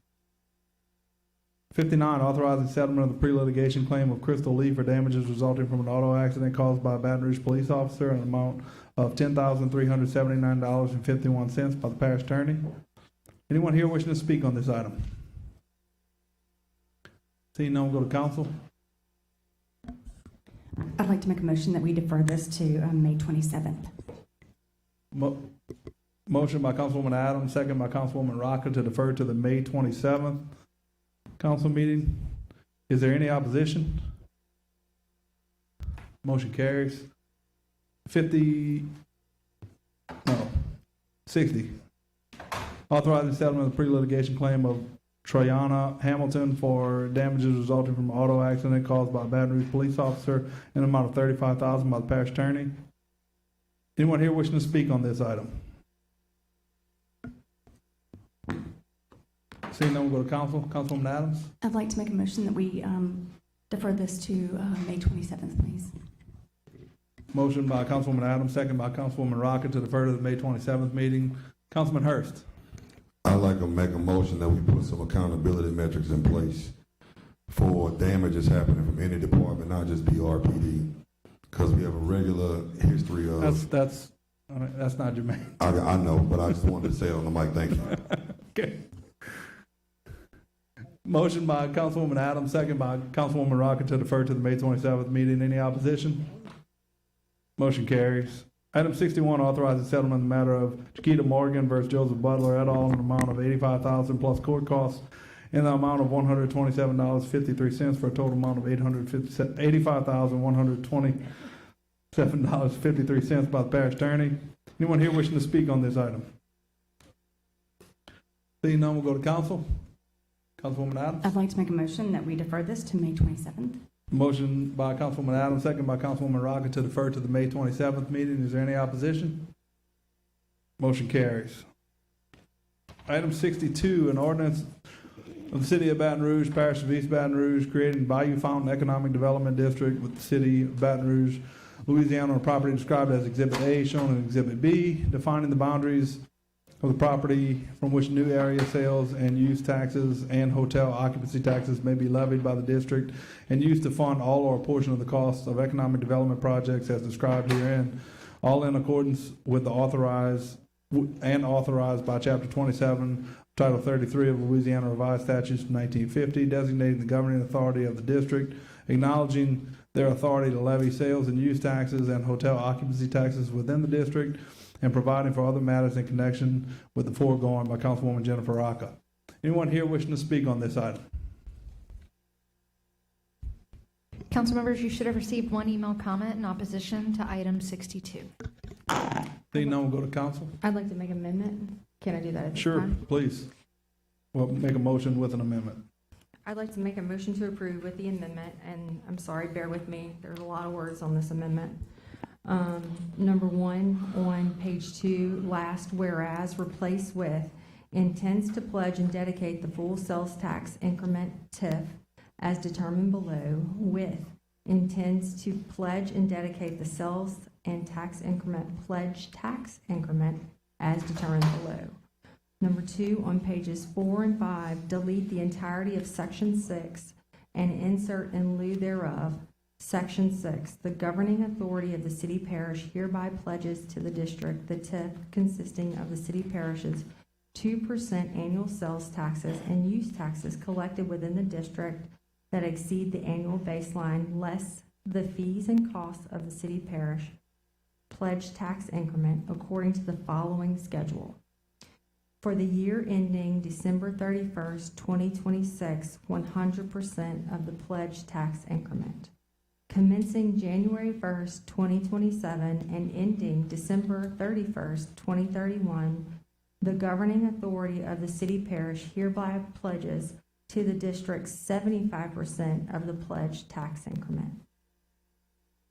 59, authorizing settlement of the pre-litigation claim of Crystal Lee for damages resulting from an auto accident caused by a Baton Rouge police officer in an amount of $10,379.51 by the parish attorney. Anyone here wishing to speak on this item? Seeing none, we'll go to council. I'd like to make a motion that we defer this to May 27th. Motion by Councilwoman Adams, second by Councilwoman Rocca to defer to the May 27th council meeting. Is there any opposition? Motion carries. 60, authorizing settlement of the pre-litigation claim of Trayana Hamilton for damages resulting from an auto accident caused by a Baton Rouge police officer in an amount of $35,000 by the parish attorney. Anyone here wishing to speak on this item? Seeing no one, go to council. Councilwoman Adams. I'd like to make a motion that we defer this to May 27th, please. Motion by Councilwoman Adams, second by Councilwoman Rocket to defer to the May 27th meeting. Councilman Hurst. I'd like to make a motion that we put some accountability metrics in place for damages happening from any department, not just BRPD, because we have a regular history of. That's not germane. I know, but I just wanted to say it on the mic. Thank you. Okay. Motion by Councilwoman Adams, second by Councilwoman Rocket to defer to the May 27th meeting. Any opposition? Motion carries. Item 61, authorizing settlement in the matter of Chiquita Morgan versus Joseph Butler et al. In an amount of $85,000 plus court costs in the amount of $127.53 for a total amount of $85,127.53 by the parish attorney. Anyone here wishing to speak on this item? Seeing none, we'll go to council. Councilwoman Adams. I'd like to make a motion that we defer this to May 27th. Motion by Councilwoman Adams, second by Councilwoman Rocket to defer to the May 27th meeting. Is there any opposition? Motion carries. Item 62, an ordinance of the City of Baton Rouge, Parish of East Baton Rouge, creating Bayou Fountain Economic Development District with the City of Baton Rouge, Louisiana, on a property described as Exhibit A, shown in Exhibit B, defining the boundaries of the property from which new area sales and use taxes and hotel occupancy taxes may be levied by the district and used to fund all or a portion of the costs of economic development projects as described herein, all in accordance with the authorized by Chapter 27, Title 33 of Louisiana Revised Statutes of 1950, designating the governing authority of the district, acknowledging their authority to levy sales and use taxes and hotel occupancy taxes within the district, and providing for other matters in connection with the foregoing by Councilwoman Jennifer Rocca. Anyone here wishing to speak on this item? Council members, you should have received one email comment in opposition to item 62. Seeing none, we'll go to council. I'd like to make an amendment. Can I do that at this Sure, time? please. We'll make a motion with an amendment. I'd like to make a motion to approve with the amendment, and I'm sorry, bear with me. There's a lot of words on this amendment. Number 1 on page 2, last whereas, replace with intends to pledge and dedicate the full sales tax increment TIF as determined below with intends to pledge and dedicate the sales and tax increment pledge tax increment as determined below. Number 2 on pages 4 and 5, delete the entirety of section 6 and insert in lieu thereof Section 6, the governing authority of the city parish hereby pledges to the district the TIF consisting of the city parish's 2% annual sales taxes and use taxes collected within the district that exceed the annual baseline less the fees and costs of the city parish pledge tax increment according to the following schedule. For the year ending December 31st, 2026, 100% of the pledge tax increment. commencing January 1st, 2027, and ending December 31st, 2031, the governing authority of the city parish hereby pledges to the district 75% of the pledged tax increment.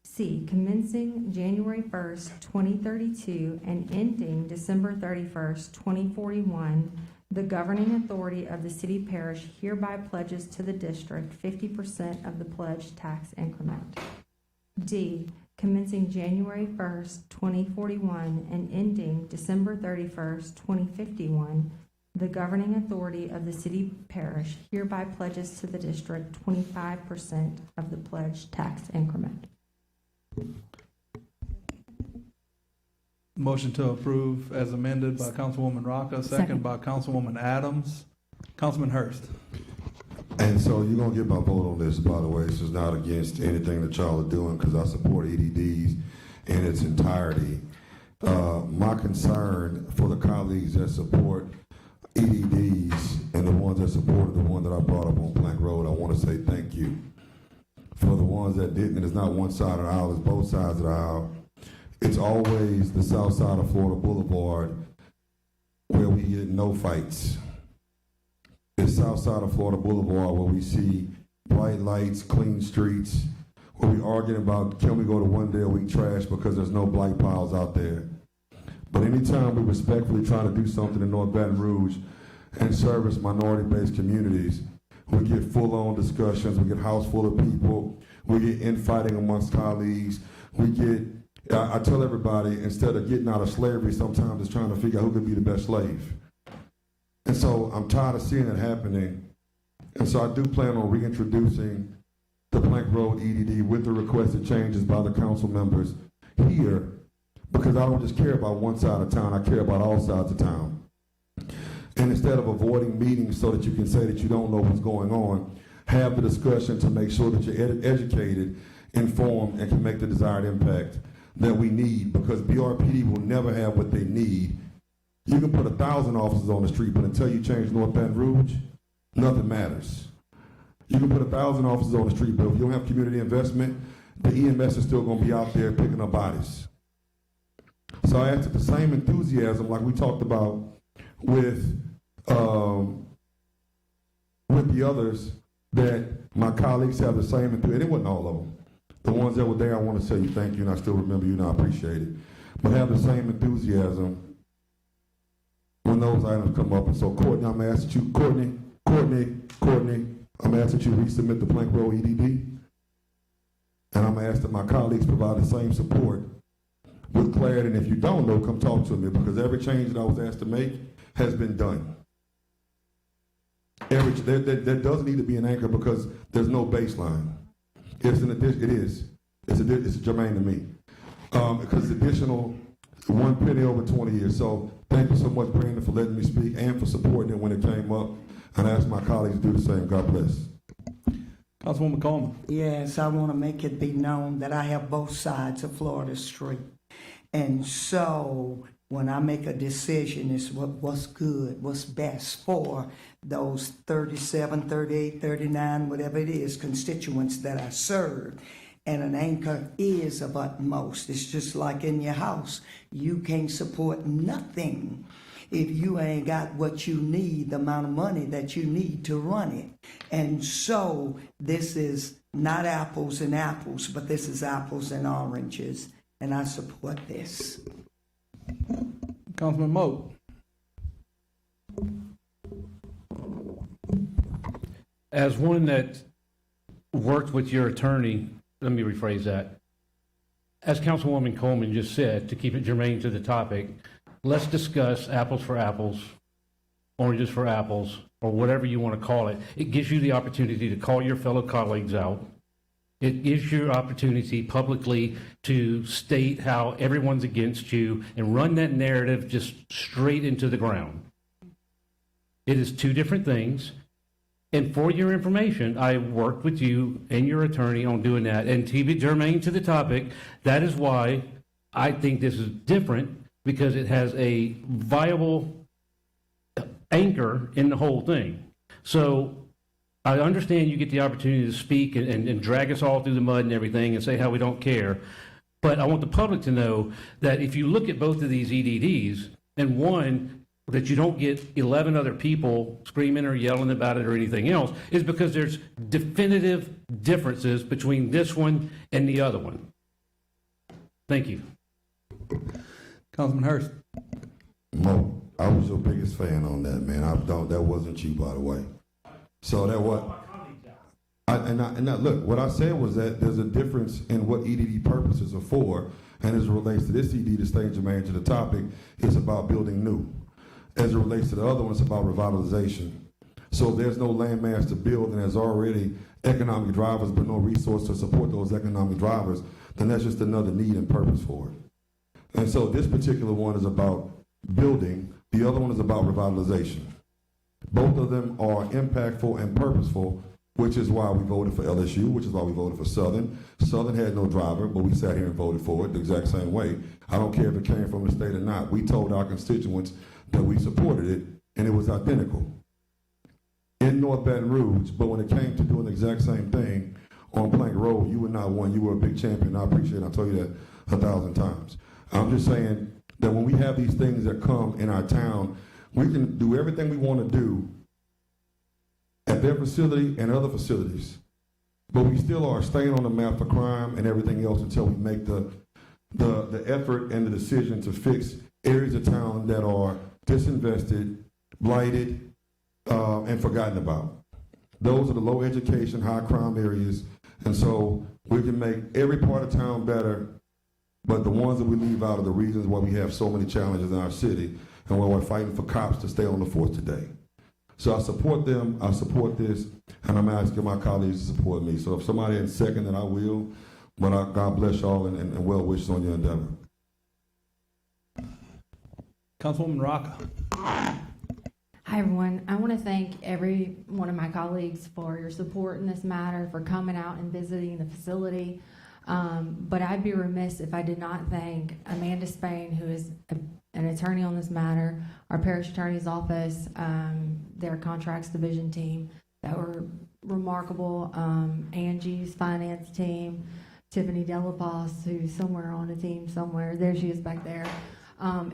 C, commencing January 1st, 2032, and ending December 31st, 2041, the governing authority of the city parish hereby pledges to the district 50% of the pledged tax increment. D, commencing January 1st, 2041, and ending December 31st, 2051, the governing authority of the city parish hereby pledges to the district 25% of the pledged tax increment. Motion to approve as amended by Councilwoman Rocca, second by Councilwoman Adams. Councilman Hurst. And so you're going to get my vote on this, by the way. This is not against anything that y'all are doing because I support EDDs in its entirety. My concern for the colleagues that support EDDs and the ones that supported the one that I brought up on Plank Road, I want to say thank you. For the ones that didn't, it's not one side of the aisle, it's both sides of the aisle. It's always the south side of Florida Boulevard where we get no fights. It's south side of Florida Boulevard where we see bright lights, clean streets, where we arguing about can we go to one day a week trash because there's no blight piles out there. But anytime we respectfully try to do something in North Baton Rouge and service minority-based communities, we get full-on discussions, we get house full of people, we get infighting amongst colleagues, we get, I tell everybody, instead of getting out of slavery, sometimes it's trying to figure out who could be the best slave. And so I'm tired of seeing it happening. And so I do plan on reintroducing the Plank Road EDD with the requested changes by the council members here, because I don't just care about one side of town, I care about all sides of town. And instead of avoiding meetings so that you can say that you don't know what's going on, have the discussion to make sure that you're educated, informed, and can make the desired impact that we need, because BRPD will never have what they need. You can put 1,000 officers on the street, but until you change North Baton Rouge, nothing matters. You can put 1,000 officers on the street, but if you don't have community investment, the EMS is still going to be out there picking up bodies. So I asked that the same enthusiasm like we talked about with the others, that my colleagues have the same enthusiasm. It wasn't all of them. The ones that were there, I want to say you thank you, and I still remember you, and I appreciate it. But have the same enthusiasm when those items come up. And so, Courtney, I'm asking you, Courtney, I'm asking you to resubmit the Plank Road EDD. And I'm asking that my colleagues provide the same support with clarity. And if you don't know, come talk to me, because every change that I was asked to make has been done. There does need to be an anchor because there's no baseline. It's an addition. It is. It's germane to me because it's additional 1 penny over 20 years. So thank you so much, Brandon, for letting me speak and for supporting it when it came up. And I ask my colleagues to do the same. God bless. Councilwoman Coleman. Yes, I want to make it be known that I have both sides of Florida Street. And so when I make a decision, it's what's good, what's best for those 37, 38, 39, whatever it is, constituents that I serve. And an anchor is of utmost. It's just like in your house. You can't support nothing if you ain't got what you need, the amount of money that you need to run it. And so this is not apples and apples, but this is apples and oranges. And I support this. Councilman Moat. As one that worked with your attorney, let me rephrase that. As Councilwoman Coleman just said, to keep it germane to the topic, let's discuss apples for apples, oranges for apples, or whatever you want to call it. It gives you the opportunity to call your fellow colleagues out. It gives you opportunity publicly to state how everyone's against you and run that narrative just straight into the ground. It is two different things. And for your information, I worked with you and your attorney on doing that. And to be germane to the topic, that is why I think this is different, because it has a viable anchor in the whole thing. So I understand you get the opportunity to speak and drag us all through the mud and everything and say how we don't care. But I want the public to know that if you look at both of these EDDs, and one, that you don't get 11 other people screaming or yelling about it or anything else, is because there's definitive differences between this one and the other one. Thank you. Councilman Hurst. Mo, I was your biggest fan on that, man. That wasn't you, by the way. So that what? Look, what I said was that there's a difference in what EDD purposes are for, and as it relates to this EDD, to stay germane to the topic, it's about building new. As it relates to the other one, it's about revitalization. So if there's no land mass to build and there's already economic drivers but no resource to support those economic drivers, then that's just another need and purpose for it. And so this particular one is about building. The other one is about revitalization. Both of them are impactful and purposeful, which is why we voted for LSU, which is why we voted for Southern. Southern had no driver, but we sat here and voted for it the exact same way. I don't care if it came from the state or not. We told our constituents that we supported it, and it was identical in North Baton Rouge. But when it came to doing the exact same thing on Plank Road, you were not one. You were a big champion. I appreciate it. I'll tell you that 1,000 times. I'm just saying that when we have these things that come in our town, we can do everything we want to do at their facility and other facilities, but we still are staying on the map for crime and everything else until we make the effort and the decision to fix areas of town that are disinvested, blighted, and forgotten about. Those are the low education, high crime areas, and so we can make every part of town better, but the ones that we leave out are the reasons why we have so many challenges in our city and why we're fighting for cops to stay on the force today. So I support them, I support this, and I'm asking my colleagues to support me. So if somebody in second, then I will, but God bless y'all and well wishes on your endeavor. Councilwoman Rocca. Hi, everyone. I want to thank every one of my colleagues for your support in this matter, for coming out and visiting the facility. But I'd be remiss if I did not thank Amanda Spain, who is an attorney on this matter, our parish attorney's office, their contracts division team that were remarkable, Angie's finance team, Tiffany Delapas, who's somewhere on the team somewhere. There she is back there.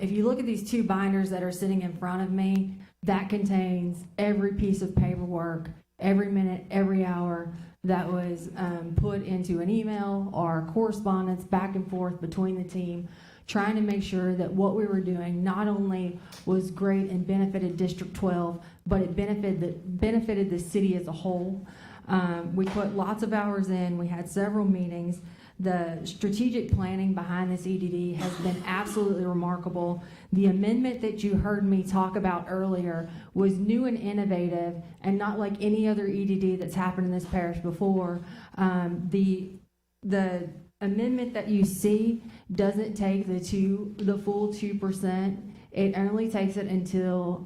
If you look at these two binders that are sitting in front of me, that contains every piece of paperwork, every minute, every hour that was put into an email or correspondence back and forth between the team, trying to make sure that what we were doing not only was great and benefited District 12, but it benefited the city as a whole. We put lots of hours in. We had several meetings. The strategic planning behind this EDD has been absolutely remarkable. The amendment that you heard me talk about earlier was new and innovative and not like any other EDD that's happened in this parish before. The amendment that you see doesn't take the full 2%. It only takes it until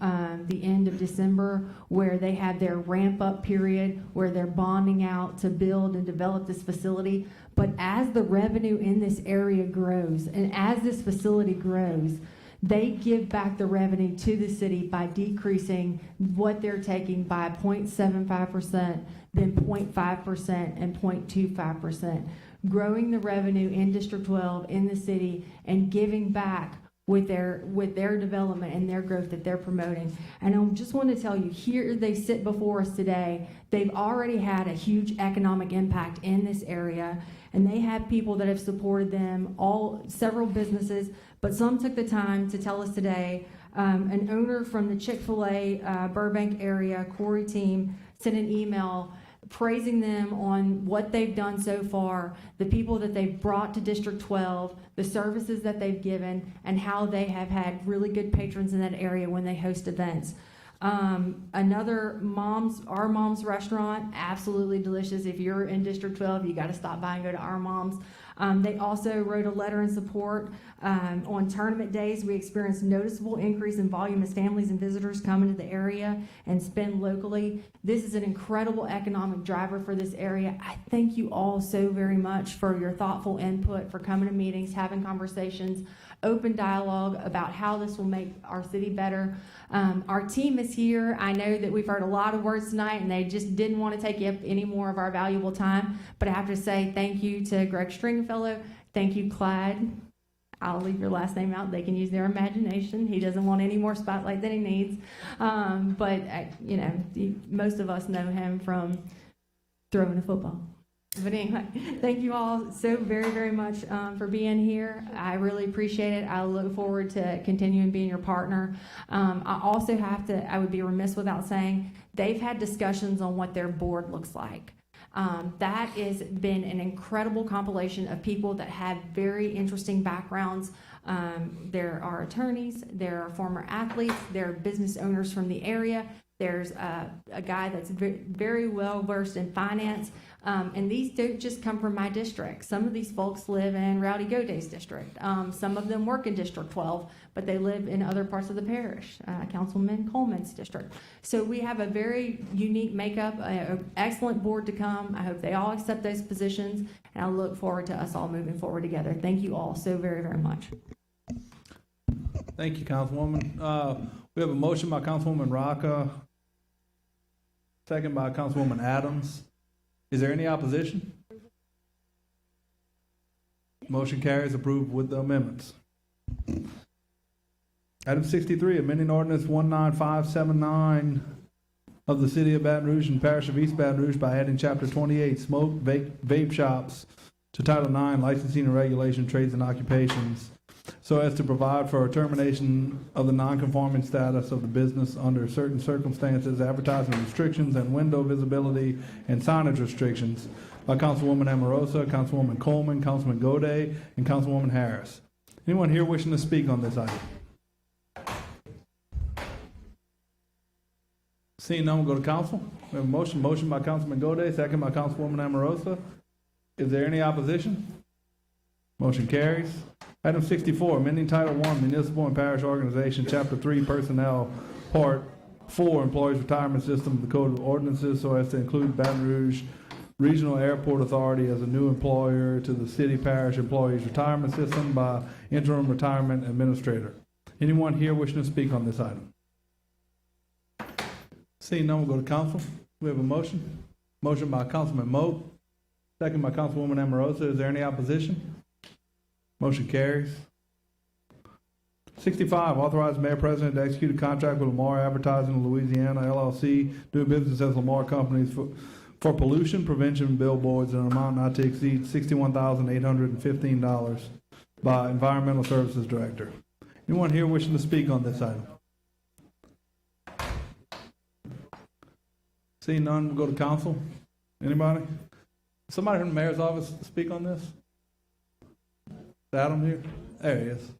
the end of December, where they have their ramp-up period, where they're bonding out to build and develop this facility. But as the revenue in this area grows, and as this facility grows, they give back the revenue to the city by decreasing what they're taking by 0.75%, then 0.5%, and 0.25%, growing the revenue in District 12 in the city and giving back with their development and their growth that they're promoting. And I just want to tell you, here they sit before us today. They've already had a huge economic impact in this area, and they have people that have supported them, several businesses, but some took the time to tell us today. An owner from the Chick-fil-A Burbank area, Corey team, sent an email praising them on what they've done so far, the people that they've brought to District 12, the services that they've given, and how they have had really good patrons in that area when they host events. Our Mom's restaurant, absolutely delicious. If you're in District 12, you got to stop by and go to Our Mom's. They also wrote a letter in support. On tournament days, we experienced noticeable increase in volume as families and visitors come into the area and spend locally. This is an incredible economic driver for this area. I thank you all so very much for your thoughtful input, for coming to meetings, having conversations, open dialogue about how this will make our city better. Our team is here. I know that we've heard a lot of words tonight and they just didn't want to take up any more of our valuable time, but I have to say thank you to Greg Stringfellow. Thank you, Clyde. I'll leave your last name out. They can use their imagination. He doesn't want any more spotlight than he needs. You know, most of us know him from throwing a football. But anyway, thank you all so very, very much for being here. I really appreciate it. I look forward to continuing being your partner. I also I would be remiss without saying, they've had discussions on what their board looks like. That has been an incredible compilation of people that have very interesting backgrounds. There are attorneys, there are former athletes, there are business owners from the area. There's a guy that's very well versed in finance. And these don't just come from my district. Some of these folks live in Rowdy Goday's district. Some of them work in District 12, but they live in other parts of the parish, Councilman Coleman's district. So we have a very unique makeup, an excellent board to come. I hope they all accept those positions, and I look forward to us all moving forward together. Thank you all so very, very much. Thank you, Councilwoman. We have a motion by Councilwoman Rocca, second by Councilwoman Adams. Is there any opposition? Motion carries, approved with the amendments. Item 63, amending ordinance 19579 of the City of Baton Rouge and Parish of East Baton Rouge by adding Chapter 28, Smoke Vape Shops, to Title 9, Licensing and Regulation, Trades and Occupations, so as to provide for a termination of the non-conforming status of the business under certain circumstances, advertising restrictions and window visibility and signage restrictions by Councilwoman Amorosa, Councilwoman Coleman, Councilman Goday, and Councilwoman Harris. Anyone here wishing to speak on this item? Seeing none, we'll go to council. We have a motion by Councilman Goday, second by Councilwoman Amorosa. Is there any opposition? Motion carries. Item 64, amending Title I, Municipal and Parish Organization, Chapter 3, Personnel, Part 4, Employees Retirement System of the Code of Ordinances, so as to include Baton Rouge Regional Airport Authority as a new employer to the City Parish Employees Retirement System by Interim Retirement Administrator. Anyone here wishing to speak on this item? Seeing none, we'll go to council. We have a motion. Motion by Councilman Moak, second by Councilwoman Amorosa. Is there any opposition? Motion carries. 65, authorize the Mayor President to execute a contract with Lamar Advertising Louisiana LLC, doing business as Lamar Companies for pollution prevention billboards in an amount not to exceed $61,815 by Environmental Services Director. Anyone here wishing to speak on this item? Seeing none, we'll go to council. Anybody? Somebody from the mayor's office speak on this? Adam here? There he is.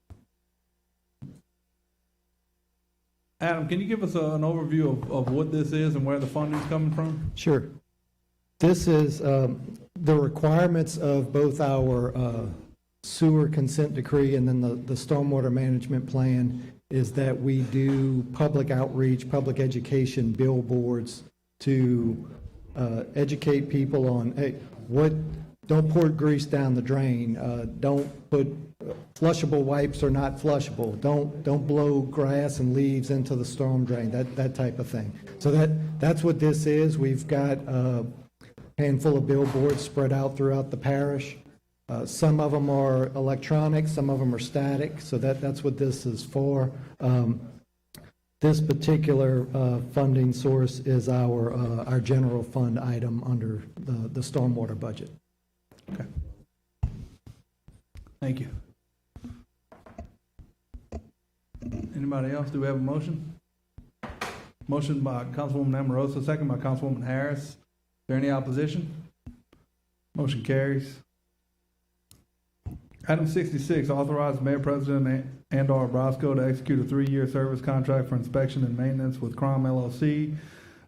Adam, can you give us an overview of what this is and where the funding is coming from? Sure. This is the requirements of both our sewer consent decree and then the stormwater management plan is that we do public outreach, public education billboards to educate people on, hey, don't pour grease down the drain. Don't put flushable wipes are not flushable. Don't blow grass and leaves into the storm drain. That type of thing. So that's what this is. We've got a handful of billboards spread out throughout the parish. Some of them are electronic. Some of them are static. So that's what this is for. This particular funding source is our general fund item under the stormwater budget. Okay. Thank you. Anybody else? Do we have a motion? Motion by Councilwoman Amorosa, second by Councilwoman Harris. Is there any opposition? Motion carries. Item 66, authorize the Mayor President and/or Brosco to execute a 3-year service contract for inspection and maintenance with Crom LLC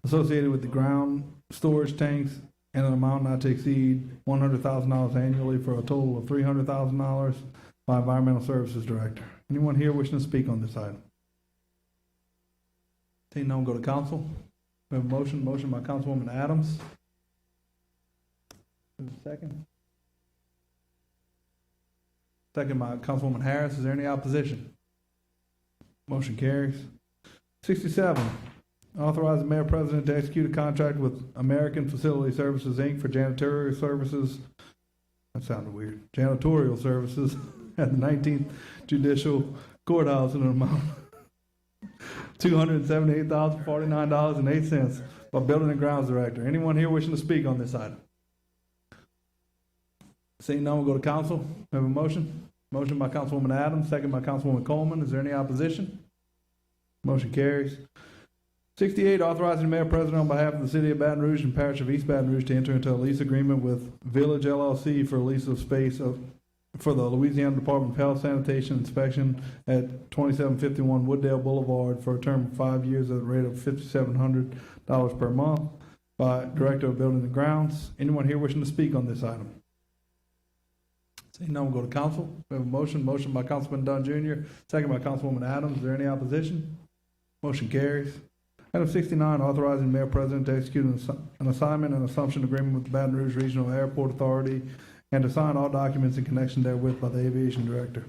associated with the ground storage tanks in an amount not to exceed $100,000 annually for a total of $300,000 by Environmental Services Director. Anyone here wishing to speak on this item? Seeing none, we'll go to council. We have a motion by Councilwoman Adams. Second. Second by Councilwoman Harris. Is there any opposition? Motion carries. 67, authorize the mayor president to execute a contract with American Facility Services, Inc. for janitorial services. That sounded weird. Janitorial services at the 19th Judicial Courthouse in an amount $278,049.08 by Building and Grounds Director. Anyone here wishing to speak on this item? Seeing none, we'll go to council. We have a motion. Motion by Councilwoman Adams, second by Councilwoman Coleman. Is there any opposition? Motion carries. 68, authorizing the mayor president on behalf of the city of Baton Rouge and parish of East Baton Rouge to enter into a lease agreement with Village LLC for a lease of space for the Louisiana Department of Health Sanitation Inspection at 2751 Wooddale Boulevard for a term of 5 years at a rate of $5,700 per month by Director of Building and Grounds. Anyone here wishing to speak on this item? Seeing none, we'll go to council. We have a motion by Councilman Dunn Jr., second by Councilwoman Adams. Is there any opposition? Motion carries. Item 69, authorizing the mayor president to execute an assignment and assumption agreement with the Baton Rouge Regional Airport Authority and to sign all documents in connection therewith by the aviation director.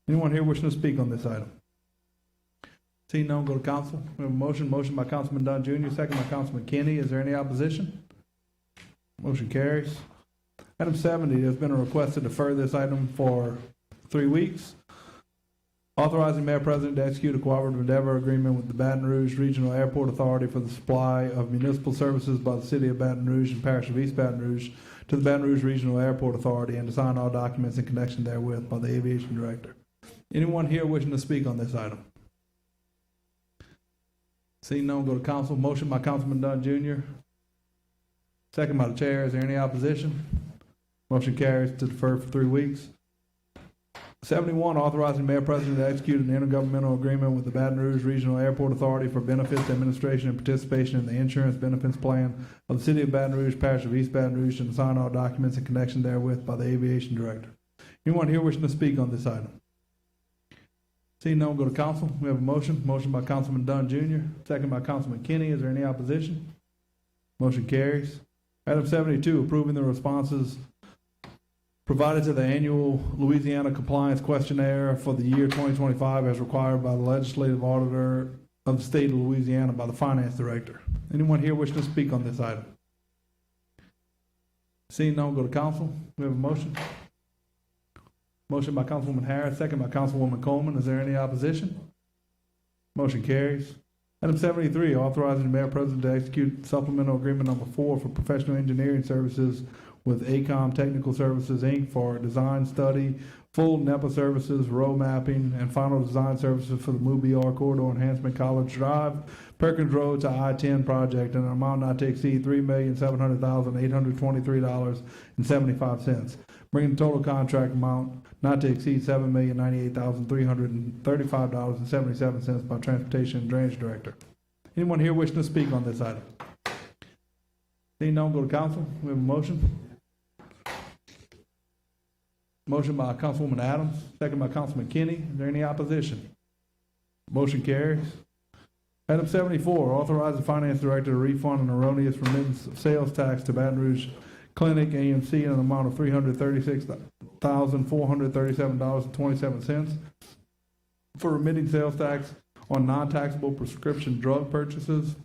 Anyone here wishing to speak on this item? Seeing none, we'll go to council. We have a motion by Councilman Dunn Jr., second by Councilman Kenny. Is there any opposition? Motion carries. Item 70, there's been a request to defer this item for 3 weeks. Authorizing Mayor President to execute a cooperative endeavor agreement with the Baton Rouge Regional Airport Authority for the supply of municipal services by the city of Baton Rouge and parish of East Baton Rouge to the Baton Rouge Regional Airport Authority and to sign all documents in connection therewith by the aviation director. Anyone here wishing to speak on this item? Seeing none, we'll go to council. Motion by Councilman Dunn Jr., second by the chair. Is there any opposition? Motion carries to defer for 3 weeks. 71, authorizing Mayor President to execute an intergovernmental agreement with the Baton Rouge Regional Airport Authority for benefits, administration, and participation in the insurance benefits plan of the city of Baton Rouge, parish of East Baton Rouge, and to sign all documents in connection therewith by the aviation director. Anyone here wishing to speak on this item? Seeing none, we'll go to council. We have a motion by Councilman Dunn Jr., second by Councilman Kenny. Is there any opposition? Motion carries. Item 72, approving the responses provided to the annual Louisiana Compliance Questionnaire for the year 2025 as required by the legislative auditor of the state of Louisiana by the finance director. Anyone here wishing to speak on this item? Seeing none, we'll go to council. We have a motion. Motion by Councilwoman Harris, second by Councilwoman Coleman. Is there any opposition? Motion carries. Item 73, authorizing the mayor president to execute supplemental agreement number 4 for professional engineering services with ACOM Technical Services, Inc. for design study, full NEPA services, road mapping, and final design services for the MUBR Corridor Enhancement College Drive, Perkins Road to I-10 project in an amount not to exceed $3,700,823.75, bringing the total contract amount not to exceed $7,098,335.77 by Transportation and Drainage Director. Anyone here wishing to speak on this item? Seeing none, go to council. We have a motion. Motion by Councilwoman Adams, second by Councilman Kenny. Is there any opposition? Motion carries. Item 74, authorize the finance director to refund an erroneous remittance of sales tax to Baton Rouge Clinic AMC in an amount of $336,437.27 for remitting sales tax on non-taxable prescription drug purchases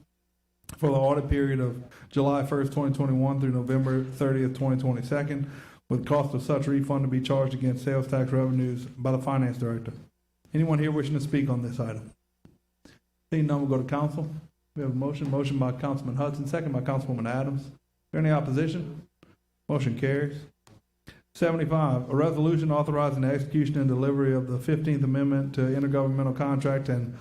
for the audit period of July 1st, 2021 through November 30th, 2022, with cost of such refund to be charged against sales tax revenues by the finance director. Anyone here wishing to speak on this item? Seeing none, we'll go to council. We have a motion by Councilman Hudson, second by Councilwoman Adams. Is there any opposition? Motion carries. 75, a resolution authorizing the execution and delivery of the 15th Amendment to Intergovernmental Contract and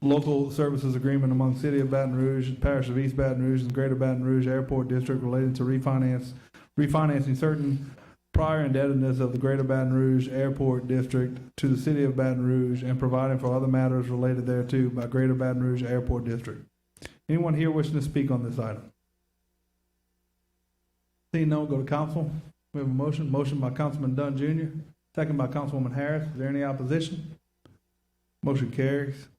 Local Services Agreement among City of Baton Rouge, Parish of East Baton Rouge, and Greater Baton Rouge Airport District related to refinancing certain prior indebtedness of the Greater Baton Rouge Airport District to the City of Baton Rouge and providing for other matters related thereto by Greater Baton Rouge Airport District. Anyone here wishing to speak on this item? Seeing none, we'll go to council. We have a motion by Councilman Dunn Jr., second by Councilwoman Harris. Is there any opposition? Motion carries.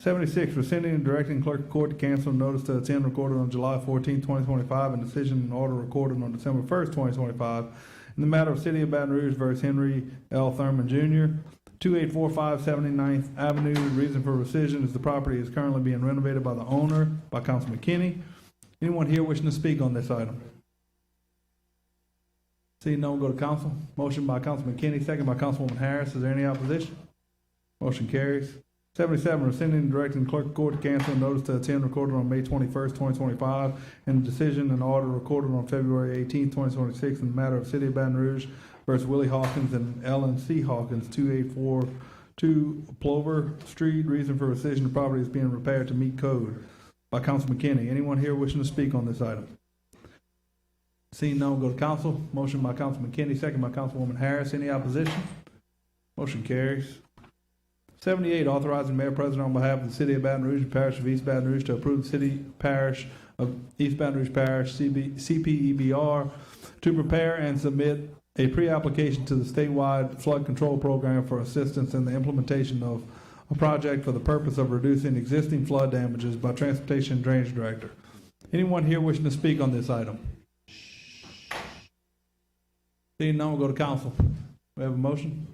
76, rescinding and directing clerk of court to cancel notice to attend recorded on July 14, 2025, and decision and order recorded on December 1st, 2025, in the matter of City of Baton Rouge versus Henry L. Thurman Jr., 2845 79th Avenue. The reason for rescission is the property is currently being renovated by the owner, by Councilman McKinney. Anyone here wishing to speak on this item? Seeing no one, go to council. Motion by Councilman McKinney, second by Councilwoman Harris. Is there any opposition? Motion carries. 77, rescinding and directing clerk of court to cancel notice to attend recorded on May 21st, 2025, and decision and order recorded on February 18th, 2026, in the matter of City of Baton Rouge versus Willie Hawkins and Ellen C. Hawkins, 2842 Plover Street. Reason for rescission, the property is being repaired to meet code, by Councilman McKinney. Anyone here wishing to speak on this item? Seeing none, we'll go to council. Motion by Councilman McKinney, second by Councilwoman Harris. Any opposition? Motion carries. 78, authorizing Mayor President on behalf of the City of Baton Rouge and Parish of East Baton Rouge to approve the City Parish of East Baton Rouge Parish CPEBR to prepare and submit a pre-application to the statewide flood control program for assistance in the implementation of a project for the purpose of reducing existing flood damages by Transportation and Drainage Director. Anyone here wishing to speak on this item? Seeing none, we'll go to council. We have a motion.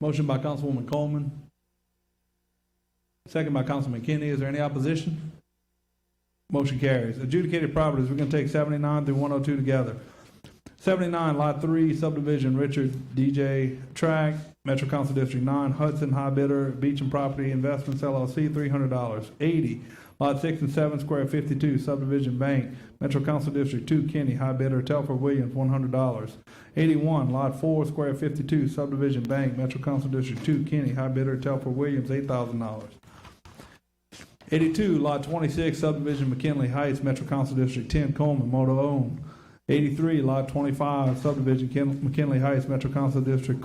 Motion by Councilwoman Coleman. Second by Councilman McKinney. Is there any opposition? Motion carries. Adjudicated properties, we're going to take 79 through 102 together. 79, Lot 3, subdivision Richard DJ Track, Metro Council District 9, Hudson High Bidder, Beach and Property Investments LLC, $300. 80, Lot 6 and 7, Square 52, subdivision Bank, Metro Council District 2, Kenny, High Bidder, Telford Williams, $100. 81, Lot 4, Square 52, subdivision Bank, Metro Council District 2, Kenny, High Bidder, Telford Williams, $8,000. 82, Lot 26, subdivision McKinley Heights, Metro Council District 10, Coleman, Moto Own. 83, Lot 25, subdivision McKinley Heights, Metro Council District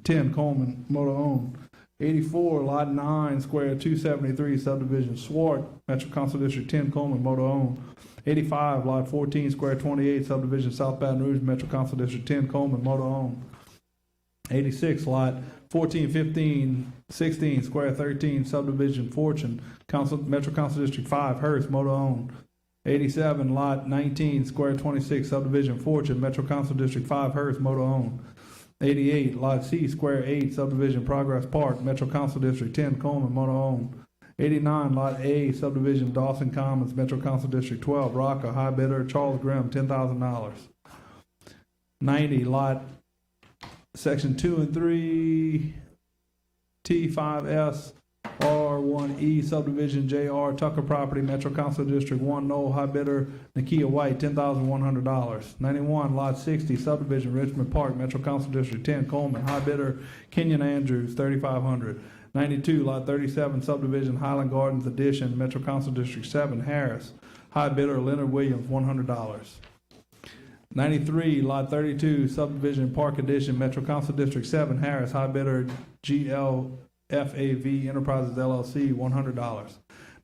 10, Coleman, Moto Own. 84, Lot 9, Square 273, subdivision Swart, Metro Council District 10, Coleman, Moto Own. 85, Lot 14, Square 28, subdivision South Baton Rouge, Metro Council District 10, Coleman, Moto Own. 86, Lot 14, 15, 16, Square 13, subdivision Fortune, Metro Council District 5, Hearst, Moto Own. 87, Lot 19, Square 26, subdivision Fortune, Metro Council District 5, Hearst, Moto Own. 88, Lot C, Square 8, subdivision Progress Park, Metro Council District 10, Coleman, Moto Own. 89, Lot A, subdivision Dawson Commons, Metro Council District 12, Rocca, High Bidder, Charles Grimm, $10,000. 90, Lot Section 2 and 3, T5S, R1E, subdivision J.R. Tucker property, Metro Council District 1, Knoll, High Bidder, Nakia White, $10,100. 91, Lot 60, subdivision Richmond Park, Metro Council District 10, Coleman, High Bidder, Kenyon Andrews, $3,500. 92, Lot 37, subdivision Highland Gardens Addition, Metro Council District 7, Harris, High Bidder, Leonard Williams, $100. 93, Lot 32, subdivision Park Addition, Metro Council District 7, Harris, High Bidder, GLFAV Enterprises LLC, $100.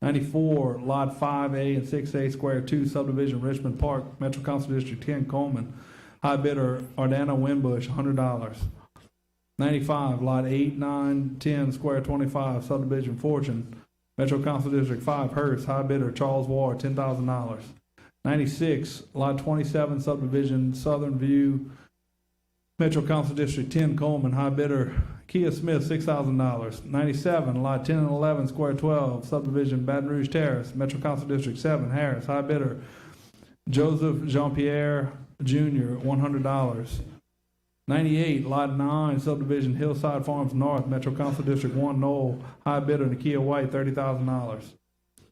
94, Lot 5A and 6A, Square 2, subdivision Richmond Park, Metro Council District 10, Coleman, High Bidder, Ardana Winbush, $100. 95, Lot 8, 9, 10, Square 25, subdivision Fortune, Metro Council District 5, Hearst, High Bidder, Charles Ward, $10,000. 96, Lot 27, subdivision Southern View, Metro Council District 10, Coleman, High Bidder, Kia Smith, $6,000. 97, Lot 10 and 11, Square 12, subdivision Baton Rouge Terrace, Metro Council District 7, Harris, High Bidder, Joseph Jean-Pierre Jr., $100. 98, Lot 9, subdivision Hillside Farms North, Metro Council District 1, Knoll, High Bidder, Nakia White, $30,000.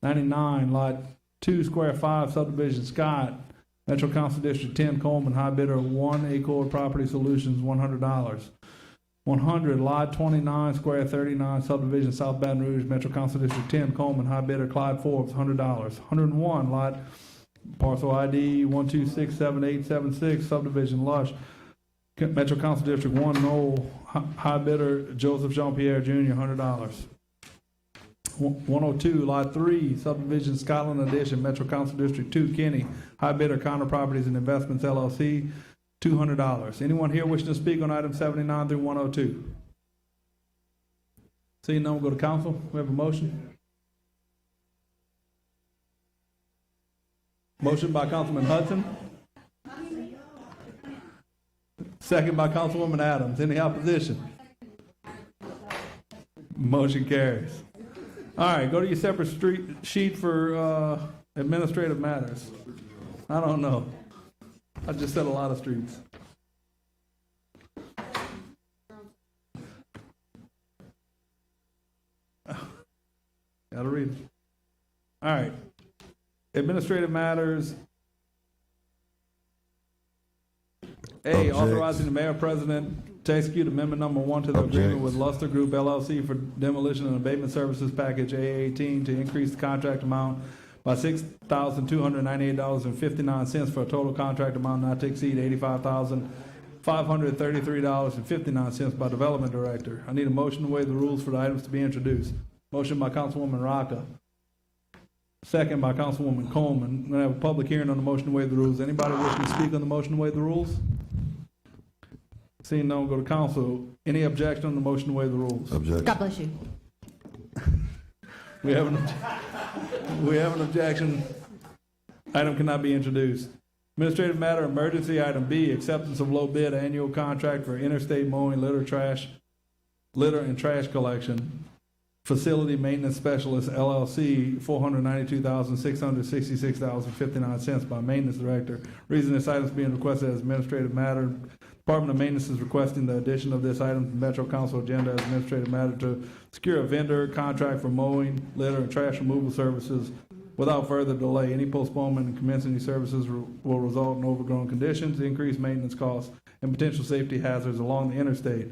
99, Lot 2, Square 5, subdivision Scott, Metro Council District 10, Coleman, High Bidder, 1 Accord Property Solutions, $100. 100, Lot 29, Square 39, subdivision South Baton Rouge, Metro Council District 10, Coleman, High Bidder, Clyde Forbes, $100. 101, Lot Parcel ID 1267876, subdivision Lush, Metro Council District 1, Knoll, High Bidder, Joseph Jean-Pierre Jr., $100. 102, Lot 3, subdivision Scotland Addition, Metro Council District 2, Kenny, High Bidder Counter Properties and Investments LLC, $200. Anyone here wishing to speak on items 79 through 102? Seeing none, we'll go to council. We have a motion. Motion by Councilman Hudson. Second by Councilwoman Adams. Any opposition? Motion carries. All right, go to your separate sheet for administrative matters. I don't know. I just said a lot of streets. Gotta read it. All right. Administrative matters. A, authorizing the mayor president to execute amendment number 1 to the agreement with Luster Group LLC for demolition and abatement services package A18 to increase the contract amount by $6,298.59 for a total contract amount not to exceed $85,533.59 by development director. I need a motion to waive the rules for the items to be introduced. Motion by Councilwoman Rocca. Second by Councilwoman Coleman. We're going to have a public hearing on the motion to waive the rules. Anybody wishing to speak on the motion to waive the rules? Seeing none, we'll go to council. Any objection on the motion to waive the rules? Objection. God bless you. We have an objection. Item cannot be introduced. Administrative matter, emergency. Item B, acceptance of low bid annual contract for interstate mowing, litter and trash collection. Facility Maintenance Specialist LLC, $492,666.59 by Maintenance Director. Reason this item is being requested as administrative matter. Department of Maintenance is requesting the addition of this item to the Metro Council agenda as administrative matter to secure a vendor contract for mowing, litter, and trash removal services without further delay. Any postponement in commencing these services will result in overgrown conditions, increased maintenance costs, and potential safety hazards along the interstate.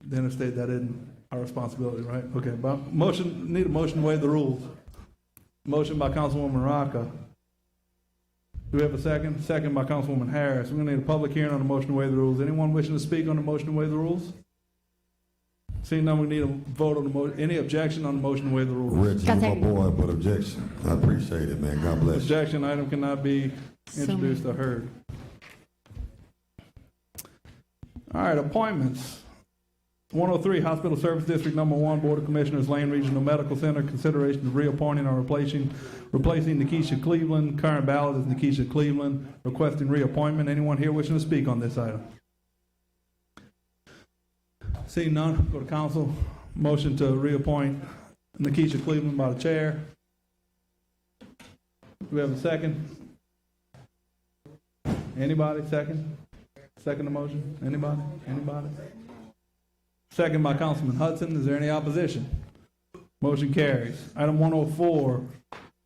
The interstate, that isn't our responsibility, right? Okay, but need a motion to waive the rules. Motion by Councilwoman Rocca. Do we have a second? Second by Councilwoman Harris. We're gonna need a public hearing on the motion to waive the rules. Anyone wishing to speak on the motion to waive the rules? Seeing none, we need a vote on the motion. Any objection on the motion to waive the rules? Reggie, my boy, but objection. I appreciate it, man. God bless you. Objection, item cannot be introduced or heard. All right, appointments. 103, Hospital Service District Number 1, Board of Commissioners, Lane Regional Medical Center, consideration of reappointing or replacing Nikisha Cleveland. Current ballot is Nikisha Cleveland, requesting reappointment. Anyone here wishing to speak on this item? Seeing none, go to council. Motion to reappoint Nikisha Cleveland by the chair. Do we have a second? Anybody, second? Second the motion? Anybody? Anybody? Second by Councilman Hudson. Is there any opposition? Motion carries. Item 104,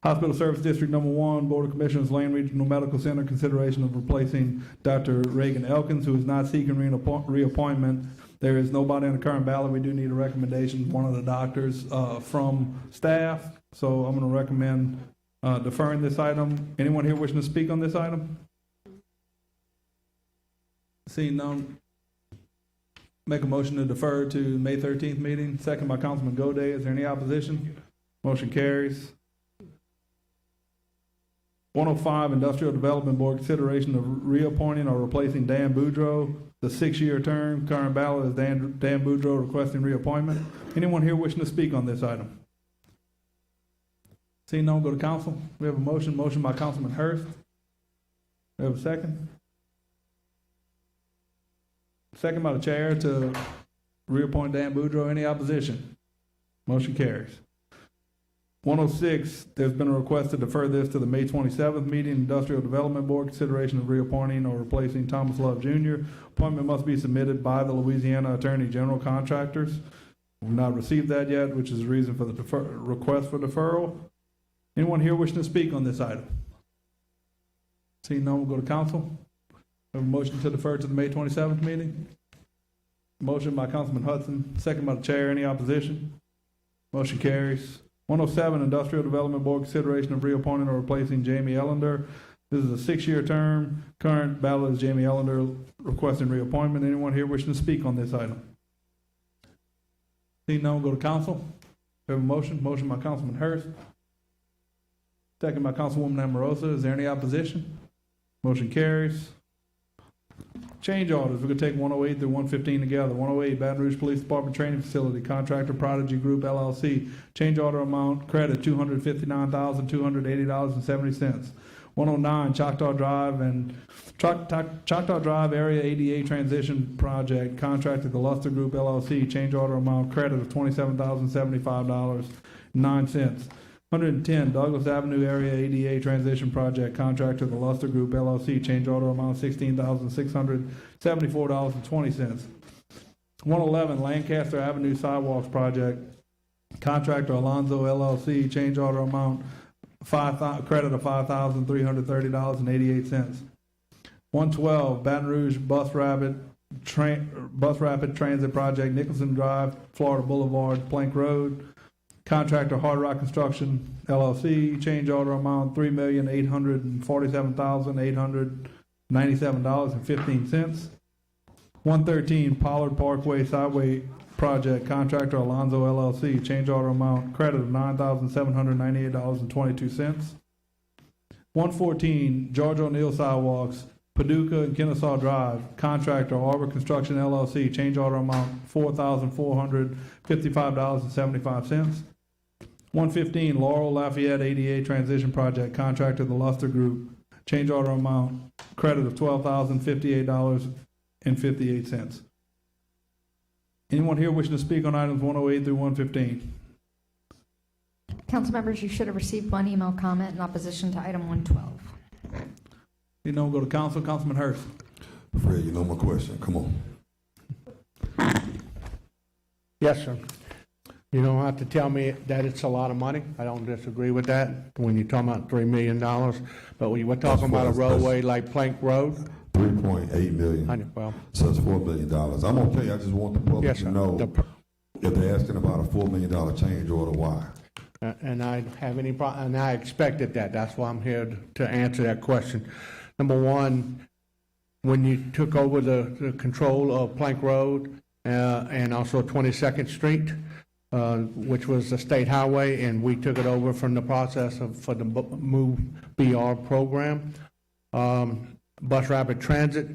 Hospital Service District Number 1, Board of Commissioners, Lane Regional Medical Center, consideration of replacing Dr. Reagan Elkins, who is not seeking reappointment. There is nobody on the current ballot. We do need a recommendation from one of the doctors from staff. So I'm going to recommend deferring this item. Anyone here wishing to speak on this item? Seeing none. Make a motion to defer to May 13th meeting. Second by Councilman Goday. Is there any opposition? Motion carries. 105, Industrial Development Board, consideration of reappointing or replacing Dan Boudreau, the 6-year term. Current ballot is Dan Boudreau requesting reappointment. Anyone here wishing to speak on this item? Seeing none, go to council. We have a motion. Motion by Councilman Hurst. We have a second. Second by the chair to reappoint Dan Boudreau. Any opposition? Motion carries. 106, there's been a request to defer this to the May 27th meeting. Industrial Development Board, consideration of reappointing or replacing Thomas Love Jr. Appointment must be submitted by the Louisiana Attorney General Contractors. We've not received that yet, which is the reason for the request for deferral. Anyone here wishing to speak on this item? Seeing none, we'll go to council. We have a motion to defer to the May 27th meeting. Motion by Councilman Hudson, second by the chair. Any opposition? Motion carries. 107, Industrial Development Board, consideration of reappointing or replacing Jamie Ellender. This is a 6-year term. Current ballot is Jamie Ellender requesting reappointment. Anyone here wishing to speak on this item? Seeing none, we'll go to council. We have a motion by Councilman Hurst, second by Councilwoman Amorosa. Is there any opposition? Motion carries. Change orders, we're gonna take 108 through 115 together. 108, Baton Rouge Police Department Training Facility, contractor Prodigy Group LLC. Change order amount, credit $259,280.70. 109, Choctaw Drive and Choctaw Drive Area ADA Transition Project, contractor the Luster Group LLC. Change order amount, credit of $27,075.09. 110, Douglas Avenue Area ADA Transition Project, contractor the Luster Group LLC. Change order amount $16,674.20. 111, Lancaster Avenue Sidewalks Project, contractor Alonzo LLC. Change order amount credit of $5,330.88. 112, Baton Rouge Bus Rapid Transit Project, Nicholson Drive, Florida Boulevard, Plank Road. Contractor Hard Rock Construction LLC. Change order amount $3,847,897.15. 113, Pollard Parkway Sideway Project, contractor Alonzo LLC. Change order amount, credit of $9,798.22. 114, George O'Neill Sidewalks, Paducah and Kennesaw Drive, contractor Arbor Construction LLC. Change order amount $4,455.75. 115, Laurel Lafayette ADA Transition Project, contractor the Luster Group. Change order amount, credit of $12,058.58. Anyone here wishing to speak on items 108 through 115? Council members, you should have received one email comment in opposition to item 112. You know, go to council. Councilman Hurst. Fred, you know my question. Come on. Yes, sir. You don't have to tell me that it's a lot of money. I don't disagree with that when you're talking about $3 million. But when we're talking about a roadway like Plank Road. 3.8 million. Well, so it's $4 million. I'm okay. I just want the public to know if they're asking about a $4 million change order, why? And I have any problem, and I expected that. That's why I'm here to answer that question. Number one, when you took over the control of Plank Road and also 22nd Street, which was a state highway, and we took it over from the process for the Move BR program. Bus Rapid Transit,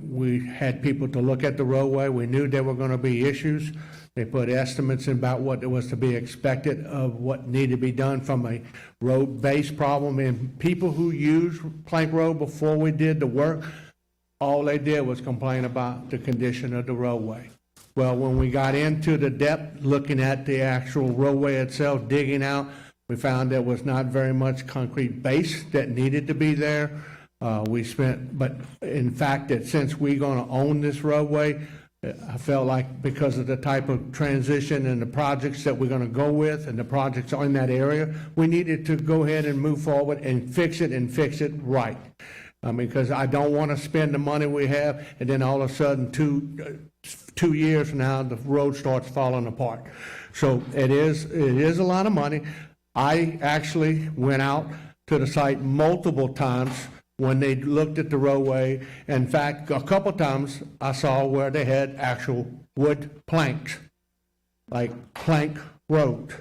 we had people to look at the roadway. We knew there were going to be issues. They put estimates about what was to be expected of what needed to be done from a road-based problem. And people who used Plank Road before we did the work, all they did was complain about the condition of the roadway. Well, when we got into the depth, looking at the actual roadway itself, digging out, we found there was not very much concrete base that needed to be there. But in fact, that since we're going to own this roadway, I felt like because of the type of transition and the projects that we're going to go with and the projects in that area, we needed to go ahead and move forward and fix it right. Because I don't want to spend the money we have and then all of a sudden 2 years from now the road starts falling apart. So it is a lot of money. I actually went out to the site multiple times when they looked at the roadway. In fact, a couple times I saw where they had actual wood planks, like Plank Road.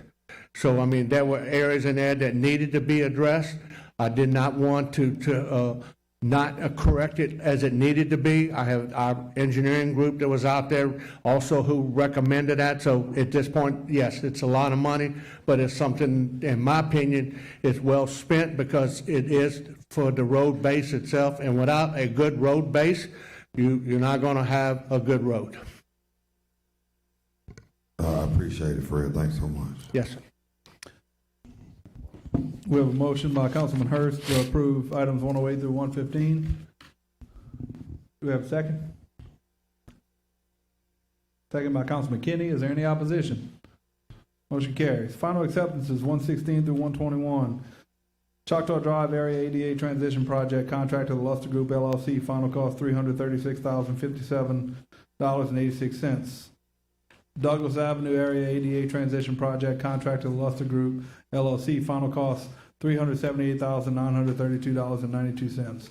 So, I mean, there were areas in there that needed to be addressed. I did not want to not correct it as it needed to be. I have our engineering group that was out there also who recommended that. So at this point, yes, it's a lot of money, but it's something, in my opinion, is well spent because it is for the road base itself. And without a good road base, you're not going to have a good road. I appreciate it, Fred. Thanks so much. Yes, sir. We have a motion by Councilman Hurst to approve items 108 through 115. Do we have a second? Second by Councilman Kinney. Is there any opposition? Motion carries. Final acceptances 116 through 121. Choctaw Drive Area ADA Transition Project, contractor the Luster Group LLC, final cost $336,057.86. Douglas Avenue Area ADA Transition Project, contractor the Luster Group LLC, final cost $378,932.92.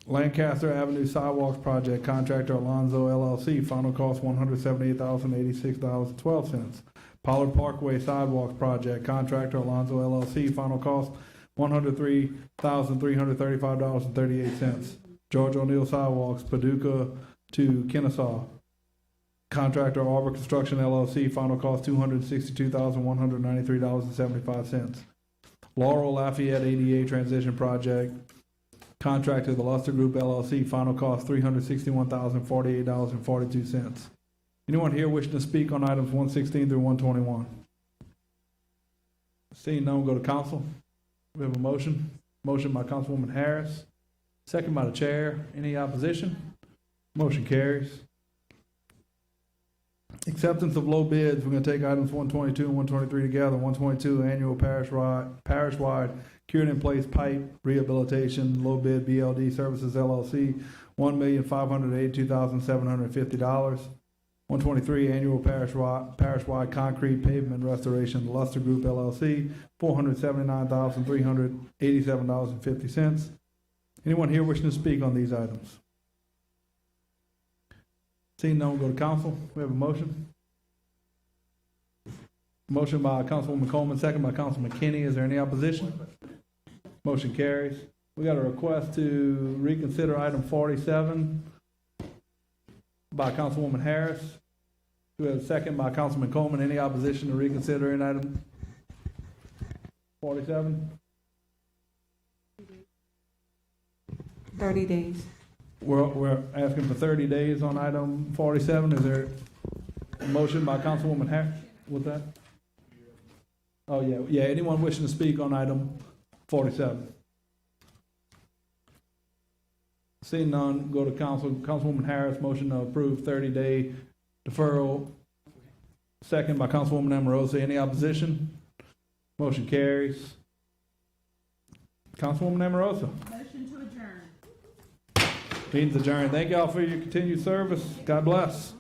Lancaster Avenue Sidewalks Project, contractor Alonzo LLC, final cost $178,086.12. Pollard Parkway Sidewalks Project, contractor Alonzo LLC, final cost $103,335.38. George O'Neill Sidewalks, Paducah to Kennesaw, contractor Arbor Construction LLC, final cost $262,193.75. Laurel Lafayette ADA Transition Project, contractor the Luster Group LLC, final cost $361,048.42. Anyone here wishing to speak on items 116 through 121? Seeing none, we'll go to council. We have a motion. Motion by Councilwoman Harris, second by the chair. Any opposition? Motion carries. Acceptance of low bids. We're going to take items 122 and 123 together. 122, annual parish-wide cured-in-place pipe rehabilitation, low bid BLD Services LLC, $1,582,750. 123, annual parish-wide concrete pavement restoration, Luster Group LLC, $479,387.50. Anyone here wishing to speak on these items? Seeing none, we'll go to council. We have a motion. Motion by Councilwoman Coleman, second by Councilman Kinney. Is there any opposition? Motion carries. We got a request to reconsider item 47 by Councilwoman Harris. We have a second by Councilman Coleman. Any opposition to reconsidering item 47? 30 days. We're asking for 30 days on item 47. Is there a motion by Councilwoman Harris? What's that? Oh, yeah. Anyone wishing to speak on item 47? Seeing none, go to council. Councilwoman Harris, motion to approve 30-day deferral. Second by Councilwoman Amorosa. Any opposition? Motion carries. Councilwoman Amorosa. Motion to adjourn. Meeting's adjourned. Thank y'all for your continued service. God bless.